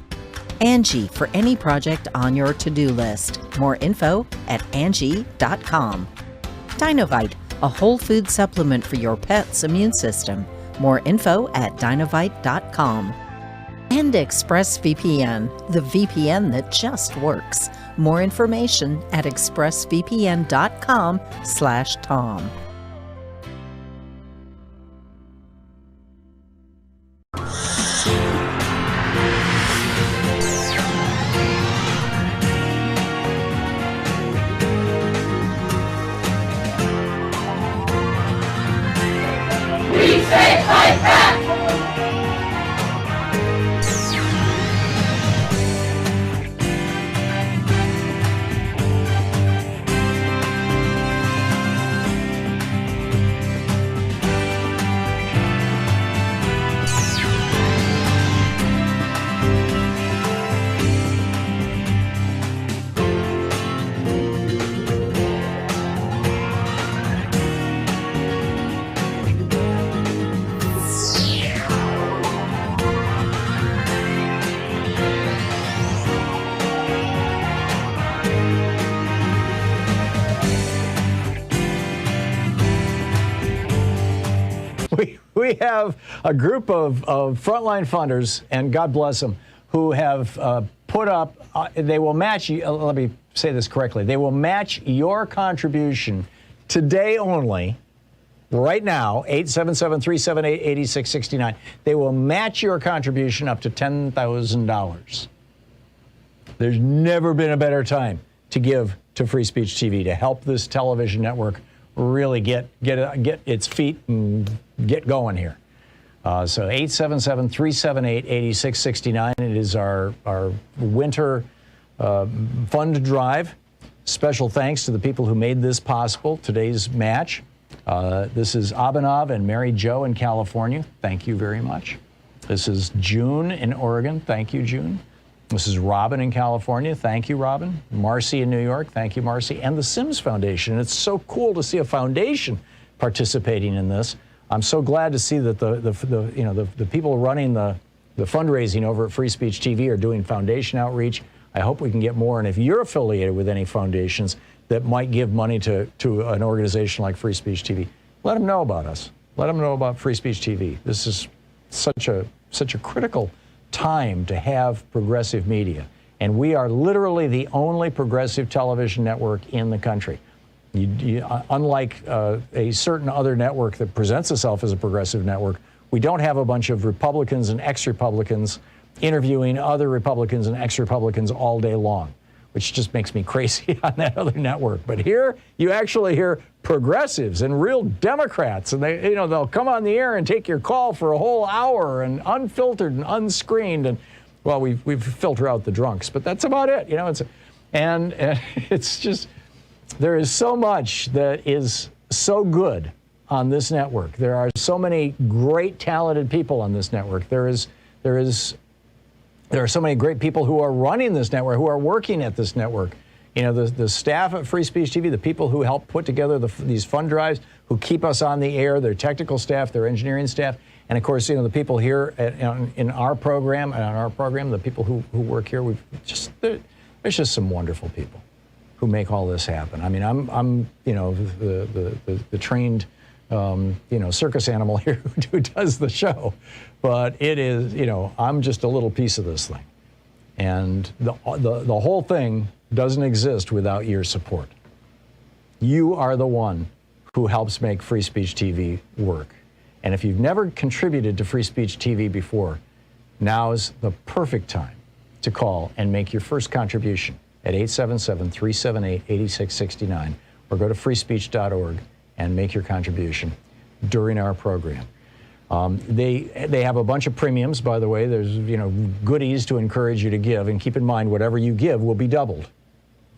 Angie, for any project on your to-do list. More info at Angie.com. Dinovite, a whole food supplement for your pet's immune system. More info at Dinovite.com. And ExpressVPN, the VPN that just works. More information at expressvpn.com/Tom. We have a group of frontline funders, and God bless them, who have put up, they will match, let me say this correctly, they will match your contribution today only, right now, 877-378-8669. They will match your contribution up to $10,000. There's never been a better time to give to Free Speech TV, to help this television network really get its feet and get going here. So 877-378-8669. It is our winter fund drive. Special thanks to the people who made this possible, today's match. This is Abhinav and Mary Jo in California. Thank you very much. This is June in Oregon. Thank you, June. This is Robin in California. Thank you, Robin. Marcy in New York. Thank you, Marcy. And the Sims Foundation. It's so cool to see a foundation participating in this. I'm so glad to see that the people running the fundraising over at Free Speech TV are doing foundation outreach. I hope we can get more. And if you're affiliated with any foundations that might give money to an organization like Free Speech TV, let them know about us. Let them know about Free Speech TV. This is such a critical time to have progressive media. And we are literally the only progressive television network in the country. Unlike a certain other network that presents itself as a progressive network, we don't have a bunch of Republicans and ex-Republicans interviewing other Republicans and ex-Republicans all day long. which just makes me crazy on that other network. But here, you actually hear progressives and real Democrats, and they'll come on the air and take your call for a whole hour, and unfiltered and unscreened, and well, we filter out the drunks, but that's about it. And it's just, there is so much that is so good on this network. There are so many great, talented people on this network. There are so many great people who are running this network, who are working at this network. The staff at Free Speech TV, the people who help put together these fund drives, who keep us on the air, their technical staff, their engineering staff, and of course, the people here in our program, the people who work here. There's just some wonderful people who make all this happen. I mean, I'm the trained circus animal here who does the show, but it is, I'm just a little piece of this thing. And the whole thing doesn't exist without your support. You are the one who helps make Free Speech TV work. And if you've never contributed to Free Speech TV before, now's the perfect time to call and make your first contribution at 877-378-8669, or go to freespeech.org and make your contribution during our program. They have a bunch of premiums, by the way. There's goodies to encourage you to give, and keep in mind whatever you give will be doubled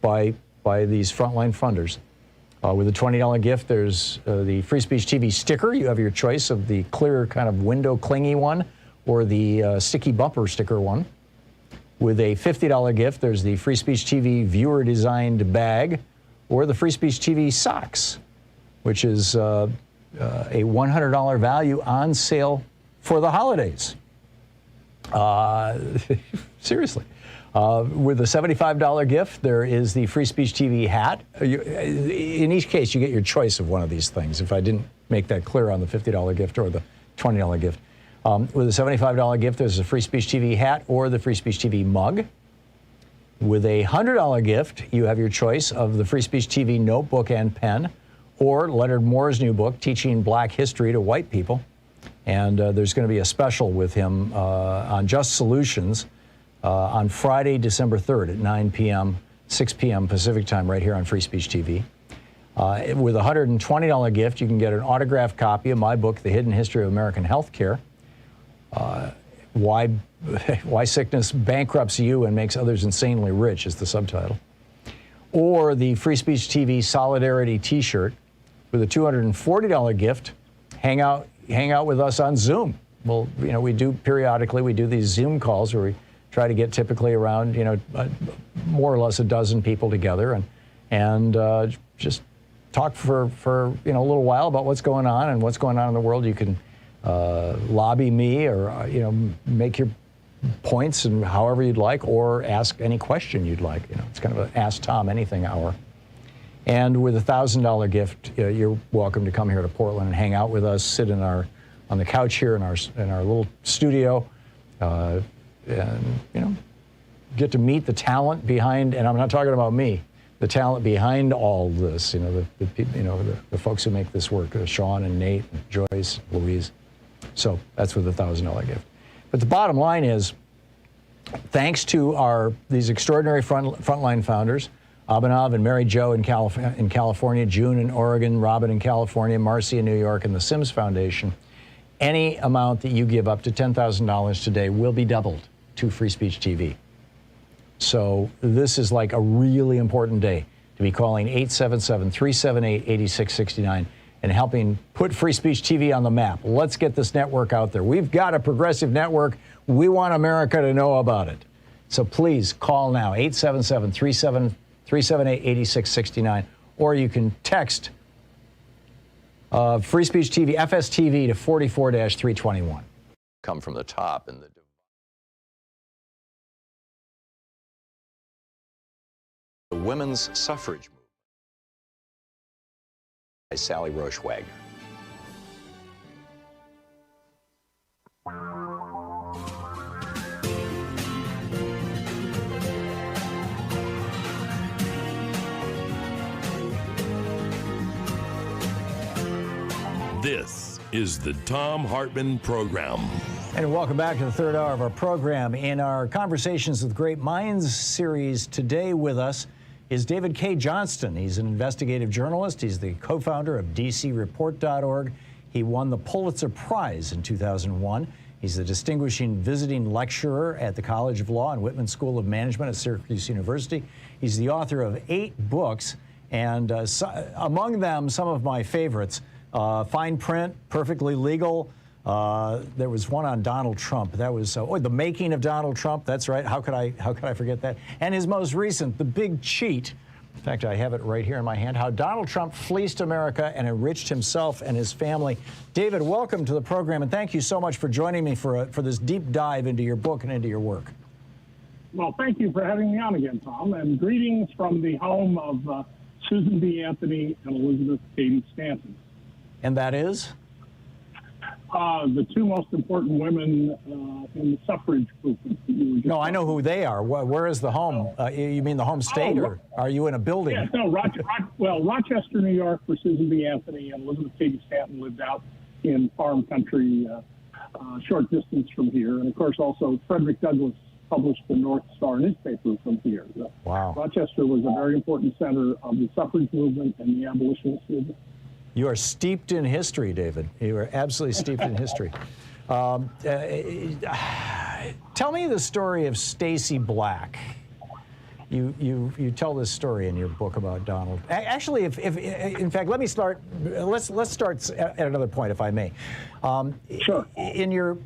by these frontline funders. With a $20 gift, there's the Free Speech TV sticker. You have your choice of the clear kind of window clingy one, or the sticky bumper sticker one. With a $50 gift, there's the Free Speech TV viewer designed bag, or the Free Speech TV socks, which is a $100 value on sale for the holidays. Seriously. With a $75 gift, there is the Free Speech TV hat. In each case, you get your choice of one of these things, if I didn't make that clear on the $50 gift or the $20 gift. With a $75 gift, there's a Free Speech TV hat or the Free Speech TV mug. With a $100 gift, you have your choice of the Free Speech TV notebook and pen, or Leonard Moore's new book, Teaching Black History to White People. And there's going to be a special with him on Just Solutions on Friday, December 3rd at 9 p.m., 6 p.m. Pacific time, right here on Free Speech TV. With a $120 gift, you can get an autographed copy of my book, The Hidden History of American Healthcare. Why Sickness Bankrupts You and Makes Others Insanely Rich is the subtitle. Or the Free Speech TV Solidarity T-shirt. With a $240 gift, hang out with us on Zoom. Well, we do periodically, we do these Zoom calls where we try to get typically around, more or less a dozen people together and just talk for a little while about what's going on in the world. You can lobby me, or make your points and however you'd like, or ask any question you'd like. It's kind of an Ask Tom Anything hour. And with a $1,000 gift, you're welcome to come here to Portland and hang out with us, sit on the couch here in our little studio, and get to meet the talent behind. And I'm not talking about me. The talent behind all this. The folks who make this work. Sean and Nate and Joyce, Louise. So that's with a $1,000 gift. But the bottom line is, thanks to these extraordinary frontline founders, Abhinav and Mary Jo in California, June in Oregon, Robin in California, Marcy in New York, and the Sims Foundation, any amount that you give up to $10,000 today will be doubled to Free Speech TV. So this is like a really important day to be calling 877-378-8669 and helping put Free Speech TV on the map. Let's get this network out there. We've got a progressive network. We want America to know about it. So please call now, 877-378-8669, or you can text Free Speech TV, FSTV, to 44-321. Come from the top in the women's suffrage movement by Sally Roche Wagner. This is the Thom Hartmann Program. And welcome back to the third hour of our program. In our Conversations with Great Minds series, today with us is David K. Johnston. He's an investigative journalist. He's the co-founder of DCReport.org. He won the Pulitzer Prize in 2001. He's the distinguishing visiting lecturer at the College of Law and Whitman School of Management at Syracuse University. He's the author of 8 books, and among them, some of my favorites. Fine Print, Perfectly Legal. There was one on Donald Trump. That was The Making of Donald Trump. That's right. How could I forget that? And his most recent, The Big Cheat. In fact, I have it right here in my hand. How Donald Trump fleeced America and enriched himself and his family. David, welcome to the program, and thank you so much for joining me for this deep dive into your book and into your work. Well, thank you for having me on again, Tom, and greetings from the home of Susan B. Anthony and Elizabeth Cady Stanton. And that is? The 2 most important women in the suffrage movement. No, I know who they are. Where is the home? You mean the home state, or are you in a building? Yes, no, Rochester, New York, where Susan B. Anthony and Elizabeth Cady Stanton lived out in farm country, short distance from here. And, of course, also Frederick Douglass published the North Star newspaper from here. Wow. Rochester was a very important center of the suffrage movement and the abolitionist movement. You are steeped in history, David. You are absolutely steeped in history. Tell me the story of Stacey Black. You tell this story in your book about Donald. Actually, in fact, let me start. Let's start at another point, if I may. Sure. In your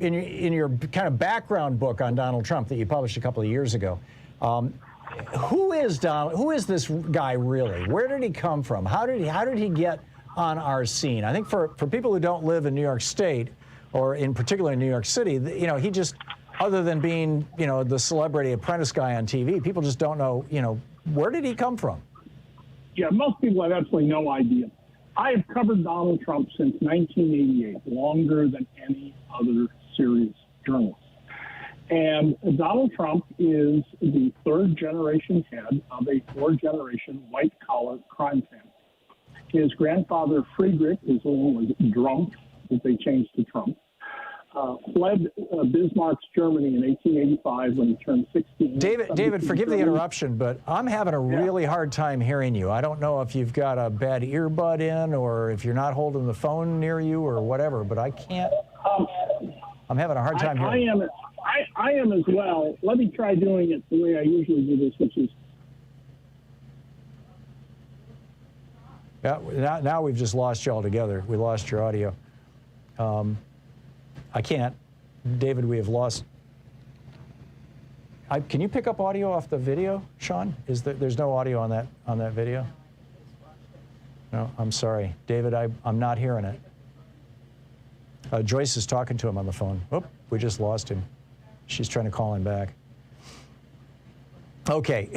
kind of background book on Donald Trump that you published a couple of years ago, who is Donald? Who is this guy really? Where did he come from? How did he get on our scene? I think for people who don't live in New York State, or in particular in New York City, he just, other than being, the celebrity apprentice guy on TV, people just don't know, where did he come from? Yeah, most people have absolutely no idea. I have covered Donald Trump since 1988, longer than any other serious journalist. And Donald Trump is the 3rd-generation head of a 4th-generation white-collar crime family. His grandfather, Friedrich, his name was Drunk, that they changed to Trump, fled Bismarck's Germany in 1885 when he turned 16. David, forgive the interruption, but I'm having a really hard time hearing you. I don't know if you've got a bad earbud in, or if you're not holding the phone near you, or whatever, but I can't. I'm having a hard time hearing you. I am as well. Let me try doing it the way I usually do this, which is. Yeah, now we've just lost you altogether. We lost your audio. I can't. David, we have lost. Can you pick up audio off the video, Sean? There's no audio on that video? No, I'm sorry. David, I'm not hearing it. Joyce is talking to him on the phone. Oh, we just lost him. She's trying to call him back. Okay,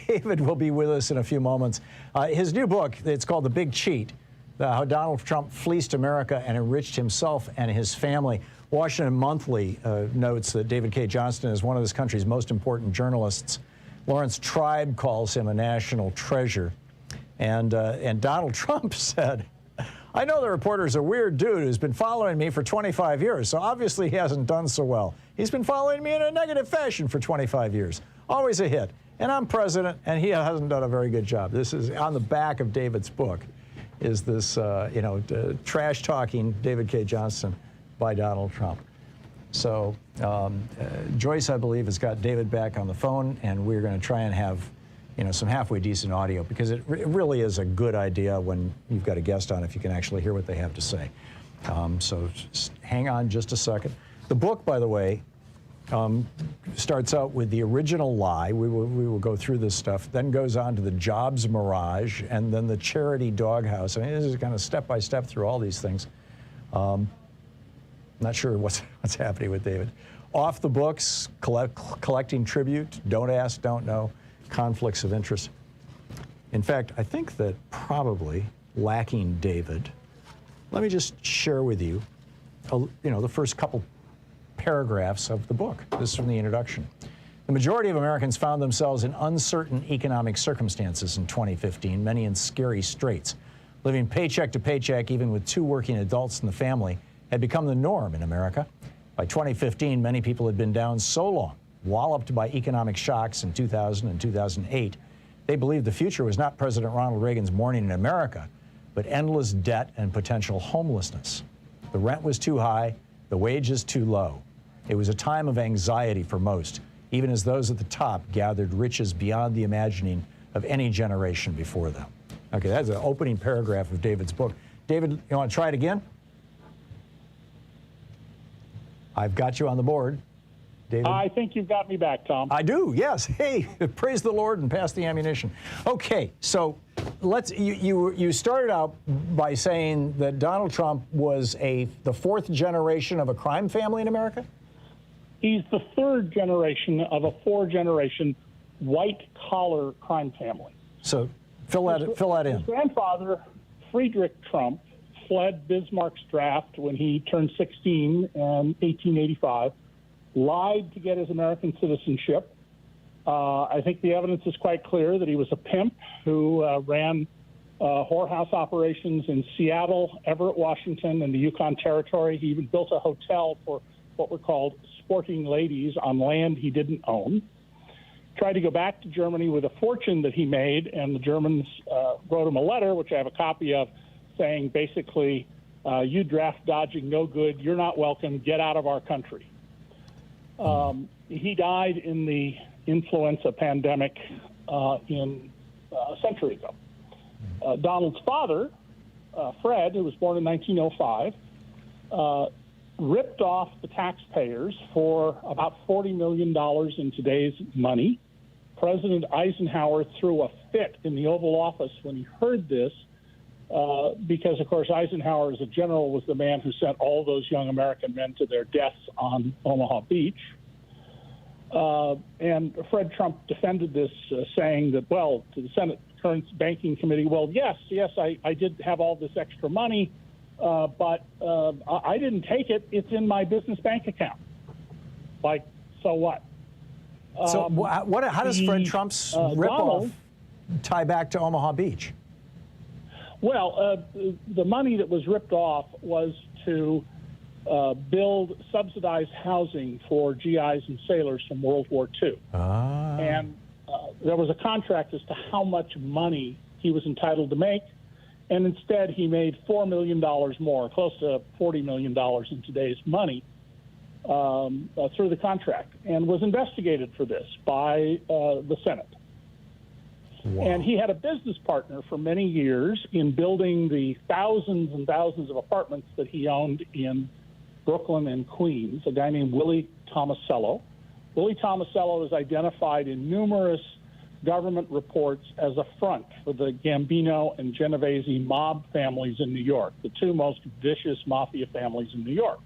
David will be with us in a few moments. His new book, it's called The Big Cheat, How Donald Trump Fleeced America and Enriched Himself and His Family. Washington Monthly notes that David K. Johnston is one of this country's most important journalists. Lawrence Tribe calls him a national treasure. And Donald Trump said, I know the reporter's a weird dude who's been following me for 25 years, so obviously he hasn't done so well. He's been following me in a negative fashion for 25 years. Always a hit. And I'm president, and he hasn't done a very good job. This is on the back of David's book, is this, trash-talking David K. Johnston by Donald Trump. So Joyce, I believe, has got David back on the phone, and we're going to try and have, some halfway decent audio, because it really is a good idea when you've got a guest on if you can actually hear what they have to say. So just hang on just a second. The book, by the way, starts out with the original lie. We will go through this stuff, then goes on to the jobs mirage, and then the charity doghouse. I mean, this is kind of step by step through all these things. Not sure what's happening with David. Off the books, collecting tribute, don't ask, don't know, conflicts of interest. In fact, I think that probably lacking David, let me just share with you, the first couple paragraphs of the book. This is from the introduction. The majority of Americans found themselves in uncertain economic circumstances in 2015, many in scary straits. Living paycheck to paycheck, even with 2 working adults in the family, had become the norm in America. By 2015, many people had been down so long, walloped by economic shocks in 2000 and 2008, they believed the future was not President Ronald Reagan's morning in America, but endless debt and potential homelessness. The rent was too high, the wages too low. It was a time of anxiety for most, even as those at the top gathered riches beyond the imagining of any generation before them. Okay, that's the opening paragraph of David's book. David, you want to try it again? I've got you on the board. David? I think you've got me back, Tom. I do, yes. Hey, praise the Lord and pass the ammunition. Okay, so you started out by saying that Donald Trump was the fourth generation of a crime family in America? He's the third generation of a four-generation white-collar crime family. So fill that in. His grandfather, Friedrich Trump, fled Bismarck's draft when he turned 16 in 1885, lied to get his American citizenship. I think the evidence is quite clear that he was a pimp who ran whorehouse operations in Seattle, Everett, Washington, and the Yukon Territory. He even built a hotel for what were called sporting ladies on land he didn't own. Tried to go back to Germany with a fortune that he made, and the Germans wrote him a letter, which I have a copy of, saying basically, you draft dodging no good, you're not welcome, get out of our country. He died in the influenza pandemic a century ago. Donald's father, Fred, who was born in 1905, ripped off the taxpayers for about $40 million in today's money. President Eisenhower threw a fit in the Oval Office when he heard this, because, of course, Eisenhower, as a general, was the man who sent all those young American men to their deaths on Omaha Beach. And Fred Trump defended this, saying that, well, to the Senate Current Banking Committee, well, yes, I did have all this extra money, but I didn't take it. It's in my business bank account. Like, so what? So how does Fred Trump's ripoff tie back to Omaha Beach? Well, the money that was ripped off was to build subsidized housing for GIs and sailors from World War II. And there was a contract as to how much money he was entitled to make, and instead he made $4 million more, close to $40 million in today's money, through the contract, and was investigated for this by the Senate. Wow. And he had a business partner for many years in building the thousands and thousands of apartments that he owned in Brooklyn and Queens, a guy named Willie Tomasello. Willie Tomasello is identified in numerous government reports as a front for the Gambino and Genovese mob families in New York, the two most vicious mafia families in New York.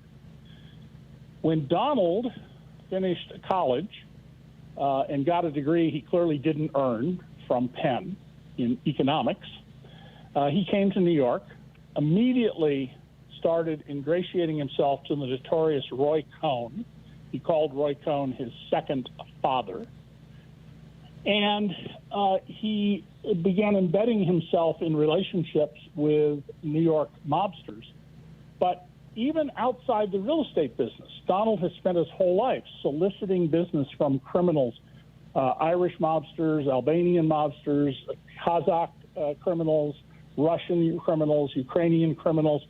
When Donald finished college and got a degree he clearly didn't earn from Penn in economics, he came to New York, immediately started ingratiating himself to the notorious Roy Cohn. He called Roy Cohn his second father. And he began embedding himself in relationships with New York mobsters. But even outside the real estate business, Donald has spent his whole life soliciting business from criminals, Irish mobsters, Albanian mobsters, Kazakh criminals, Russian criminals, Ukrainian criminals.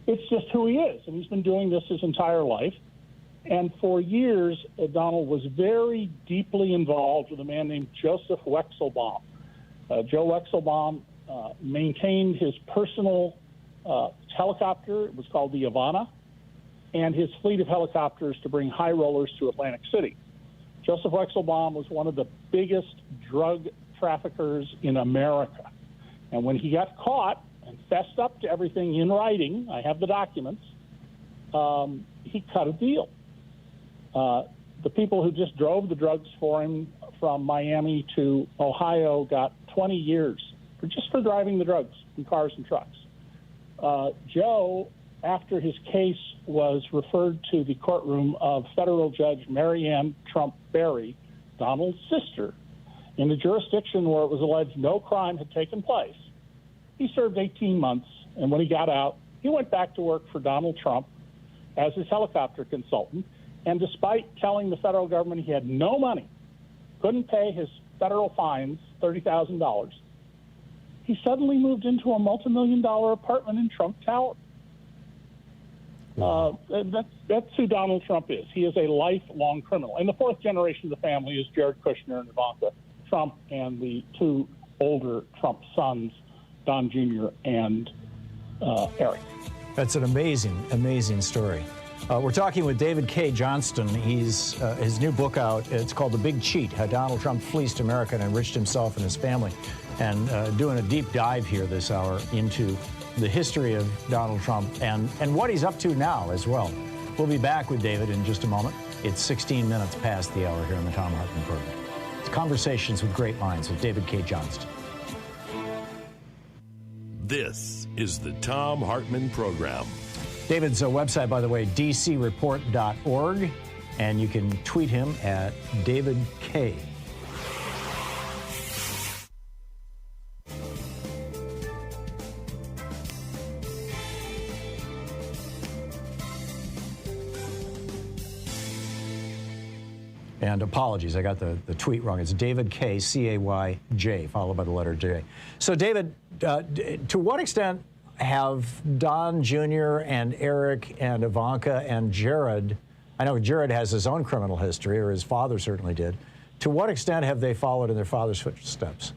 It's just who he is, and he's been doing this his entire life. And for years, Donald was very deeply involved with a man named Joseph Wexelbaum. Joe Wexelbaum maintained his personal helicopter. It was called the Ivana, and his fleet of helicopters to bring high rollers to Atlantic City. Joseph Wexelbaum was one of the biggest drug traffickers in America. And when he got caught and fessed up to everything in writing, I have the documents, he cut a deal. The people who just drove the drugs for him from Miami to Ohio got 20 years for driving the drugs in cars and trucks. Joe, after his case was referred to the courtroom of federal judge Mary Ann Trump Berry, Donald's sister, in a jurisdiction where it was alleged no crime had taken place, he served 18 months, and when he got out, he went back to work for Donald Trump as his helicopter consultant. And despite telling the federal government he had no money, couldn't pay his federal fines, $30,000, he suddenly moved into a multi-million-dollar apartment in Trump Tower. That's who Donald Trump is. He is a lifelong criminal. And the fourth generation of the family is Jared Kushner and Ivanka Trump, and the two older Trump sons, Don Jr. and Eric. That's an amazing, amazing story. We're talking with David K. Johnston. He's his new book out. It's called The Big Cheat: How Donald Trump Fleeced America and Enriched Himself and His Family. And doing a deep dive here this hour into the history of Donald Trump and what he's up to now as well. We'll be back with David in just a moment. It's 16 minutes past the hour here on the Thom Hartmann Program. It's Conversations with Great Minds with David K. Johnston. This is the Thom Hartmann Program. David's website, by the way, dcreport.org, and you can tweet him at David K. And apologies, I got the tweet wrong. It's David K, C-A-Y-J, followed by the letter J. So, David, to what extent have Don Jr. and Eric and Ivanka and Jared, I know Jared has his own criminal history, or his father certainly did, to what extent have they followed in their father's footsteps?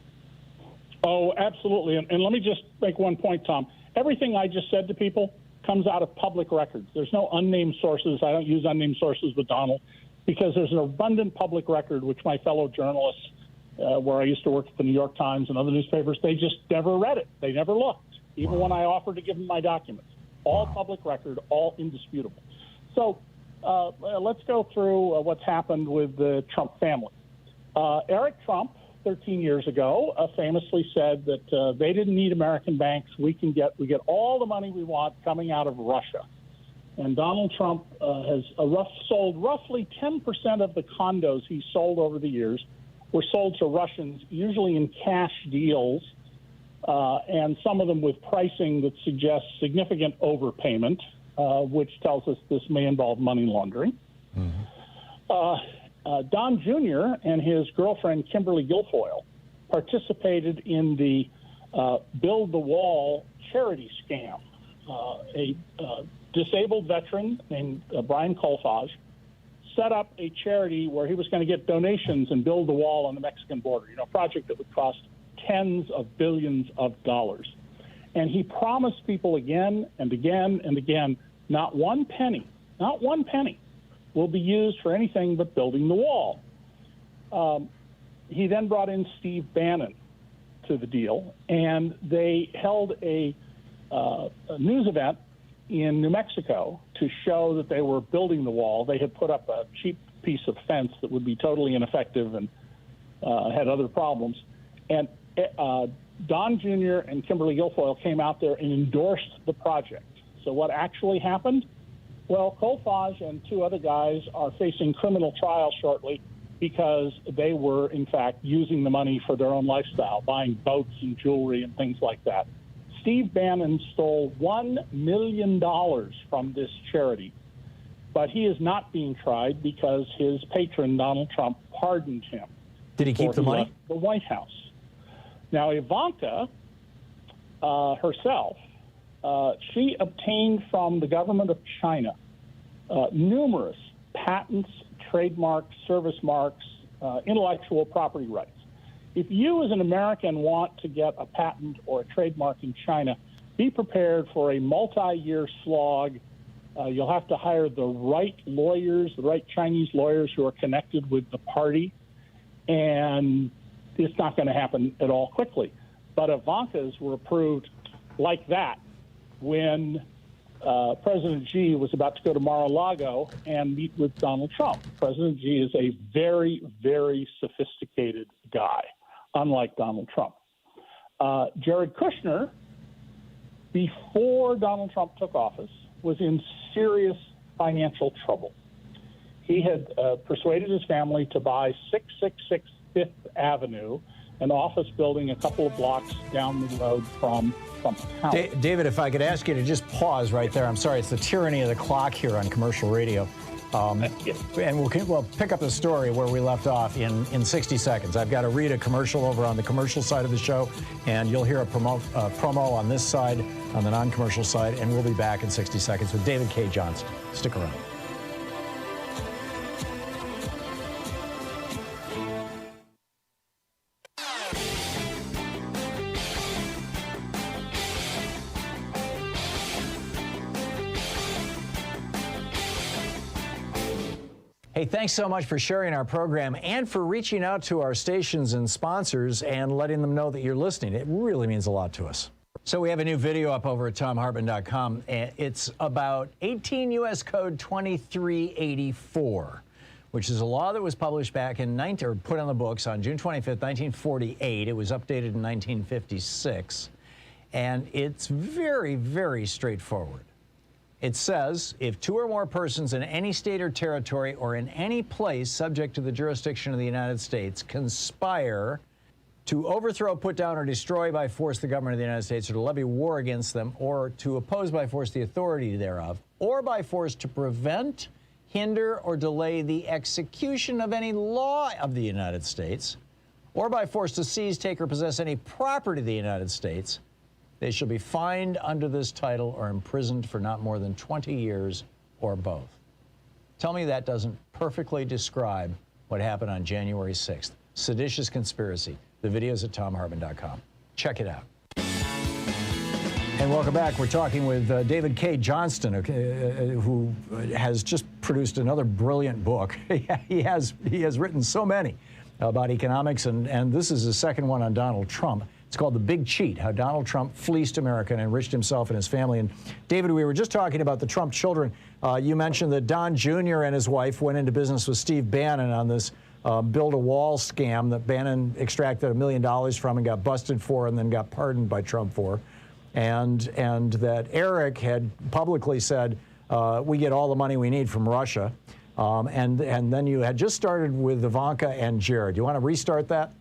Oh, absolutely. And let me just make one point, Tom. Everything I just said to people comes out of public records. There's no unnamed sources. I don't use unnamed sources with Donald, because there's an abundant public record, which my fellow journalists, where I used to work at the New York Times and other newspapers, they just never read it. They never looked, even when I offered to give them my documents. All public record, all indisputable. So let's go through what's happened with the Trump family. Eric Trump, 13 years ago, famously said that they didn't need American banks. We get all the money we want coming out of Russia. And Donald Trump has sold roughly 10% of the condos he sold over the years were sold to Russians, usually in cash deals, and some of them with pricing that suggests significant overpayment, which tells us this may involve money laundering. Don Jr. and his girlfriend, Kimberly Guilfoyle, participated in the Build the Wall charity scam. A disabled veteran named Brian Kolfage set up a charity where he was going to get donations and build the wall on the Mexican border, a project that would cost tens of billions of dollars. And he promised people again and again and again, not one penny will be used for anything but building the wall. He then brought in Steve Bannon to the deal, and they held a news event in New Mexico to show that they were building the wall. They had put up a cheap piece of fence that would be totally ineffective and had other problems. And Don Jr. and Kimberly Guilfoyle came out there and endorsed the project. So what actually happened? Well, Kolfage and two other guys are facing criminal trials shortly because they were, in fact, using the money for their own lifestyle, buying boats and jewelry and things like that. Steve Bannon stole $1 million from this charity, but he is not being tried because his patron, Donald Trump, pardoned him. Did he keep the money? Left the White House. Now, Ivanka herself, she obtained from the government of China numerous patents, trademarks, service marks, intellectual property rights. If you as an American want to get a patent or a trademark in China, be prepared for a multi-year slog. You'll have to hire the right lawyers, the right Chinese lawyers who are connected with the party, and it's not going to happen at all quickly. But Ivanka's were approved like that when President Xi was about to go to Mar-a-Lago and meet with Donald Trump. President Xi is a very, very sophisticated guy, unlike Donald Trump. Jared Kushner, before Donald Trump took office, was in serious financial trouble. He had persuaded his family to buy 666 Fifth Avenue an office building a couple of blocks down the road from Trump Tower. David, if I could ask you to just pause right there. I'm sorry, it's the tyranny of the clock here on commercial radio. And we'll pick up the story where we left off in 60 seconds. I've got to read a commercial over on the commercial side of the show, and you'll hear a promo on this side, on the non-commercial side, and we'll be back in 60 seconds with David K. Johnston. Stick around. Hey, thanks so much for sharing our program and for reaching out to our stations and sponsors and letting them know that you're listening. It really means a lot to us. So we have a new video up over at ThomHartmann.com. It's about 18 U.S. Code 2384, which is a law that was published back in put on the books on June 25th, 1948. It was updated in 1956, and it's very, very straightforward. It says, if two or more persons in any state or territory or in any place subject to the jurisdiction of the United States conspire to overthrow, put down, or destroy by force the government of the United States, or to levy war against them, or to oppose by force the authority thereof, or by force to prevent, hinder, or delay the execution of any law of the United States, or by force to seize, take, or possess any property of the United States, they shall be fined under this title or imprisoned for not more than 20 years or both. Tell me that doesn't perfectly describe what happened on January 6th. Seditious conspiracy. The video's at ThomHartmann.com. Check it out. And welcome back. We're talking with David K. Johnston, who has just produced another brilliant book. He has written so many about economics, and this is his second one on Donald Trump. It's called The Big Cheat, How Donald Trump Fleeced America and Enriched Himself and His Family. And David, we were just talking about the Trump children. You mentioned that Don Jr. and his wife went into business with Steve Bannon on this build-a-wall scam that Bannon extracted $1 million from and got busted for and then got pardoned by Trump for. And that Eric had publicly said, we get all the money we need from Russia. And then you had just started with Ivanka and Jared. Do you want to restart that?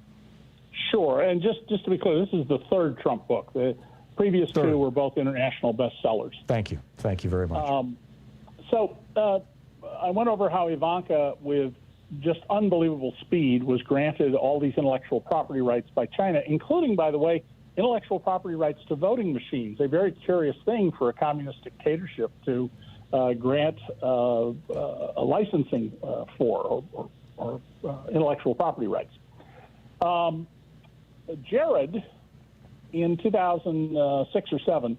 Sure, and just to be clear, this is the third Trump book. The previous two were both international bestsellers. Thank you. Thank you very much. I went over how Ivanka, with just unbelievable speed, was granted all these intellectual property rights by China, including, by the way, intellectual property rights to voting machines, a very curious thing for a communist dictatorship to grant a licensing for or intellectual property rights. Jared, in 2006 or 7,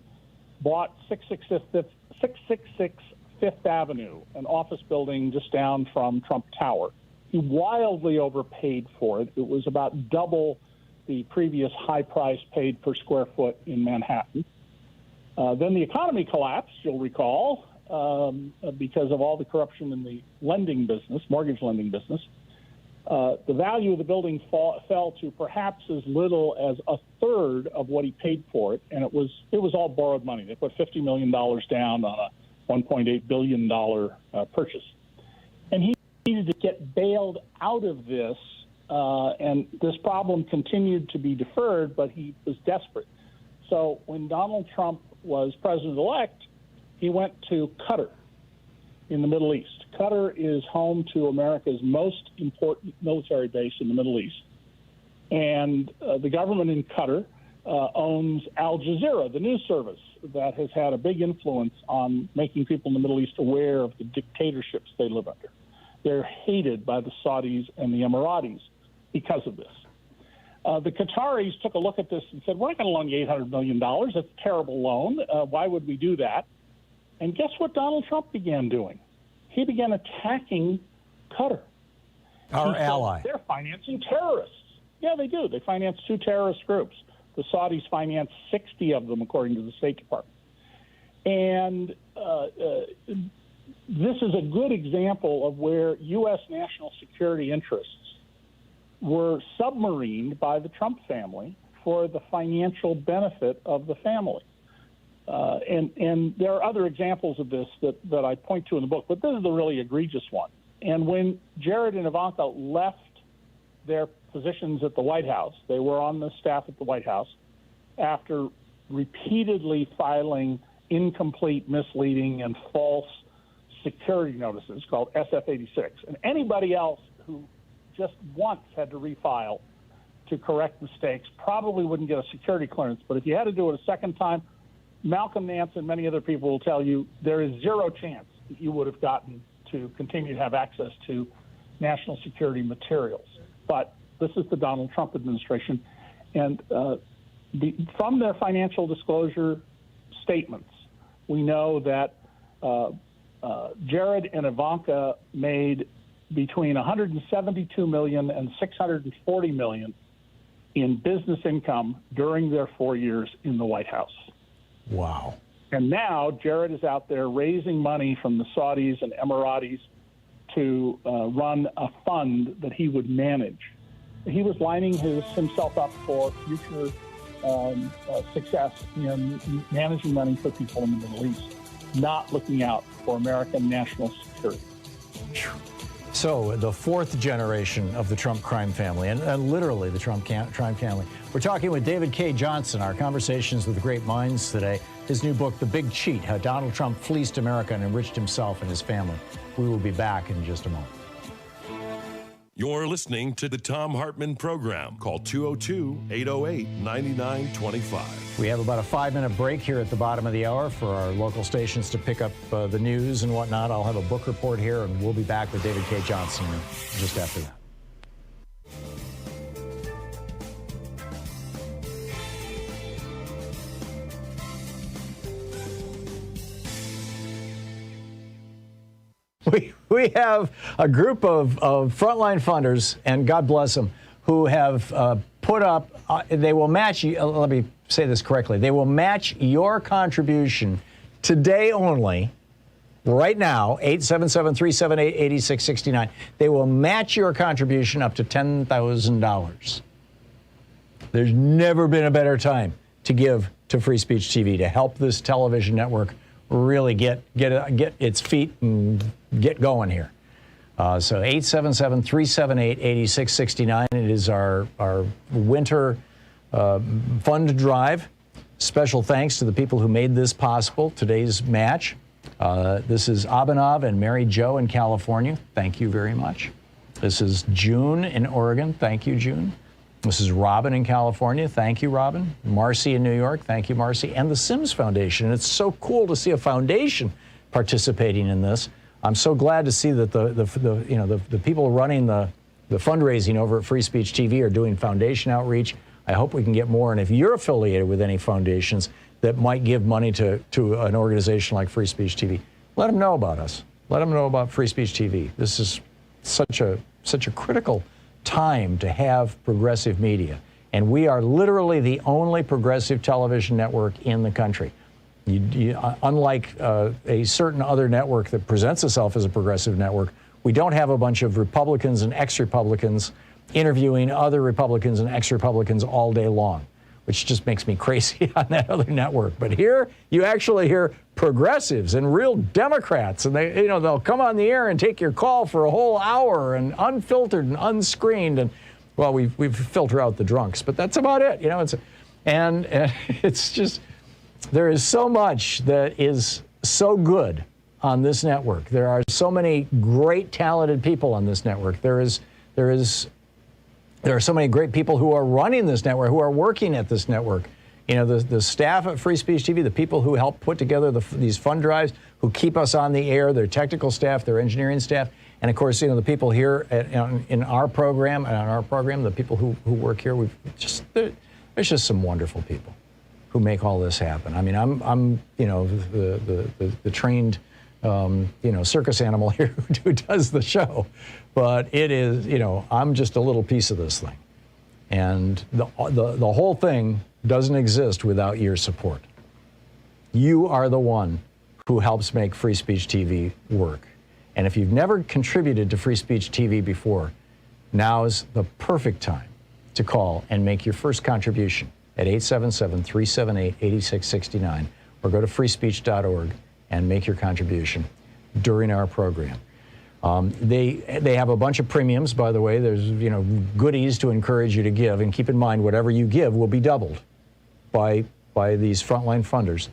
bought 666 Fifth Avenue, an office building just down from Trump Tower. He wildly overpaid for it. It was about double the previous high price paid per square foot in Manhattan. Then the economy collapsed, you'll recall, because of all the corruption in the lending business, mortgage lending business. The value of the building fell to perhaps as little as a third of what he paid for it, and it was all borrowed money. They put $50 million down on a $1.8 billion purchase. And he needed to get bailed out of this, and this problem continued to be deferred, but he was desperate. So when Donald Trump was president-elect, he went to Qatar in the Middle East. Qatar is home to America's most important military base in the Middle East. And the government in Qatar owns Al Jazeera, the news service that has had a big influence on making people in the Middle East aware of the dictatorships they live under. They're hated by the Saudis and the Emiratis because of this. The Qataris took a look at this and said, we're not going to loan you $800 million. That's a terrible loan. Why would we do that? And guess what Donald Trump began doing? He began attacking Qatar. Our ally. They're financing terrorists. Yeah, they do. They finance 2 terrorist groups. The Saudis finance 60 of them, according to the State Department. And this is a good example of where U.S. national security interests were submarined by the Trump family for the financial benefit of the family. And there are other examples of this that I point to in the book, but this is the really egregious one. And when Jared and Ivanka left their positions at the White House. They were on the staff at the White House after repeatedly filing incomplete, misleading, and false security notices called SF-86. And anybody else who just once had to refile to correct mistakes probably wouldn't get a security clearance. But if you had to do it a second time, Malcolm Nance and many other people will tell you there is zero chance that you would have gotten to continue to have access to national security materials. But this is the Donald Trump administration. And from their financial disclosure statements, we know that Jared and Ivanka made between $172 million and $640 million in business income during their 4 years in the White House. Wow. And now Jared is out there raising money from the Saudis and Emiratis to run a fund that he would manage. He was lining himself up for future success in managing money for people in the Middle East, not looking out for American national security. So the fourth generation of the Trump crime family, and literally the Trump crime family. We're talking with David K. Johnston, our conversations with the great minds today. His new book, The Big Cheat, How Donald Trump Fleeced America and Enriched Himself and His Family. We will be back in just a moment. You're listening to the Thom Hartmann Program. Call 202-808-9925. We have about a 5-minute break here at the bottom of the hour for our local stations to pick up the news and whatnot. I'll have a book report here, and we'll be back with David K. Johnston just after that. We have a group of frontline funders, and God bless them, who have put up, they will match, let me say this correctly, they will match your contribution today only, right now, 877-378-8669. They will match your contribution up to $10,000. There's never been a better time to give to Free Speech TV, to help this television network really get its feet and get going here. So 877-378-8669. It is our winter fund drive. Special thanks to the people who made this possible, today's match. This is Abhinav and Mary Jo in California. Thank you very much. This is June in Oregon. Thank you, June. This is Robin in California. Thank you, Robin. Marcy in New York. Thank you, Marcy. And the Sims Foundation. It's so cool to see a foundation participating in this. I'm so glad to see that the people running the fundraising over at Free Speech TV are doing foundation outreach. I hope we can get more. And if you're affiliated with any foundations that might give money to an organization like Free Speech TV, let them know about us. Let them know about Free Speech TV. This is such a critical time to have progressive media. And we are literally the only progressive television network in the country. Unlike a certain other network that presents itself as a progressive network, we don't have a bunch of Republicans and ex-Republicans interviewing other Republicans and ex-Republicans all day long, which just makes me crazy on that other network. But here, you actually hear progressives and real Democrats, and they'll come on the air and take your call for a whole hour, and unfiltered and unscreened, and well, we filter out the drunks, but that's about it. It's just, there is so much that is so good on this network. There are so many great, talented people on this network. There are so many great people who are running this network, who are working at this network. The staff at Free Speech TV, the people who help put together these fund drives, who keep us on the air, their technical staff, their engineering staff, and of course, the people here in our program, the people who work here. There's just some wonderful people who make all this happen. I mean, I'm the trained circus animal here who does the show, but it is, I'm just a little piece of this thing, and the whole thing doesn't exist without your support. You are the one who helps make Free Speech TV work. And if you've never contributed to Free Speech TV before, now's the perfect time to call and make your first contribution at 877-378-8669, or go to freespeech.org and make your contribution during our program. They have a bunch of premiums, by the way. There's goodies to encourage you to give, and keep in mind whatever you give will be doubled by these frontline funders.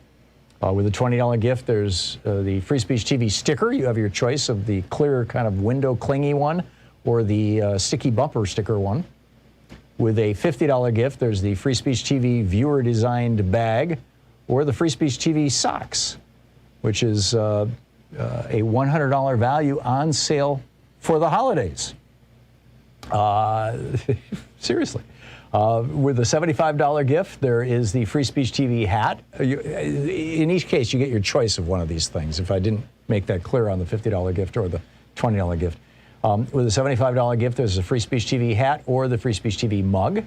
With a $20 gift, there's the Free Speech TV sticker. You have your choice of the clear kind of window clingy one or the sticky bumper sticker one. With a $50 gift, there's the Free Speech TV viewer designed bag or the Free Speech TV socks, which is a $100 value on sale for the holidays. Seriously. With a $75 gift, there is the Free Speech TV hat. In each case, you get your choice of one of these things, if I didn't make that clear on the $50 gift or the $20 gift. With a $75 gift, there's a Free Speech TV hat or the Free Speech TV mug.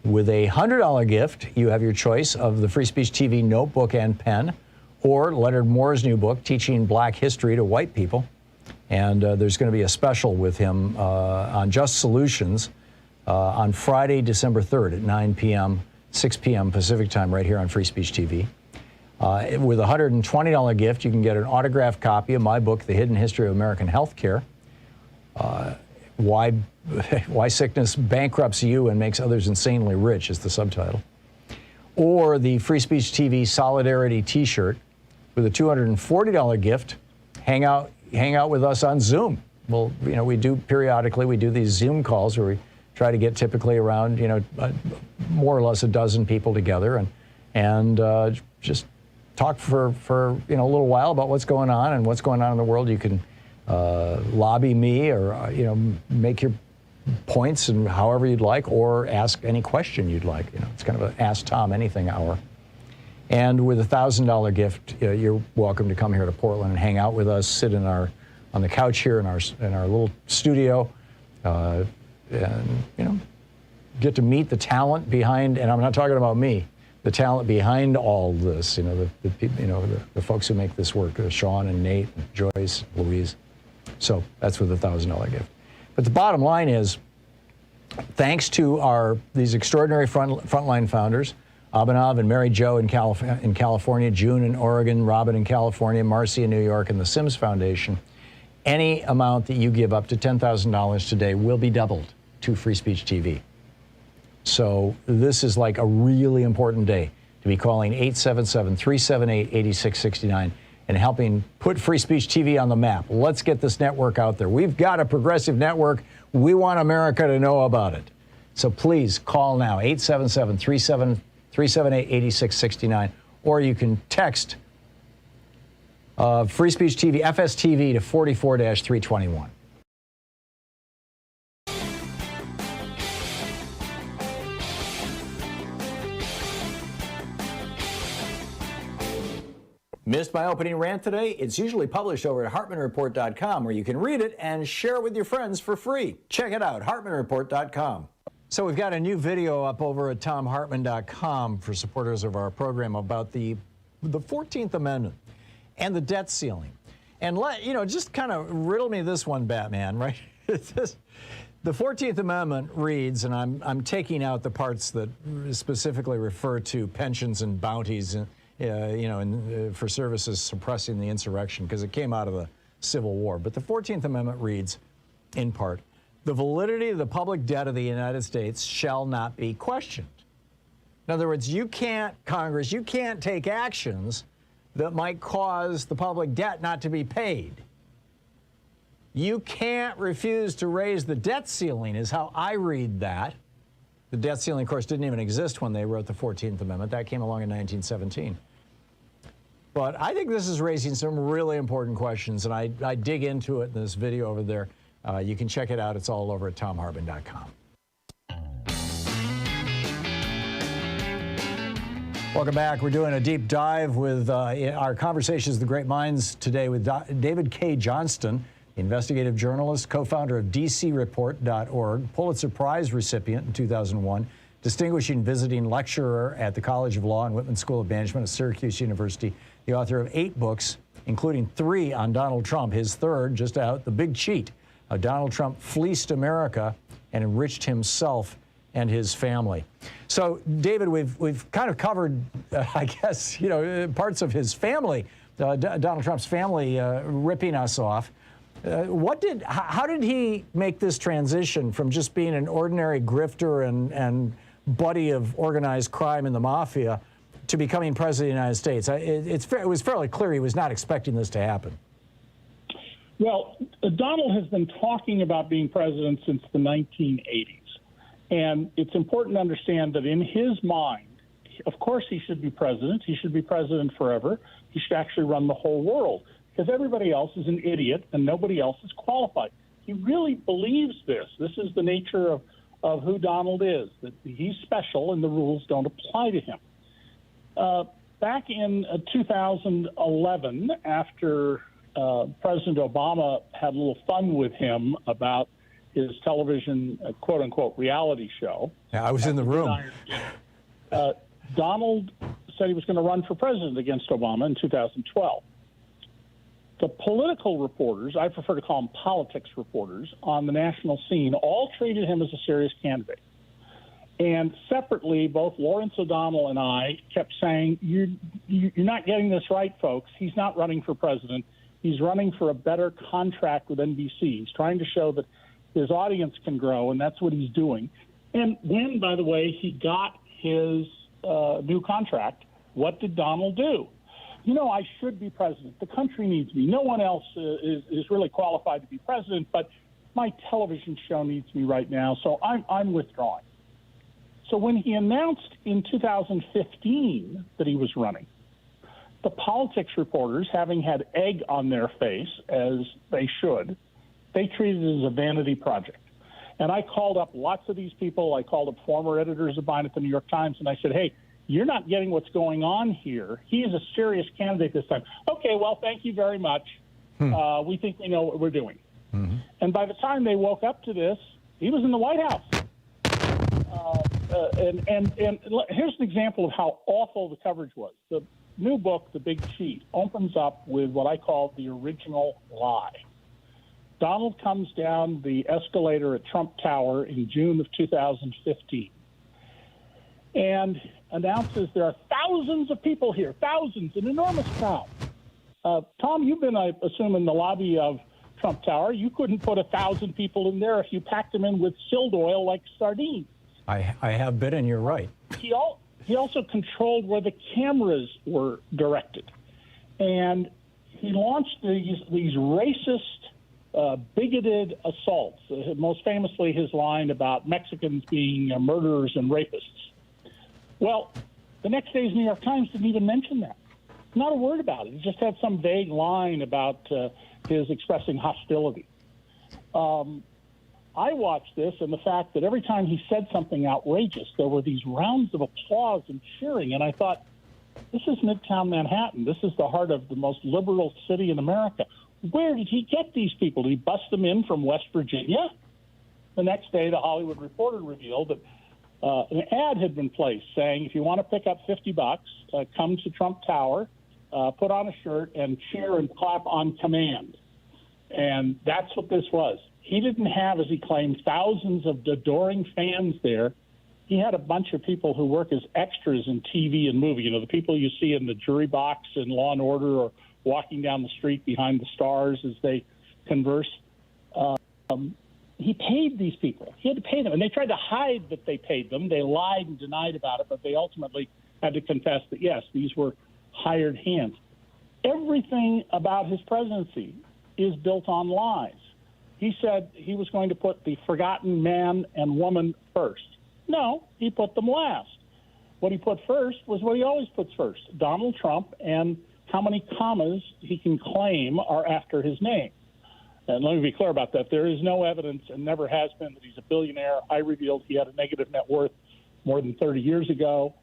With a $100 gift, you have your choice of the Free Speech TV notebook and pen, or Leonard Moore's new book, Teaching Black History to White People. And there's going to be a special with him on Just Solutions on Friday, December 3rd at 9 p.m., 6 p.m. Pacific time, right here on Free Speech TV. With a $120 gift, you can get an autographed copy of my book, The Hidden History of American Healthcare. Why Sickness Bankrupts You and Makes Others Insanely Rich is the subtitle. Or the Free Speech TV Solidarity T-shirt. With a $240 gift, hang out with us on Zoom. Well, we do periodically, we do these Zoom calls where we try to get typically around, more or less a dozen people together and just talk for a little while about what's going on in the world. You can lobby me or, make your points and however you'd like, or ask any question you'd like. It's kind of an Ask Tom Anything hour. And with a $1,000 gift, you're welcome to come here to Portland and hang out with us, sit on the couch here in our little studio, and get to meet the talent behind. And I'm not talking about me, the talent behind all this. The folks who make this work, Sean and Nate, and Joyce, Louise. So that's with a $1,000 gift. But the bottom line is, thanks to these extraordinary frontline founders. Abhinav and Mary Jo in California, June in Oregon, Robin in California, Marcy in New York, and the Sims Foundation. Any amount that you give up to $10,000 today will be doubled to Free Speech TV. So this is like a really important day to be calling 877-378-8669 and helping put Free Speech TV on the map. Let's get this network out there. We've got a progressive network. We want America to know about it. So please call now, 877-378-8669, or you can text Free Speech TV, FSTV, to 44-321. Missed my opening rant today? It's usually published over at HartmannReport.com, where you can read it and share it with your friends for free. Check it out, HartmannReport.com. So we've got a new video up over at ThomHartmann.com for supporters of our program about the 14th Amendment and the debt ceiling. And just kind of riddle me this one, Batman, right? The 14th Amendment reads, and I'm taking out the parts that specifically refer to pensions and bounties, for services suppressing the insurrection, because it came out of the Civil War. But the 14th Amendment reads, in part, the validity of the public debt of the United States shall not be questioned. In other words, Congress, you can't take actions that might cause the public debt not to be paid. You can't refuse to raise the debt ceiling, is how I read that. The debt ceiling, of course, didn't even exist when they wrote the 14th Amendment. That came along in 1917. But I think this is raising some really important questions, and I dig into it in this video over there. You can check it out. It's all over at ThomHartmann.com. Welcome back. We're doing a deep dive with our Conversations of the Great Minds today with David K. Johnston, investigative journalist, co-founder of DCReport.org, Pulitzer Prize recipient in 2001, distinguishing visiting lecturer at the College of Law and Whitman School of Management at Syracuse University, the author of 8 books, including 3 on Donald Trump, his third just out, The Big Cheat, how Donald Trump fleeced America and enriched himself and his family. So, David, we've kind of covered, I guess, parts of his family, Donald Trump's family ripping us off. How did he make this transition from just being an ordinary grifter and buddy of organized crime and the mafia to becoming president of the United States? It was fairly clear he was not expecting this to happen. Well, Donald has been talking about being president since the 1980s. And it's important to understand that in his mind, of course he should be president. He should be president forever. He should actually run the whole world because everybody else is an idiot and nobody else is qualified. He really believes this. This is the nature of who Donald is, that he's special and the rules don't apply to him. Back in 2011, after President Obama had a little fun with him about his television, quote-unquote, reality show. Yeah, I was in the room. Donald said he was going to run for president against Obama in 2012. The political reporters, I prefer to call them politics reporters, on the national scene all treated him as a serious candidate. And separately, both Lawrence O'Donnell and I kept saying, you're not getting this right, folks. He's not running for president. He's running for a better contract with NBC. He's trying to show that his audience can grow, and that's what he's doing. And when, by the way, he got his new contract, what did Donald do? You know, I should be president. The country needs me. No one else is really qualified to be president, but my television show needs me right now, so I'm withdrawing. So when he announced in 2015 that he was running, the politics reporters, having had egg on their face, as they should, they treated it as a vanity project. And I called up lots of these people. I called up former editors of mine at the New York Times, and I said, hey, you're not getting what's going on here. He is a serious candidate this time. Okay, well, thank you very much. We think we know what we're doing. Mm-hmm. And by the time they woke up to this, he was in the White House. And here's an example of how awful the coverage was. The new book, The Big Cheat, opens up with what I call the original lie. Donald comes down the escalator at Trump Tower in June of 2015 and announces there are thousands of people here, thousands, an enormous crowd. Tom, you've been, I assume, in the lobby of Trump Tower. You couldn't put 1,000 people in there if you packed them in with silt oil like sardines. I have been, and you're right. He also controlled where the cameras were directed. And he launched these racist, bigoted assaults, most famously his line about Mexicans being murderers and rapists. Well, the next day's New York Times didn't even mention that. Not a word about it. It just had some vague line about his expressing hostility. I watched this, and the fact that every time he said something outrageous, there were these rounds of applause and cheering, and I thought, this is Midtown Manhattan. This is the heart of the most liberal city in America. Where did he get these people? Did he bust them in from West Virginia? The next day, the Hollywood Reporter revealed that an ad had been placed saying, if you want to pick up $50, come to Trump Tower, put on a shirt, and cheer and clap on command. And that's what this was. He didn't have, as he claimed, thousands of adoring fans there. He had a bunch of people who work as extras in TV and movie. You know, the people you see in the jury box in Law and Order or walking down the street behind the stars as they converse. He paid these people. He had to pay them. And they tried to hide that they paid them. They lied and denied about it, but they ultimately had to confess that, yes, these were hired hands. Everything about his presidency is built on lies. He said he was going to put the forgotten man and woman first. No, he put them last. What he put first was what he always puts first, Donald Trump and how many commas he can claim are after his name. And let me be clear about that. There is no evidence and never has been that he's a billionaire. I revealed he had a negative net worth more than 30 years ago,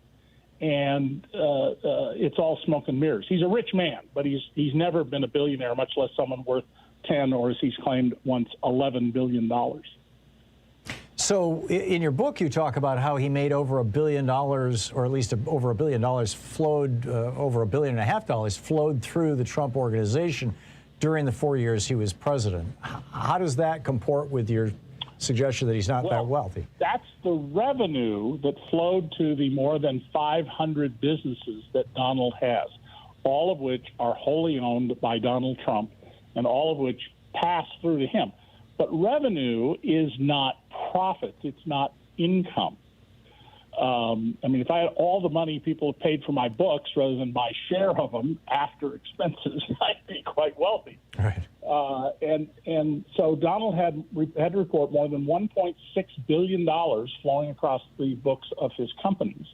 and it's all smoke and mirrors. He's a rich man, but he's never been a billionaire, much less someone worth 10 or, as he's claimed once, $11 billion. So in your book, you talk about how he made over $1 billion, or at least over $1 billion, flowed over $1.5 billion flowed through the Trump organization during the 4 years he was president. How does that comport with your suggestion that he's not that wealthy? That's the revenue that flowed to the more than 500 businesses that Donald has, all of which are wholly owned by Donald Trump, and all of which pass through to him. But revenue is not profits. It's not income. I mean, if I had all the money people have paid for my books rather than my share of them after expenses, I'd be quite wealthy. Right. And so Donald had to report more than $1.6 billion flowing across the books of his companies.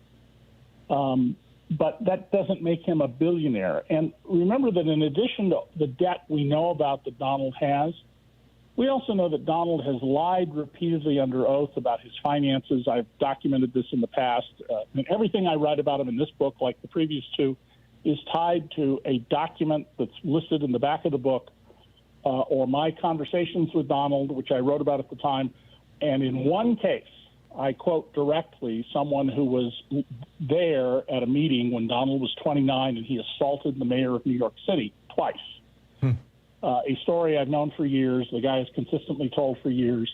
But that doesn't make him a billionaire. And remember that in addition to the debt we know about that Donald has, we also know that Donald has lied repeatedly under oath about his finances. I've documented this in the past. And everything I write about him in this book, like the previous two, is tied to a document that's listed in the back of the book or my conversations with Donald, which I wrote about at the time. And in one case, I quote directly someone who was there at a meeting when Donald was 29 and he assaulted the mayor of New York City twice. A story I've known for years. The guy has consistently told for years.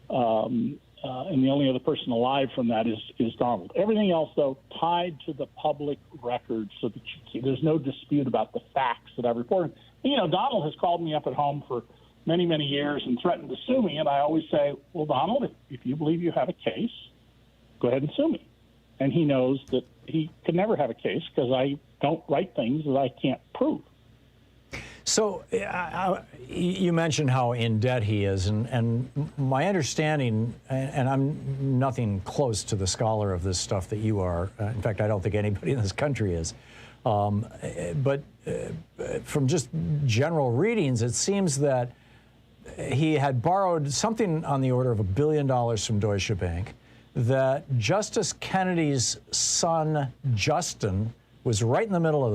And the only other person alive from that is Donald. Everything else, though, tied to the public record so that there's no dispute about the facts that I've reported. And, you know, Donald has called me up at home for many, many years and threatened to sue me. And I always say, well, Donald, if you believe you have a case, go ahead and sue me. And he knows that he can never have a case because I don't write things that I can't prove. So you mentioned how in debt he is, and my understanding, and I'm nothing close to the scholar of this stuff that you are. In fact, I don't think anybody in this country is. But from just general readings, it seems that he had borrowed something on the order of $1 billion from Deutsche Bank, that Justice Kennedy's son, Johnston, was right in the middle of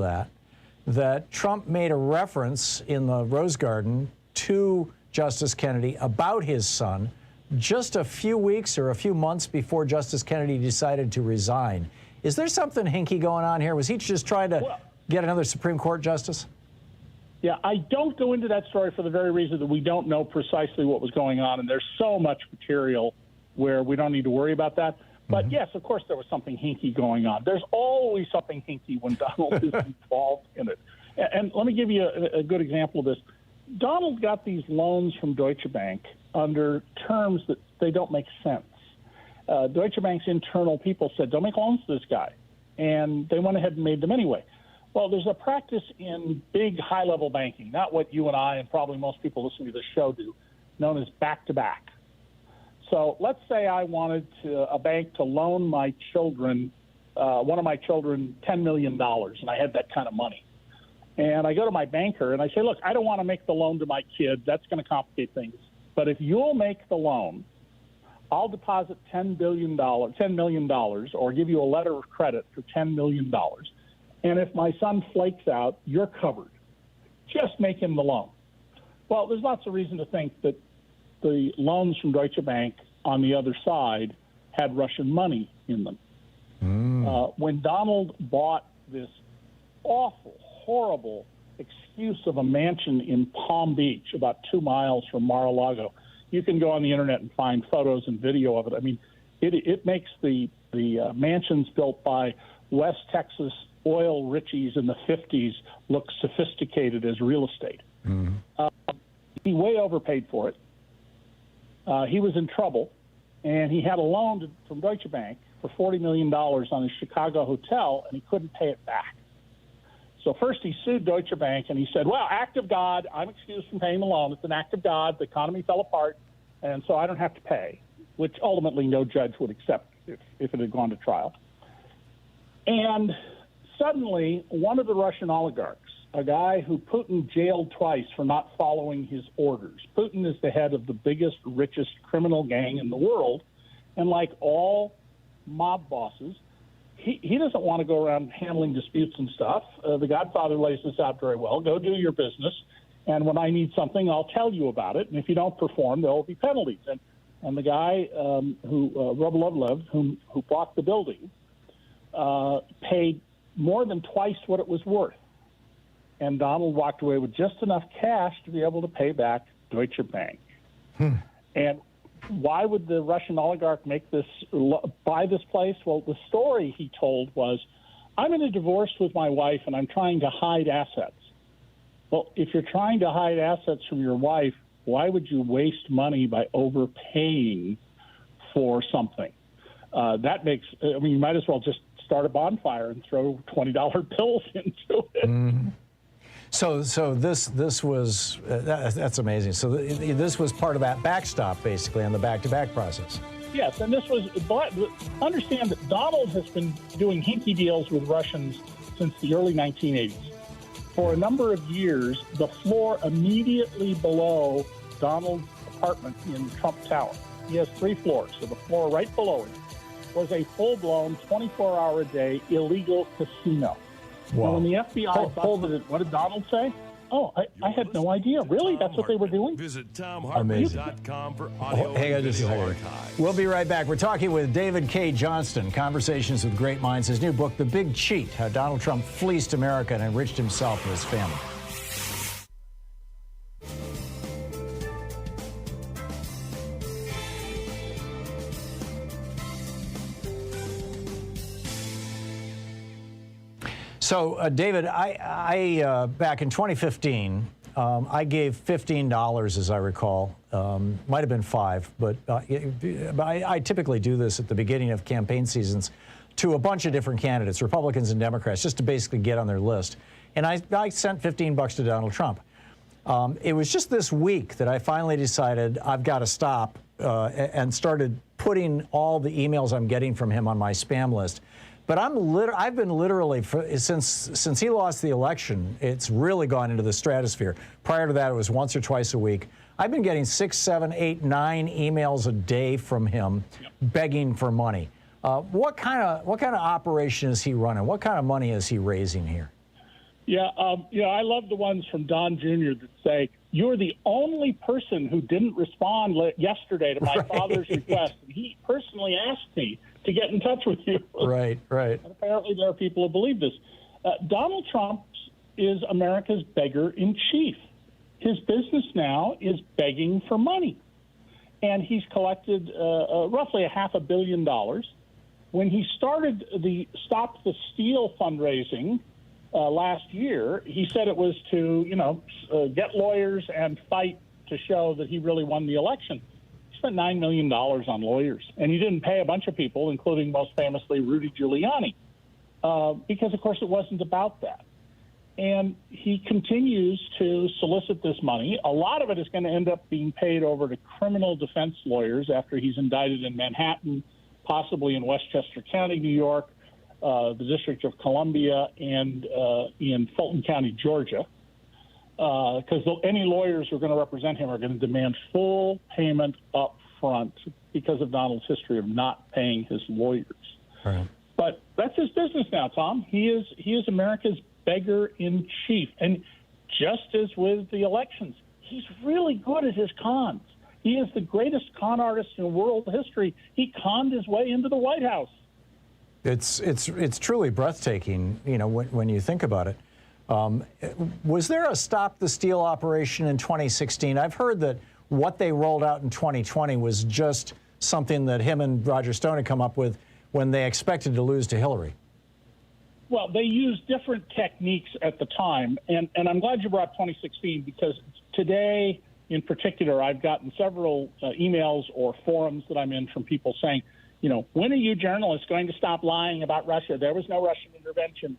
that Trump made a reference in the Rose Garden to Justice Kennedy about his son just a few weeks or a few months before Justice Kennedy decided to resign. Is there something hinky going on here? Was he just trying to get another Supreme Court justice? Yeah, I don't go into that story for the very reason that we don't know precisely what was going on, and there's so much material where we don't need to worry about that. But yes, of course, there was something hinky going on. There's always something hinky when Donald is involved in it. And let me give you a good example of this. Donald got these loans from Deutsche Bank under terms that they don't make sense. Deutsche Bank's internal people said, don't make loans to this guy. And they went ahead and made them anyway. Well, there's a practice in big high-level banking, not what you and I and probably most people listening to this show do, known as back-to-back. So let's say I wanted a bank to loan my children, one of my children, $10 million, and I had that kind of money. And I go to my banker and I say, look, I don't want to make the loan to my kid. That's going to complicate things. But if you'll make the loan, I'll deposit $10 million, or give you a letter of credit for $10 million. And if my son flakes out, you're covered. Just make him the loan. Well, there's lots of reason to think that the loans from Deutsche Bank on the other side had Russian money in them. When Donald bought this awful, horrible excuse of a mansion in Palm Beach, about 2 miles from Mar-a-Lago, you can go on the internet and find photos and video of it. I mean, it makes the mansions built by West Texas oil richies in the 50s look sophisticated as real estate. He way overpaid for it. He was in trouble, and he had a loan from Deutsche Bank for $40 million on his Chicago hotel, and he couldn't pay it back. So first he sued Deutsche Bank, and he said, well, act of God, I'm excused from paying the loan. It's an act of God. The economy fell apart, and so I don't have to pay, which ultimately no judge would accept if it had gone to trial. And suddenly, one of the Russian oligarchs, a guy who Putin jailed twice for not following his orders. Putin is the head of the biggest, richest criminal gang in the world. And like all mob bosses, he doesn't want to go around handling disputes and stuff. The Godfather lays this out very well. Go do your business. And when I need something, I'll tell you about it. And if you don't perform, there will be penalties. And the guy Robolovlev, who bought the building, paid more than twice what it was worth. And Donald walked away with just enough cash to be able to pay back Deutsche Bank. And why would the Russian oligarch buy this place? Well, the story he told was, I'm in a divorce with my wife, and I'm trying to hide assets. Well, if you're trying to hide assets from your wife, Why would you waste money by overpaying for something? That makes, I mean, you might as well just start a bonfire and throw $20 bills into it. Mm. So this was, that's amazing. So this was part of that backstop, basically, on the back-to-back process. Yes, and this was, understand that Donald has been doing hinky deals with Russians since the early 1980s. For a number of years, the floor immediately below Donald's apartment in Trump Tower, he has 3 floors, so the floor right below it was a full-blown, 24-hour-a-day illegal casino. Wow. Now, when the FBI busted it, what did Donald say? Oh, I had no idea. Really? That's what they were doing? Visit ThomHartmann.com for audio Hang on and just a video second. archives. We'll be right back. We're talking with David K. Johnston, Conversations with Great Minds, his new book, The Big Cheat, How Donald Trump Fleeced America and Enriched Himself and His Family. So, David, I back in 2015, I gave $15, as I recall. Might have been $5, but I typically do this at the beginning of campaign seasons to a bunch of different candidates, Republicans and Democrats, just to basically get on their list. And I sent $15 to Donald Trump. It was just this week that I finally decided I've got to stop and started putting all the emails I'm getting from him on my spam list. But I've been literally, since he lost the election, it's really gone into the stratosphere. Prior to that, it was once or twice a week. I've been getting 6, 7, 8, 9 emails a day from him begging for money. What kind of operation is he running? What kind of money is he raising here? Yeah, I love the ones from Don Jr. that say, you're the only person who didn't respond yesterday to my father's request. And he personally asked me to get in touch with you. Right. And apparently there are people who believe this. Donald Trump is America's beggar in chief. His business now is begging for money. And he's collected roughly $500 million. When he started the Stop the Steal fundraising last year, he said it was to, get lawyers and fight to show that he really won the election. He spent $9 million on lawyers, and he didn't pay a bunch of people, including most famously Rudy Giuliani, because, of course, it wasn't about that. And he continues to solicit this money. A lot of it is going to end up being paid over to criminal defense lawyers after he's indicted in Manhattan, possibly in Westchester County, New York, the District of Columbia, and in Fulton County, Georgia, because any lawyers who are going to represent him are going to demand full payment up front because of Donald's history of not paying his lawyers. Right. But that's his business now, Tom. He is America's beggar in chief. And just as with the elections, he's really good at his cons. He is the greatest con artist in world history. He conned his way into the White House. It's truly breathtaking, when you think about it. Was there a Stop the Steal operation in 2016? I've heard that what they rolled out in 2020 was just something that him and Roger Stone had come up with when they expected to lose to Hillary. Well, they used different techniques at the time, and I'm glad you brought 2016 because today, in particular, I've gotten several emails or forums that I'm in from people saying, when are you journalists going to stop lying about Russia? There was no Russian intervention.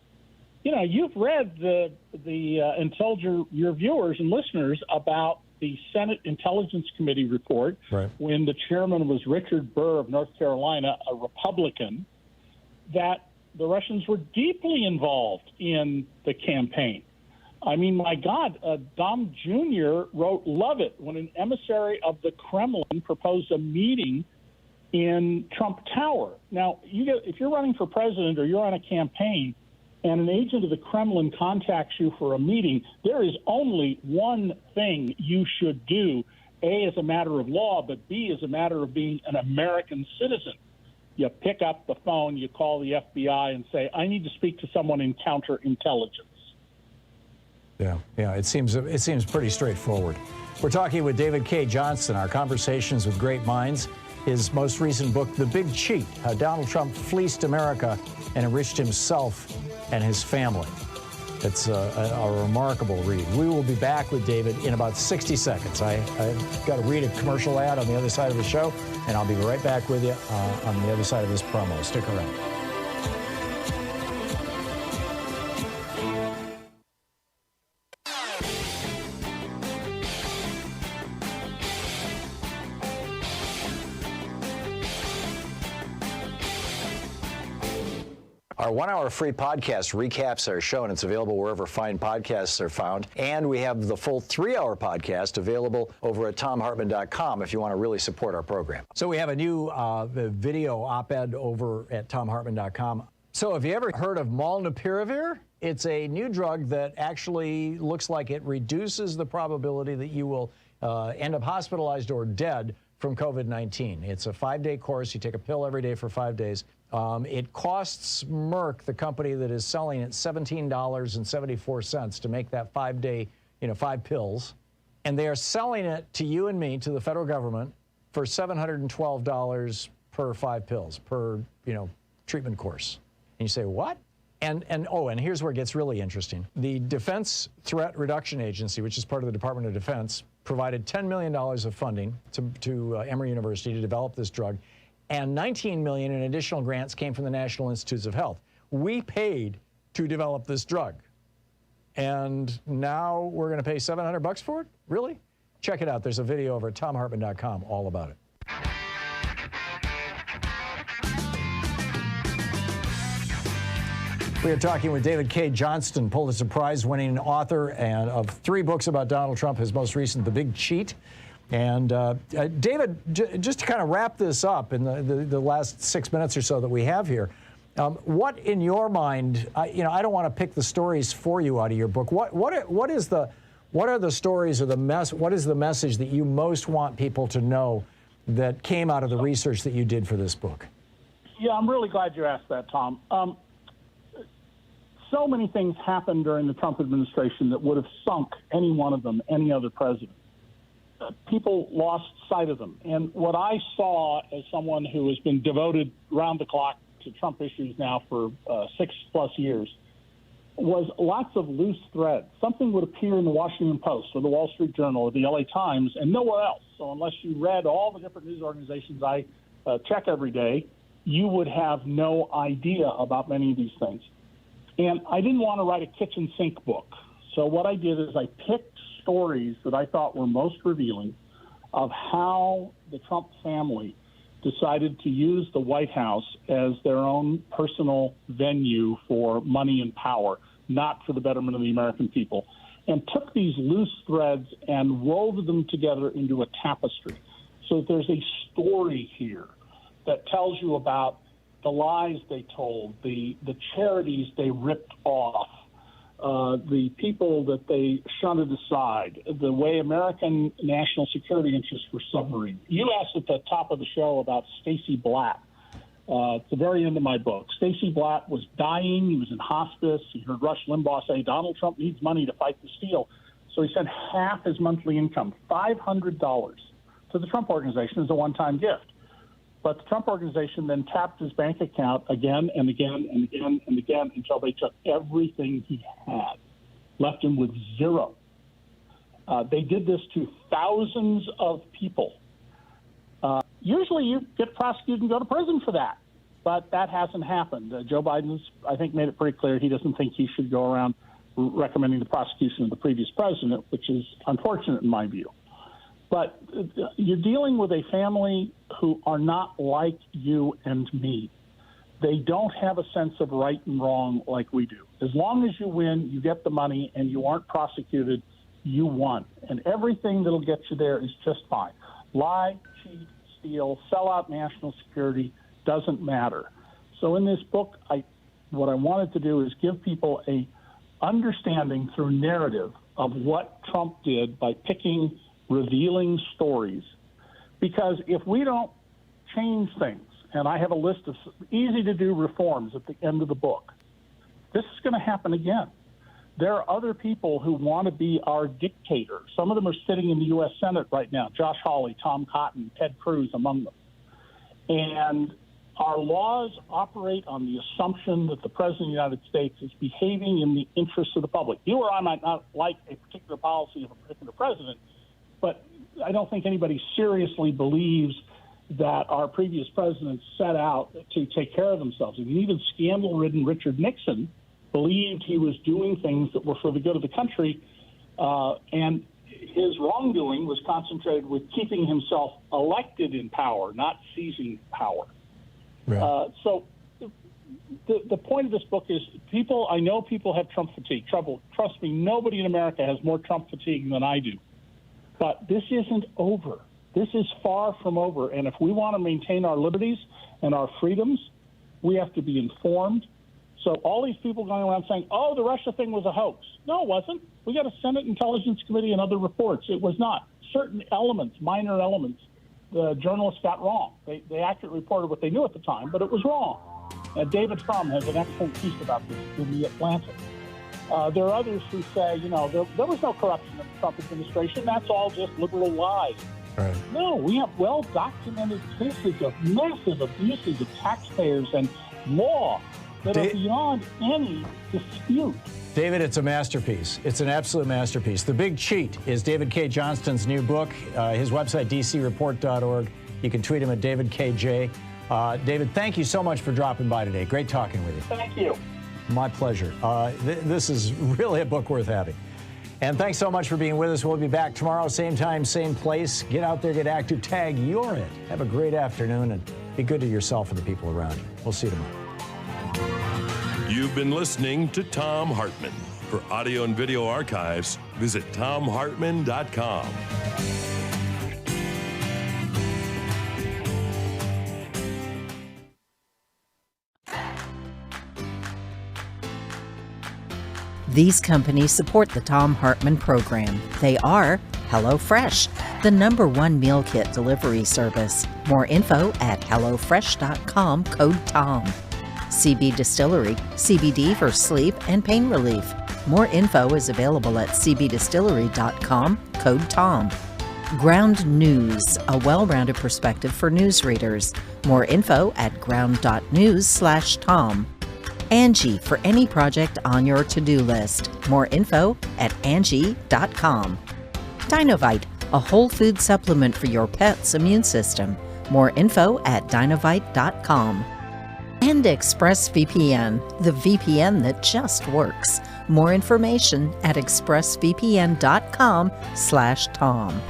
You've read and told your viewers and listeners about the Senate Intelligence Committee report when the chairman was Richard Burr of North Carolina, a Republican, that the Russians were deeply involved in the campaign. I mean, my God, Thom Jr. wrote, love it, when an emissary of the Kremlin proposed a meeting in Trump Tower. Now, if you're running for president or you're on a campaign and an agent of the Kremlin contacts you for a meeting, there is only one thing you should do, A, as a matter of law, but B, as a matter of being an American citizen. You pick up the phone, you call the FBI and say, I need to speak to someone in counterintelligence. Yeah, it seems pretty straightforward. We're talking with David K. Johnston, our Conversations with Great Minds. His most recent book, The Big Cheat, How Donald Trump Fleeced America and Enriched Himself and His Family. It's a remarkable read. We will be back with David in about 60 seconds. I've got to read a commercial ad on the other side of the show, and I'll be right back with you on the other side of this promo. Stick around. Our 1 hour free podcast recaps our show, and it's available wherever fine podcasts are found. And we have the full 3 hour podcast available over at thomhartmann.com if you want to really support our program. So we have a new video op-ed over at thomhartmann.com. So have you ever heard of molnupiravir? It's a new drug that actually looks like it reduces the probability that you will end up hospitalized or dead from COVID-19. It's a 5-day course. You take a pill every day for 5 days. It costs Merck, the company that is selling it, $17.74 to make that 5-day, 5 pills. And they are selling it to you and me, to the federal government, for $712 per 5 pills, per, treatment course. And you say, what? And here's where it gets really interesting. The Defense Threat Reduction Agency, which is part of the Department of Defense, provided $10 million of funding to Emory University to develop this drug, and $19 million in additional grants came from the National Institutes of Health. We paid to develop this drug, and now we're going to pay $700 for it? Really? Check it out. There's a video over at thomhartmann.com all about it. We are talking with David K. Johnston, Pulitzer Prize-winning author and of 3 books about Donald Trump, his most recent, The Big Cheat. And David, just to kind of wrap this up in the last 6 minutes or so that we have here, what in your mind, I don't want to pick the stories for you out of your book. What are the stories or what is the message that you most want people to know that came out of the research that you did for this book? Yeah, I'm really glad you asked that, Tom. So many things happened during the Trump administration that would have sunk any one of them, any other president. People lost sight of them. And what I saw as someone who has been devoted round the clock to Trump issues now for 6+ years was lots of loose threads. Something would appear in the Washington Post or the Wall Street Journal or the LA Times and nowhere else. So unless you read all the different news organizations I check every day, you would have no idea about many of these things. And I didn't want to write a kitchen sink book. So what I did is I picked stories that I thought were most revealing of how the Trump family decided to use the White House as their own personal venue for money and power, not for the betterment of the American people, and took these loose threads and wove them together into a tapestry. So there's a story here that tells you about the lies they told, the charities they ripped off, the people that they shunted aside, the way American national security interests were submarine. You asked at the top of the show about Stacey Blatt. At the very end of my book, Stacey Blatt was dying. He was in hospice. He heard Rush Limbaugh say, Donald Trump needs money to fight the steal. So he sent half his monthly income, $500, to the Trump Organization as a one-time gift. But the Trump Organization then tapped his bank account again and again and again and again until they took everything he had, left him with zero. They did this to thousands of people. Usually you get prosecuted and go to prison for that, but that hasn't happened. Joe Biden's, I think, made it pretty clear he doesn't think he should go around recommending the prosecution of the previous president, which is unfortunate in my view. But you're dealing with a family who are not like you and me. They don't have a sense of right and wrong like we do. As long as you win, you get the money, and you aren't prosecuted, you won. And everything that'll get you there is just fine. Lie, cheat, steal, sell out national security, doesn't matter. So in this book, what I wanted to do is give people a understanding through narrative of what Trump did by picking revealing stories. Because if we don't change things, and I have a list of easy-to-do reforms at the end of the book, this is going to happen again. There are other people who want to be our dictator. Some of them are sitting in the U.S. Senate right now, Josh Hawley, Tom Cotton, Ted Cruz among them. And our laws operate on the assumption that the President of the United States is behaving in the interests of the public. You or I might not like a particular policy of a particular president, but I don't think anybody seriously believes that our previous presidents set out to take care of themselves. And even scandal-ridden Richard Nixon believed he was doing things that were for the good of the country, and his wrongdoing was concentrated with keeping himself elected in power, not seizing power. Right. So the point of this book is I know people have Trump fatigue. Trust me, nobody in America has more Trump fatigue than I do. But this isn't over. This is far from over. And if we want to maintain our liberties and our freedoms, we have to be informed. So all these people going around saying, oh, the Russia thing was a hoax. No, it wasn't. We got a Senate Intelligence Committee and other reports. It was not. Certain elements, minor elements, the journalists got wrong. They accurately reported what they knew at the time, but it was wrong. David Thom has an excellent piece about this in The Atlantic. There are others who say, there was no corruption in the Trump administration. That's all just liberal lies. Right. No, we have well-documented cases of massive abuses of taxpayers and law that are beyond any dispute. David, it's a masterpiece. It's an absolute masterpiece. The Big Cheat is David K. Johnston's new book. His website, dcreport.org. You can tweet him at DavidKJ. David, thank you so much for dropping by today. Great talking with you. Thank you. My pleasure. This is really a book worth having. And thanks so much for being with us. We'll be back tomorrow, same time, same place. Get out there, get active, tag you're it. Have a great afternoon, and be good to yourself and the people around you. We'll see you tomorrow. You've been listening to Thom Hartmann. For audio and video archives, visit ThomHartmann.com. These companies support the Thom Hartmann Program. They are HelloFresh, the #1 meal kit delivery service. More info at HelloFresh.com, code TOM. CB Distillery, CBD for sleep and pain relief. More info is available at cbdistillery.com, code TOM. Ground News, a well-rounded perspective for news readers. More info at ground.news/Tom. Angie, for any project on your to-do list. More info at Angie.com. Dinovite, a whole food supplement for your pet's immune system. More info at Dinovite.com. And ExpressVPN, the VPN that just works. More information at expressvpn.com/Tom.